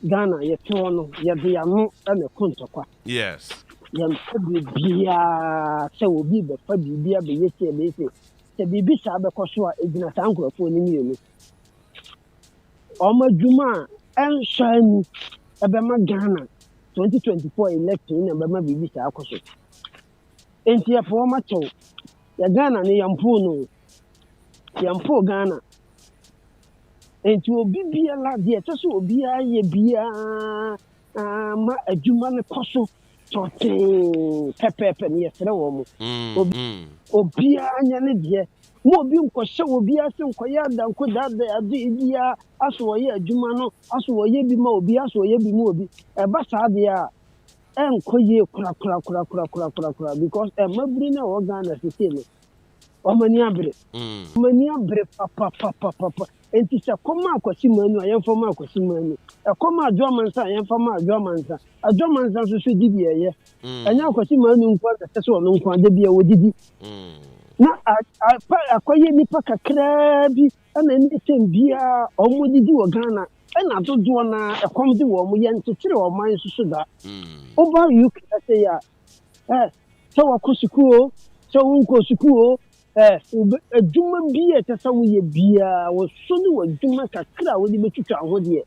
Speaker 3: Ghana yeto no ye de anu na kontokwa.
Speaker 1: Yes.
Speaker 3: Yam bibia se obi be fa bibia be yese be yese. Se bibi sa be koso a egina sankrofo ni mienu. Omadwuma enshani ebema Ghana 2024 election na bema bibi sa akoso. Enti ya for ma cho ya Ghana ne yampo no. Yampo Ghana. Enti obi bia la de so obi aye bia ma adwuma ne koso pepe ne yesere wo mu. Obi anya ne de mo bi nkɔhyɛ obi ase nkɔyɛ adanko dada ade ibia aso wɔyɛ adwuma no aso wɔyɛ bi ma obi aso wɔyɛ bi ma obi ɛba saa de a ɛnkɔyɛ kura because mabiri na wɔ Ghana sisi no ɔmani abre papa enti sɛ kɔma akwasi manu ayɛmfa ma akwasi manu ɛkɔma adwomansa ayɛmfa ma adwomansa nso so di bi ɛyɛ ɛnyɛ akwasi manu nkwa sɛ so ɔno nkwa de bi a wɔdidi na akoye nipa kakra bi ana ne tembia omudidi wo Ghana na dodo na ekom di wo mu ye ntetere wo man susu da oba UK say ya so wakosukuo so unko sukuo adwuma bi etesa wo ye bia wo so ni wo adwuma kakra wo di betwitwa ho de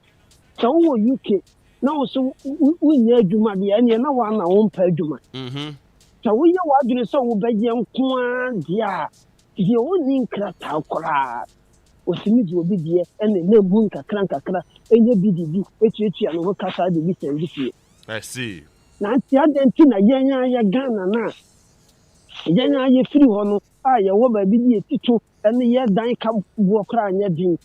Speaker 3: so wo UK na wo so unya adwuma de ene na wa na wo mpa adwuma so we ya wadune so wo beje nkoa dia die woni nkrata kora osimi di obi die ene na mu nkakra enye bidibi etuetua no kasa de bi sendi fie
Speaker 1: I see
Speaker 3: na ti adenti na yenya ya Ghana na yenya ya firi ho no a ye wo ba bi die tito ene ye dan ka bo kora anya din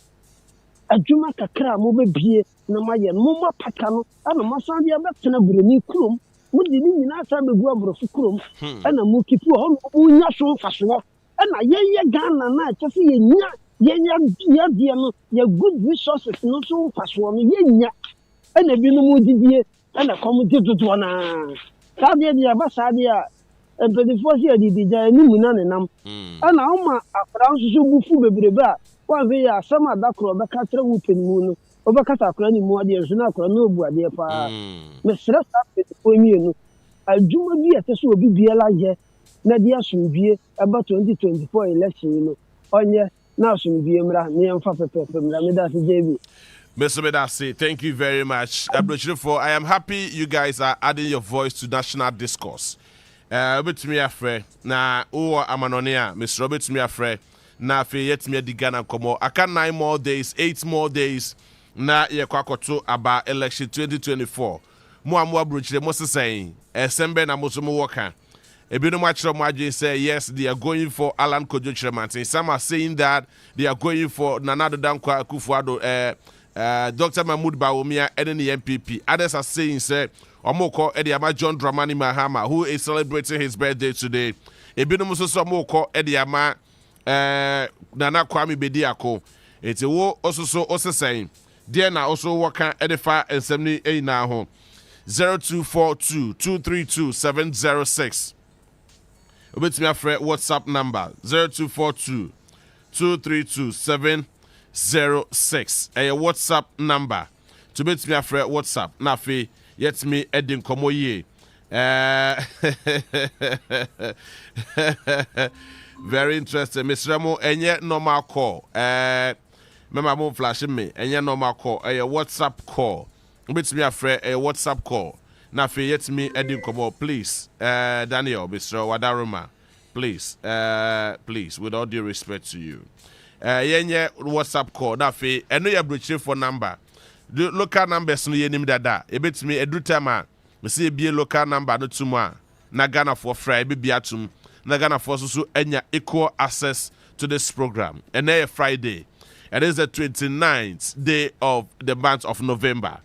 Speaker 3: adwuma kakra mo be bie na maye mo mapaka no ana masan dia betena burani kurom mudi ni nyina sa begu abrofo kurom ana mu kipu ho munya so faso ana ye Ghana na kyese ye nya no ye good resources no so faso no ye nya ana bi no mu didie ana kom didodo na sa de dia ba sa de a empedifo si adidi ja ni mu na ne nam ana o ma afra nso bufu bebrebe a wa ve ya sama da kro be ka tre wu penimu no obakata akora ni mu ade enso na akora na obu ade pa me sere sa pe ko mienu adwuma bi ate so obi biela ye na di asumdie about 2024 election no onye na asumdie mra ne yemfa pepepe mra me da JB.
Speaker 1: Mr. Medasi, thank you very much. I am happy you guys are adding your voice to national discourse. Obet me afre na uwa amanonia Mr. Obet me afre na fe yet me di Ghana komo. Aka 9 more days, 8 more days na ye kwakoto about election 2024. Mo amwa bruchire mo saying sembe na mo so mo woka. Ebino machro maji say yes, they are going for Alan Kojo Chiremante. Some are saying that they are going for Nanado Dankwa Akufo-Addo, Dr. Mahmoud Bawumia and the MPP. Others are saying say Omoko Ediama John Dramani Mahama, who is celebrating his birthday today. Ebino Musoso Omoko Ediama Nana Kwame Bediako. It's a wo also saying dear na also working edify and 78 now home 0242 232 706. With me friend WhatsApp number 0242 232 706. A WhatsApp number to meet me friend WhatsApp. Nafi yet me Edin Komoye. Very interesting. Miss Ramo, and yet normal call. Remember, I'm flashing me, and yet normal call. A WhatsApp call. With me friend a WhatsApp call. Now, yet me Edin Komo, please, Daniel, Mr. Wadaruma, please, please, with all due respect to you. Yeah, WhatsApp call. Now, I know you're breaching for number. The local numbers no yenim dada. A bit me a do time. Me see be a local number no tomorrow. Na Ghana for Friday be atum. Na Ghana for so enya equal access to this program. And then Friday. It is the 29th day of the month of November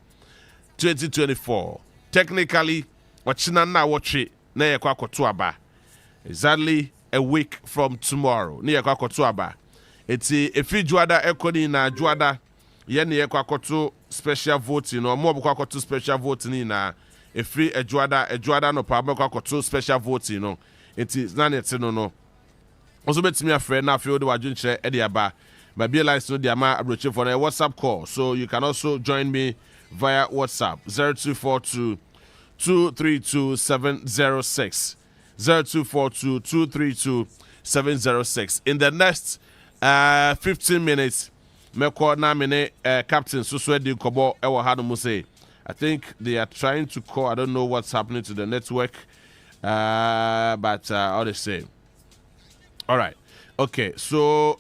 Speaker 1: 2024. Technically, wachina na wachi na ye kwa kotuaba. Exactly a week from tomorrow. Ni ye kwa kotuaba. Eti efi juada ekoni na juada ye ni ye kwa kotu special voting no mo kwa kotu special voting na efi ejuada no pa mo kwa kotu special voting no. Eti na net no. Also betimi afre na afi odi wadwunche e de aba. My be like so the ama abroche for a WhatsApp call. So you can also join me via WhatsApp 0242 232 706 0242 232 706. In the next 15 minutes, me call na mine Captain Suswedi Kobo Ewa Hanu say. I think they are trying to call. I don't know what's happening to the network, but all the same. All right. Okay, so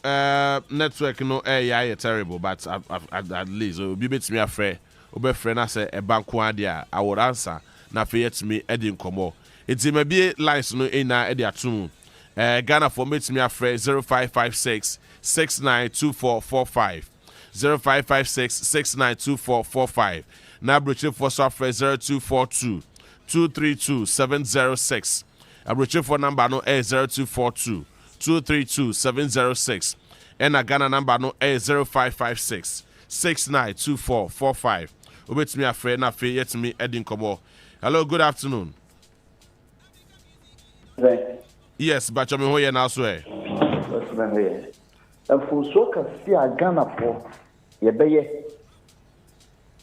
Speaker 1: network no yeah terrible, but at least so be me afraid. Obe friend na say e banko dia I would answer na fe yet me edin komo. It may be lines no na e dia tum. Ghana for me afraid 0556 692445 0556 692445. Na broche for software 0242 232 706. Broche for number no 0242 232 706. And a Ghana number no 0556 692445. Wait me afraid na fe yet me Edin Komo. Hello, good afternoon.
Speaker 4: Right.
Speaker 1: Yes, but I'm here now, swear.
Speaker 4: What's my way? And for so can see a Ghana for ye be.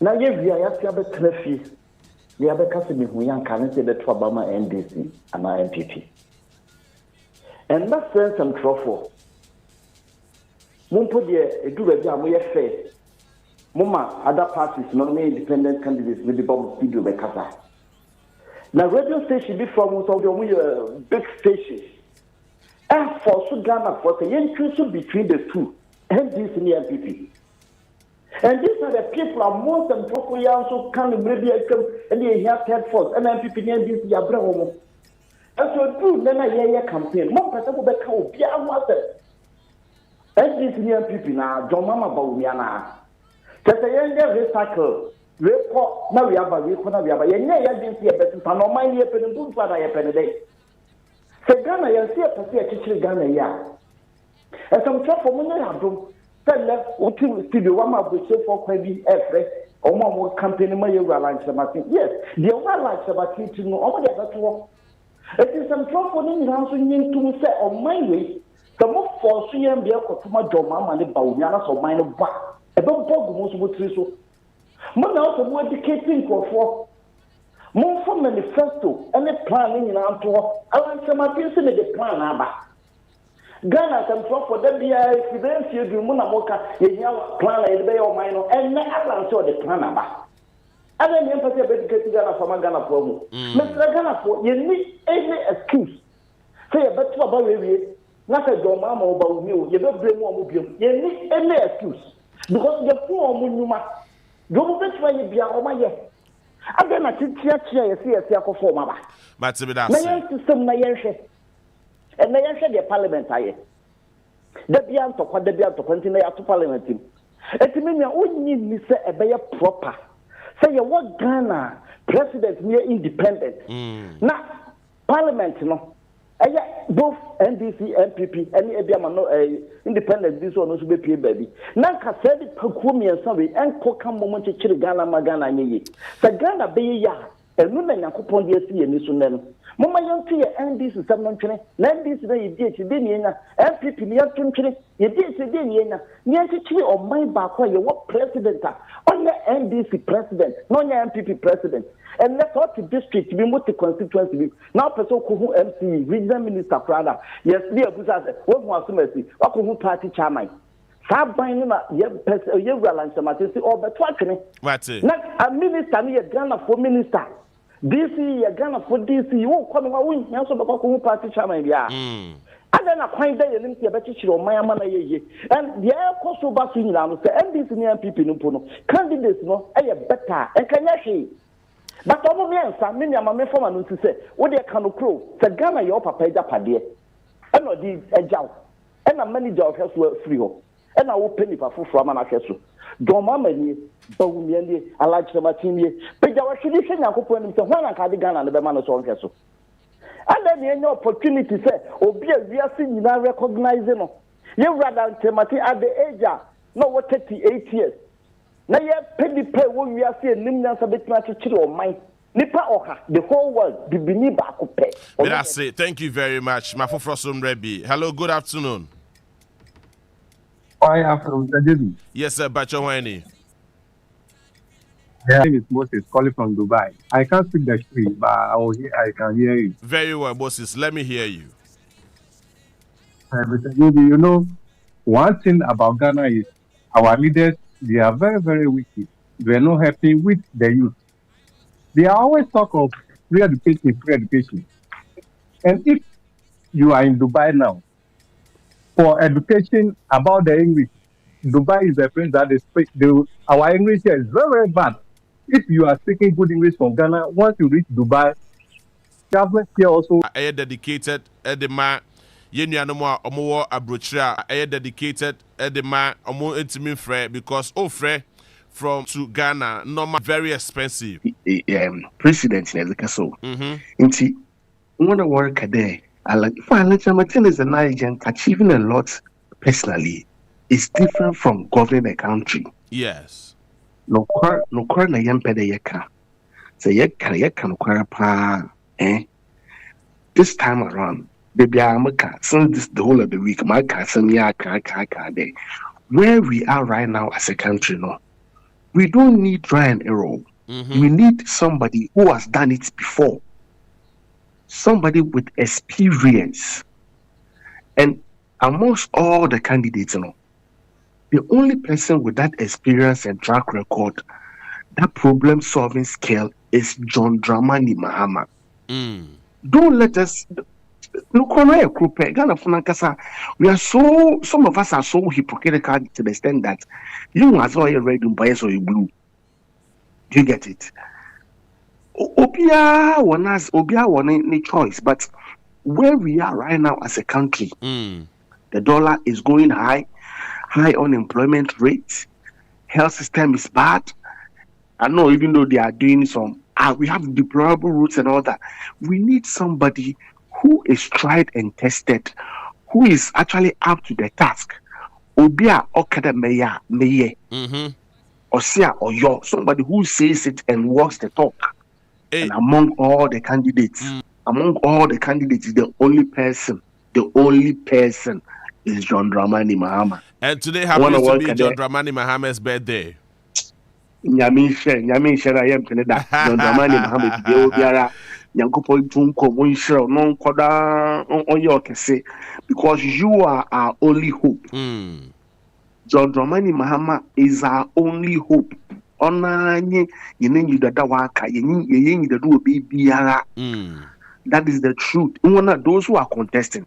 Speaker 4: Now, ye via Yaska Trefi, the other customer who young can say the Trabama NDC and MPP. And that sense and truffle. Mumpo de do a jam we fair. Mama, other parties, not independent candidates, will be bomb video by Kasa. Now, radio station be from one of the big stations. And for Ghana, for the increase between the two, NDC and MPP. And these are the people are most and properly also come maybe come and they have head force and MPP and NDC Abraham. And so do then a year campaign. More person will become Pia Water. NDC and MPP now, John Mama Baumiana. Because the young recycle. Report now we have a report now we have a agency a person no mind here pen do for that pen day. Se Ghana you see a person a chichi Ghana ya. And some trouble for money have do. Tell them what you studio one of the show for query every or more campaign my you lunch about yes. The one lunch about it no all the other work. It is some trouble for them answering to say on my way. The more for see and be a customer job mama and Baumiana so mine back. A dog most would so. Mona also more educating for More for manifesto and a plan in our tour. I want some abuse in the plan. Ghana can talk for the BI, if you do Munamoka, you plan a bay or minor, and never saw the plan about. I don't know if I get Ghana from a Ghana problem. Mr. Ghana, you need any excuse. Say a better about review, not a dormama about you, you don't blame one you need any excuse. Because you're poor Munuma. Don't bet why you be a woman yet. I don't know to see a circle for Mama.
Speaker 1: But to be that
Speaker 4: system, and they answer the parliament. The Bianto, what the Bianto continue to parliament. It means you only need to say a better proper. Say you what Ghana president near independent. Now, parliament, no. Both NDC, MPP, any Abiamano independent, this one also be paid, baby. Nanka said it, Pakumi and Savi, and Kokam moment to Ghana, Magana, ye. So Ghana be ya, and women are coupon the sea and this one. Mama young to your NDC, someone train, NDC, you did, you didn't, MPP, you did, you didn't, you on my back where you what president, on your NDC president, non your MPP president. And let's talk to district to be multi constituency. Now, person who MC, regional minister, Prada, yes, dear Busa, what was mercy, or who party chairman. Sab binding a year lunch, or but what's it? Not a minister, near Ghana for minister. DC, Ghana for DC, you won't come away, also about who party chairman. Yeah. I don't know why they didn't see a better show, my man. And the air cost of Basin, and this near people in Puno. Candidates, no, I better, and can you? But all men, some many are my former to say, what they can crow, the Ghana your papa Japadia. And not the Ejau. And a many jobs has free. And I will penny for from an accessory. Domamani, Bomiani, I like the Martini. But our tradition, I could put him to one and Cardigan and the man of Castle. And then you know opportunity say, or be a real thing you recognize him. You rather than Timothy at the age of no what 38 years. Now you penny pay what we are saying, Nimna Sabit Machi or mine. Nipa Oha, the whole world, the Biniba could pay.
Speaker 1: That's it. Thank you very much. Mafufrosum Rebi. Hello, good afternoon.
Speaker 6: Hi, afternoon, JB.
Speaker 1: Yes, sir, Bachawani.
Speaker 6: My name is Moses, calling from Dubai. I can't speak the street, but I can hear you.
Speaker 1: Very well, Moses. Let me hear you.
Speaker 6: Mr. JB, you know, one thing about Ghana is our leaders, they are very, very wicked. They are not happy with the youth. They always talk of free education. And if you are in Dubai now, for education about the English, Dubai is the place that they speak. Our English here is very, very bad. If you are speaking good English from Ghana, once you reach Dubai, government here also.
Speaker 1: I am dedicated at the man. Yenya no more omo abrochira. I am dedicated at the man omo intimate friend because from to Ghana normal very expensive.
Speaker 7: President Nezeka Inti one work there. Martin is an agent achieving a lot personally. It's different from governing a country.
Speaker 1: Yes.
Speaker 7: No car na yempede yeka. Say yeka no car pa. This time around, baby, since the whole of the week, my cousin day. Where we are right now as a country, no, we don't need try and error. We need somebody who has done it before. Somebody with experience. And amongst all the candidates, you know, the only person with that experience and track record, that problem-solving skill is John Dramani Mahama. Don't let us look on a group. We are some of us are so hypocritical to the extent that you as well red and bias or you blue. Do you get it? Obia one any choice, but where we are right now as a country, the dollar is going high unemployment rate, health system is bad. I know even though they are doing some, we have deplorable routes and all that. We need somebody who is tried and tested, who is actually up to the task. Obia okada meye, Osia or yo, somebody who says it and walks the talk. And among all the candidates, the only person is John Dramani Mahama.
Speaker 1: And today happens to be John Dramani Mahama's birthday.
Speaker 7: Nyamisha na yem Canada. John Dramani Mohammed Biara. Yankopo Tunko Munshiro non koda on your say because you are our only hope. John Dramani Mahama is our only hope. Onanye you dada waka yin the do biara. That is the truth. One of those who are contesting.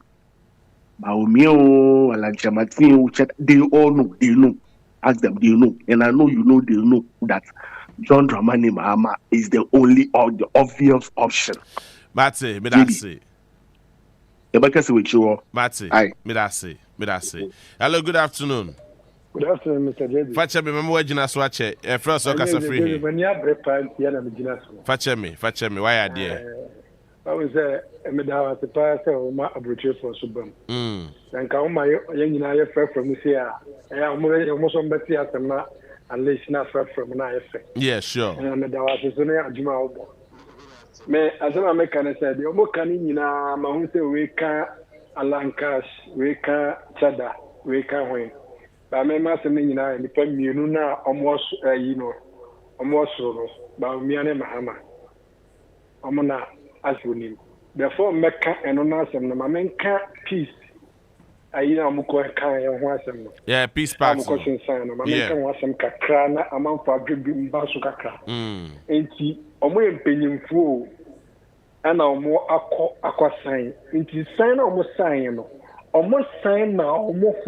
Speaker 7: Baumio, Alanchamatin, they all know, they know. Ask them, they know. And I know you know they know that John Dramani Mahama is the only or the obvious option.
Speaker 1: Mate, me that say. Hello, good afternoon.
Speaker 5: Good afternoon, Mr. JB.
Speaker 1: Fache me memo wajina so ache. First so kasa free here. Fache me, why are there?
Speaker 5: I was me da wa sepa se o ma abroche for so bam. Dan ka o ma ye nyina ye fra from see a mo so mbeti asema unless na fra from na ye fe.
Speaker 1: Yeah, sure.
Speaker 5: Me da wa so ne adwuma obo. Me asema me kan say de o mo kan nyina ma hu se we ka alankas, we ka chada, we ka hwen. Ba me ma se nyina ni pa mienu na almost almost so ba mi ane mahama. Omona asuni. Therefore, Mecca and on us and Mamenka peace. I know Muko and Wasam.
Speaker 1: Yeah, peace pass.
Speaker 5: Mamenka was some cacrana among for good basukaka. Ain't he? Omo penny fool. And our more aqua sign. It is sign almost sign. Almost sign now, almost.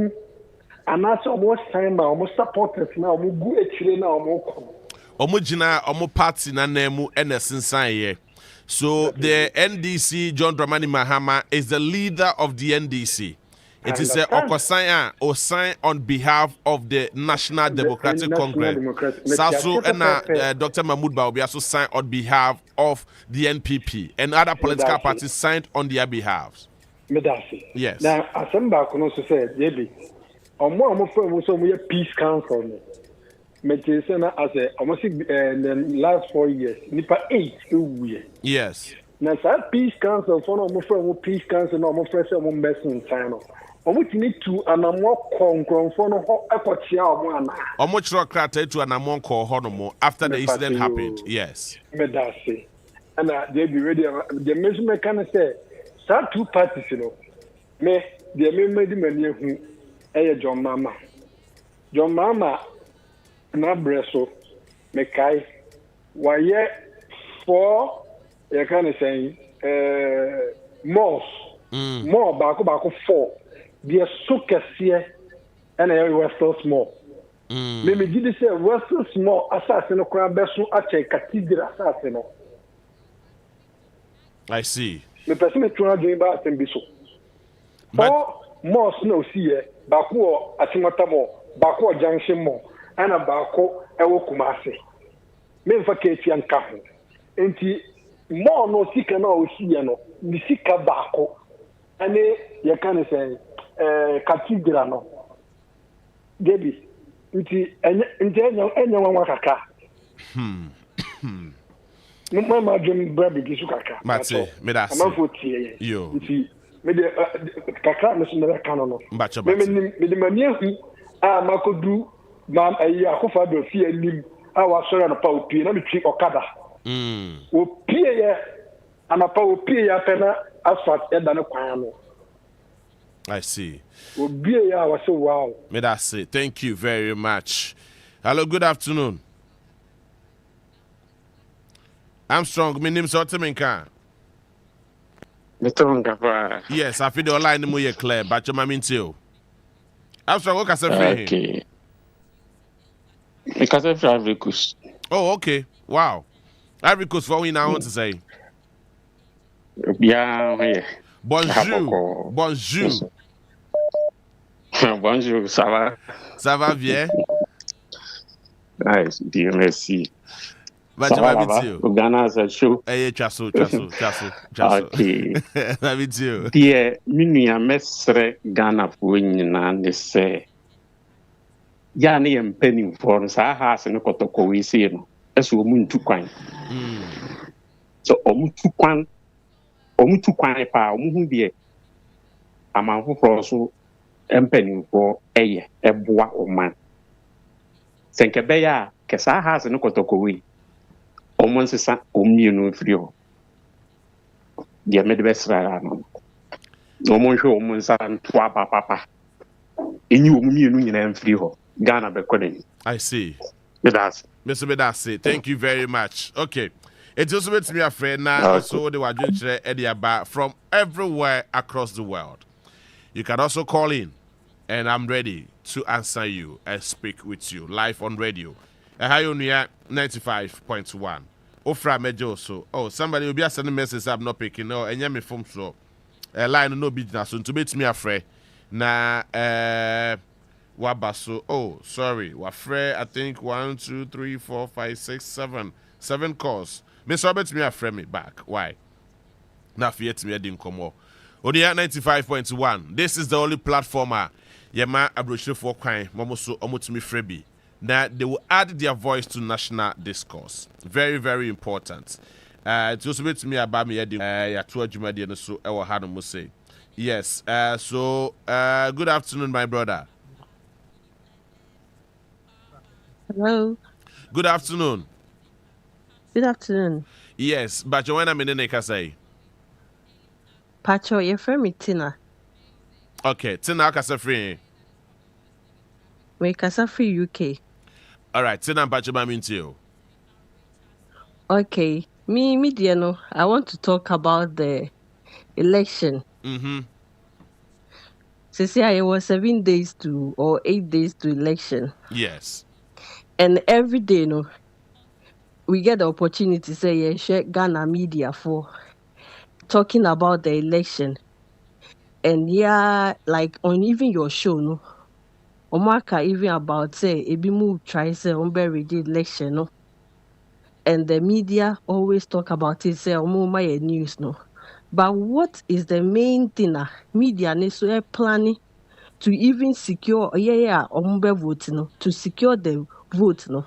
Speaker 5: And that's almost sign now, almost supporters now, Mugu actually now more.
Speaker 1: Omujina, Omo party na nemu Enesin sign. So the NDC, John Dramani Mahama, is the leader of the NDC. It is Okosanya or sign on behalf of the National Democratic Congress. Sasu and Dr. Mahmoud Baobi also signed on behalf of the NPP, and other political parties signed on their behalves. Yes.
Speaker 5: Now, Asamba also said, JB, on peace council. Medicine as almost in the last 4 years, Nipa 8 years.
Speaker 1: Yes.
Speaker 5: Now, peace council for no more peace council, no more fresh or best in China. Almost need to an more concrete for no effort.
Speaker 1: Almost crate to an among call Honomo after the incident happened. Yes.
Speaker 5: Medasi. And they be ready. The measurement can say, start 2 parties, me, the made who John Mama. John Mama. Na breso mekai waye for you can say more bako 4 the so kese and we still small me did say we still small assassin no kra beso ache cathedral assassin no
Speaker 1: I see
Speaker 5: me person me try doing ba asembi so for more no see bako atimata mo bako junction mo ana baako ewo kumase me mfa keeti anka ho enti mo no sika na o hie no ni sika baako ane ye kan say cathedral no debi enti enya wanwa kaka mo ma drum brabi gisu kaka
Speaker 1: mate me da
Speaker 5: ama fotie
Speaker 1: yo
Speaker 5: enti me de kaka me so me kan no me de mani hu a makodu man ayi akofa do fi anim a wa sori na pa opie na metwi okada opie ye ana pa opie ya pena asfalt e da ne kwan no
Speaker 1: I see
Speaker 5: obie ya wa so wow
Speaker 1: me that say thank you very much. Hello, good afternoon. I'm strong. My name is Oteminka. Yes, I feel the online mo ye clear but your mama too. I'm strong. What can say
Speaker 8: okay. Because of Ivory Coast.
Speaker 1: Oh, okay. Wow. Ivory Coast, what we now want to say?
Speaker 8: Yeah.
Speaker 1: Bonjour. Bonjour.
Speaker 8: Bonjour, ça va?
Speaker 1: Ça va bien?
Speaker 8: Nice, Dieu merci.
Speaker 1: Ça va bien.
Speaker 8: Au Ghana, c'est chaud.
Speaker 1: Eh, chasso.
Speaker 8: Ok.
Speaker 1: Ça va bien.
Speaker 8: Dieu, minuit, mestre Ghana pour une année, c'est. Ya ne yɛ mpanimfoɔ no saa haase no kɔtɔkɔ wei sei no ɛsɛ ɔmu ntu kwan so ɔmu tu kwan paa ɔmu hu deɛ aman foforɔ so mpanimfoɔ ɛyɛ ɛboa ɔman sɛ nkɛ bɛyɛ a kesa has no kotokowi almost sa ommienu free ho dia me de besra no no mo hwe omunsa ntoa papa enyi ommienu nyina free ho Ghana be kodeni.
Speaker 1: I see.
Speaker 8: That's
Speaker 1: Mr. Bedasi, thank you very much. Okay. It's also with me a friend now, so they were doing Ediaba from everywhere across the world. You can also call in, and I'm ready to answer you and speak with you live on radio. Ohio 95.1. Ofra Mejo so. Oh, somebody will be sending messages I'm not picking. No, and me from so. A line no business. So to meet me a friend. Na Wabaso. Oh, sorry. Wafre, I think 1, 2, 3, 4, 5, 6, 7. 7 calls. Miss Robert me a friend me back. Why? Now fiat me didn't come more. Onia 95.1. This is the only platform Yema Abroche for crime. Momoso Omutumi Frebi. Now they will add their voice to national discourse. Very, very important. It's also to me about me ya to Jumadi so our Hanamu say. Yes. Good afternoon, my brother.
Speaker 9: Hello.
Speaker 1: Good afternoon.
Speaker 9: Good afternoon.
Speaker 1: Yes, but you wanna minute say.
Speaker 9: Pacho, your friend me Tina.
Speaker 1: Okay, Tina kasa free.
Speaker 9: We kasa free UK.
Speaker 1: All right, Tina Pacho ba minti.
Speaker 9: Okay, me dear no. I want to talk about the election. So say it was 7 days to or 8 days to election.
Speaker 1: Yes.
Speaker 9: And every day no, we get the opportunity to say yeah, share Ghana media for talking about the election. And yeah, like on even your show, no, Omaka even about say ebi move try say umbe the election, no. And the media always talk about it, say my news, no. But what is the main thing? Media needs planning to even secure umbe vote, no, to secure the vote, no.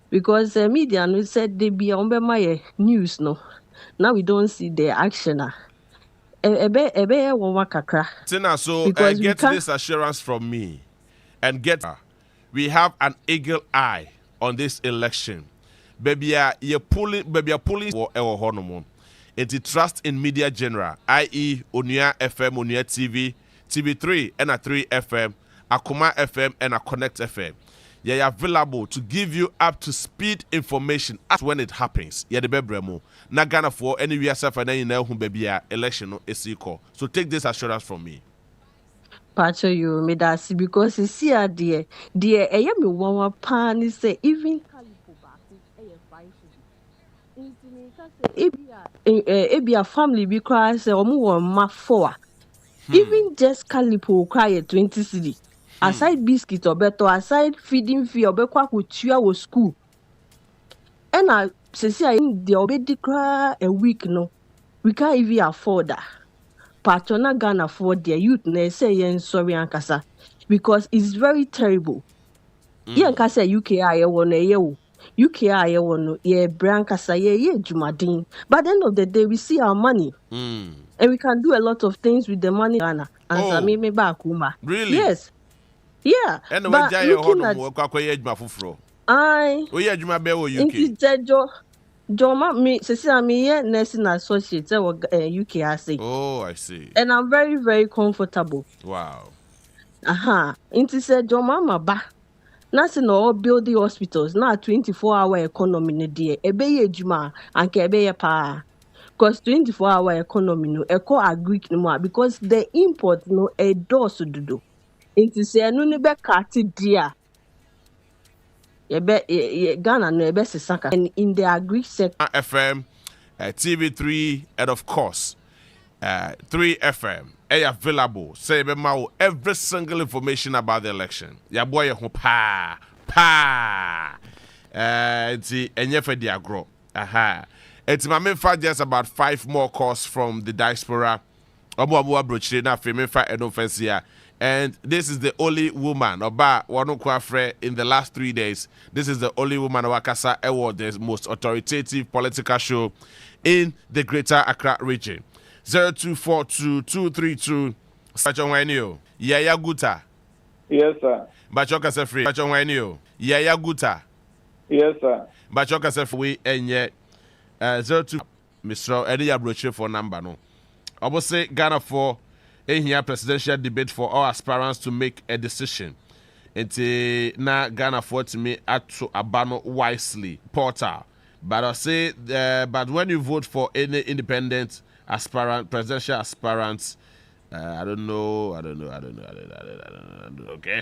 Speaker 9: Because the media no said they be umbe my news, no. Now we don't see the action.
Speaker 1: Tina, so get this assurance from me and we have an eagle eye on this election. Baby, you're pulling for our honeymoon. It's trust in media general, i.e. Onua FM, Onua TV, TV3 and a 3 FM, Akuma FM and a Connect FM. They are available to give you up to speed information as when it happens. Yeah, the bebremo. Na Ghana for anywhere self and then you know who baby election is equal. So take this assurance from me.
Speaker 9: Pacho, you made us because you see a dear, I am a woman pan say even it be a family because ma 4. Even just calipo cry 20 cedi. Aside biscuit or better, aside feeding fee or bekwa with school. And I say the already cry a week no. We can't even afford that. Patrona can afford their youth ne say yen sorry ankasa. Because it's very terrible. Yen kasa UKI one ye UKI one ye brankasa ye jumadin. But at the end of the day we see our money. And we can do a lot of things with the money Ghana. And me back Uma.
Speaker 1: Really?
Speaker 9: Yes. Yeah.
Speaker 1: And but looking at
Speaker 9: Joma me say me nursing associate UK I say.
Speaker 1: Oh, I see.
Speaker 9: And I'm very, very comfortable.
Speaker 1: Wow.
Speaker 9: Inti said Joma ma ba. Nothing all building hospitals, now 24-hour economy ne dear. Ebeye juma and kebeye pa. Because 24-hour economy no eco agree no more because the import no a doors to do. Inti say no ne be kati dia. Ghana no ebe saka and in the agri sector
Speaker 1: FM, TV3 and of course 3 FM available. Say every single information about the election. Ya boy pa. It's enyefe di agro. It's my main fact just about 5 more calls from the diaspora. Obu abrochire na femefa enofensia. And this is the only woman Oba Wanukwa in the last 3 days. This is the only woman Wakasa Award, the most authoritative political show in the Greater Accra region. 0242-232 Sachonwenio. Yaya Guta.
Speaker 2: Yes, sir.
Speaker 1: Bachoka Sefri. Sachonwenio. Yaya Guta.
Speaker 2: Yes, sir.
Speaker 1: But you can say we and yet 02 Mr. Eddie Abroche for number no. I will say Ghana for a here presidential debate for all aspirants to make a decision. And na Ghana for to me at to abano wisely portal. But I say but when you vote for any independent aspirant, presidential aspirants, I don't know. Okay.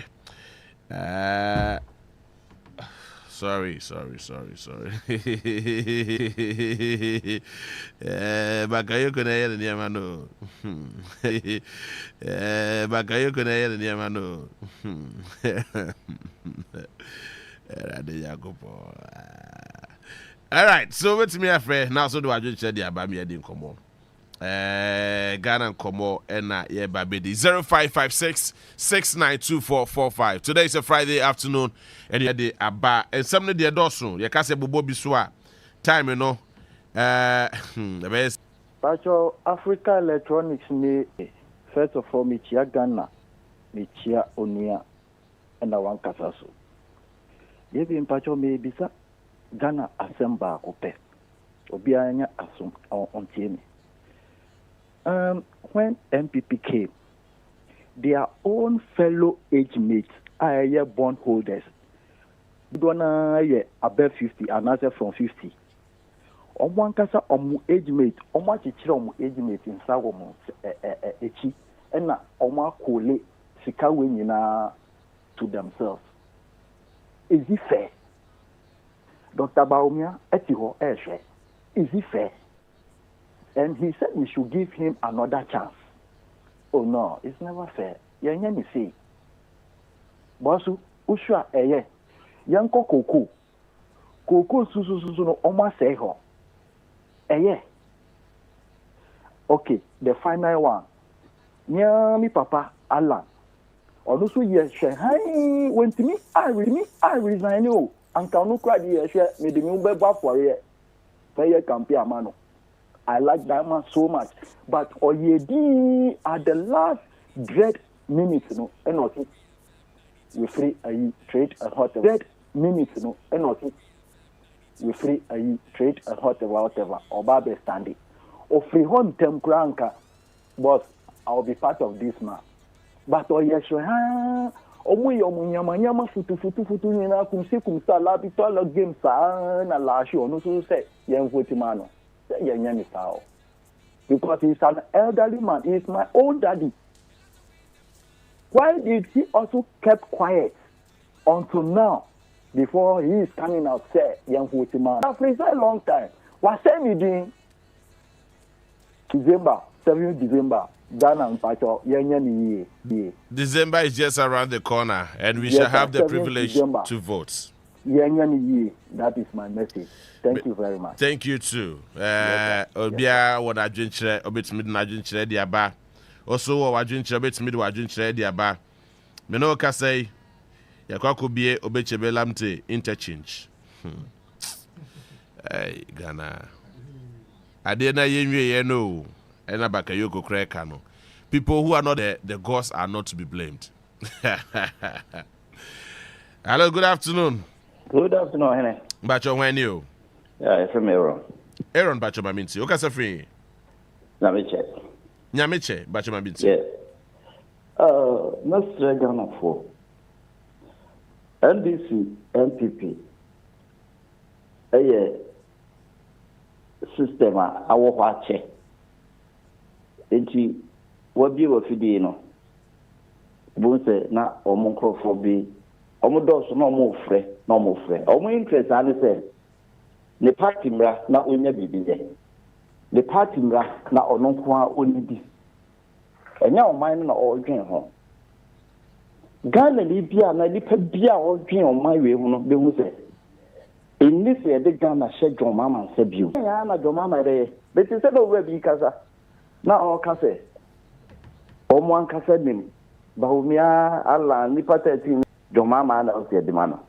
Speaker 1: Sorry. Bakayo kuna yele ni amano. Bakayo kuna yele ni amano. All right, so wait me afraid now. So do I just said the abami edin komo. Ghana komo ena ye babedi 0556-692445. Today is a Friday afternoon and you the aba and some of the dosun you can say bobo biswa time you know the best
Speaker 12: Pacho Africa Electronics me first of all me chia Ghana me chia Onua and one kasaso ye bi pacho me bisa Ghana asemba kope obi anya asum on tie. When MPP came, their own fellow age mates are bond holders. Dona ye above 50 and answer from 50. One kasa age mate, chichira age mate in Sagomo echi, and na kole sikawe nyina to themselves. Is it fair? Dr. Baumia etiho eshe. Is it fair? And he said we should give him another chance. Oh no, it's never fair. Yenye ni say. Bosu, usha eye. Yanko koko. Koko susu no oma say ho. Eye. Okay, the final one. Nyami papa Alan. Onusu ye she. Hey, when to me, I resign you. Anka no cry ye she me de me beba for ye. Faye kampi amano. I like that man so much. But Oyedi at the last dread minute, you know, and we free a trade and whatever. Dread minute, you know, and we free a trade and whatever, or Babe standing. Or free home temkranka, but I'll be part of this man. But Oyesho, Omunyama futu nina kumsa labi tola game sa na lashi onu so say yen votimano. Because he's an elderly man. He's my own daddy. Why did he also kept quiet until now before he is coming out say young man? After a long time. What say me doing? December, 7th December.
Speaker 1: December is just around the corner and we shall have the privilege to vote.
Speaker 12: That is my message. Thank you very much.
Speaker 1: Thank you too. Obia what I drink obit mid na drink the aba. Also what I drink obit mid wa drink the aba. Me no ka say yakwa ko bie obechebe lamte interchange. Hey Ghana. Ade na yenwe ye no. Ena bakayoko kreka no. People who are not the gods are not to be blamed. Hello, good afternoon.
Speaker 12: Good afternoon, Henry.
Speaker 1: Bacho, when you?
Speaker 12: Yeah, it's from Aaron.
Speaker 1: Aaron Bacho Maminti. Okay, sir, free. Nyamiche, Bacho Maminti.
Speaker 12: Yeah. Let's try Ghana for NDC, MPP. System, I will watch it. Enti wabi wafidi no bonse na omonkrofo bi omodoso na omofre omo interest ani say ne party mra na onya bibiye the party mra na ononko a onidi enya oman na odwen ho Ghana ni bia na lipa bia odwen oman we hu no be hu say eni se de Ghana hye dwon mama nsa biu ya na dwon mama re be ti se do we bi kasa na o kase omo an kase nim baumia ala nipa 13 joma ma na o se de mano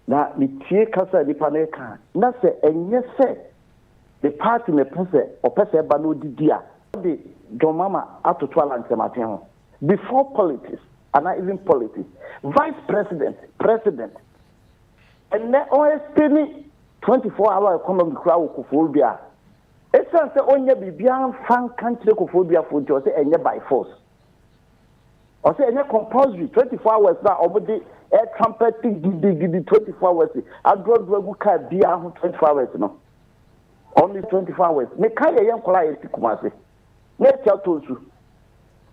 Speaker 12: na mi tie kasa nipa na ka na se enye se the party me pese o pese ba no didia the joma ma atoto ala ntematen ho before politics and not even politics vice president and then on spending 24-hour economic crowd cophobia. It's not the only Bibian fan country cophobia for just any by force. Or say any compulsory 24 hours now over the air trumpeting the 24 hours. I drove the car be 24 hours no. Only 24 hours. Me kaya young client kumase. Nature told you.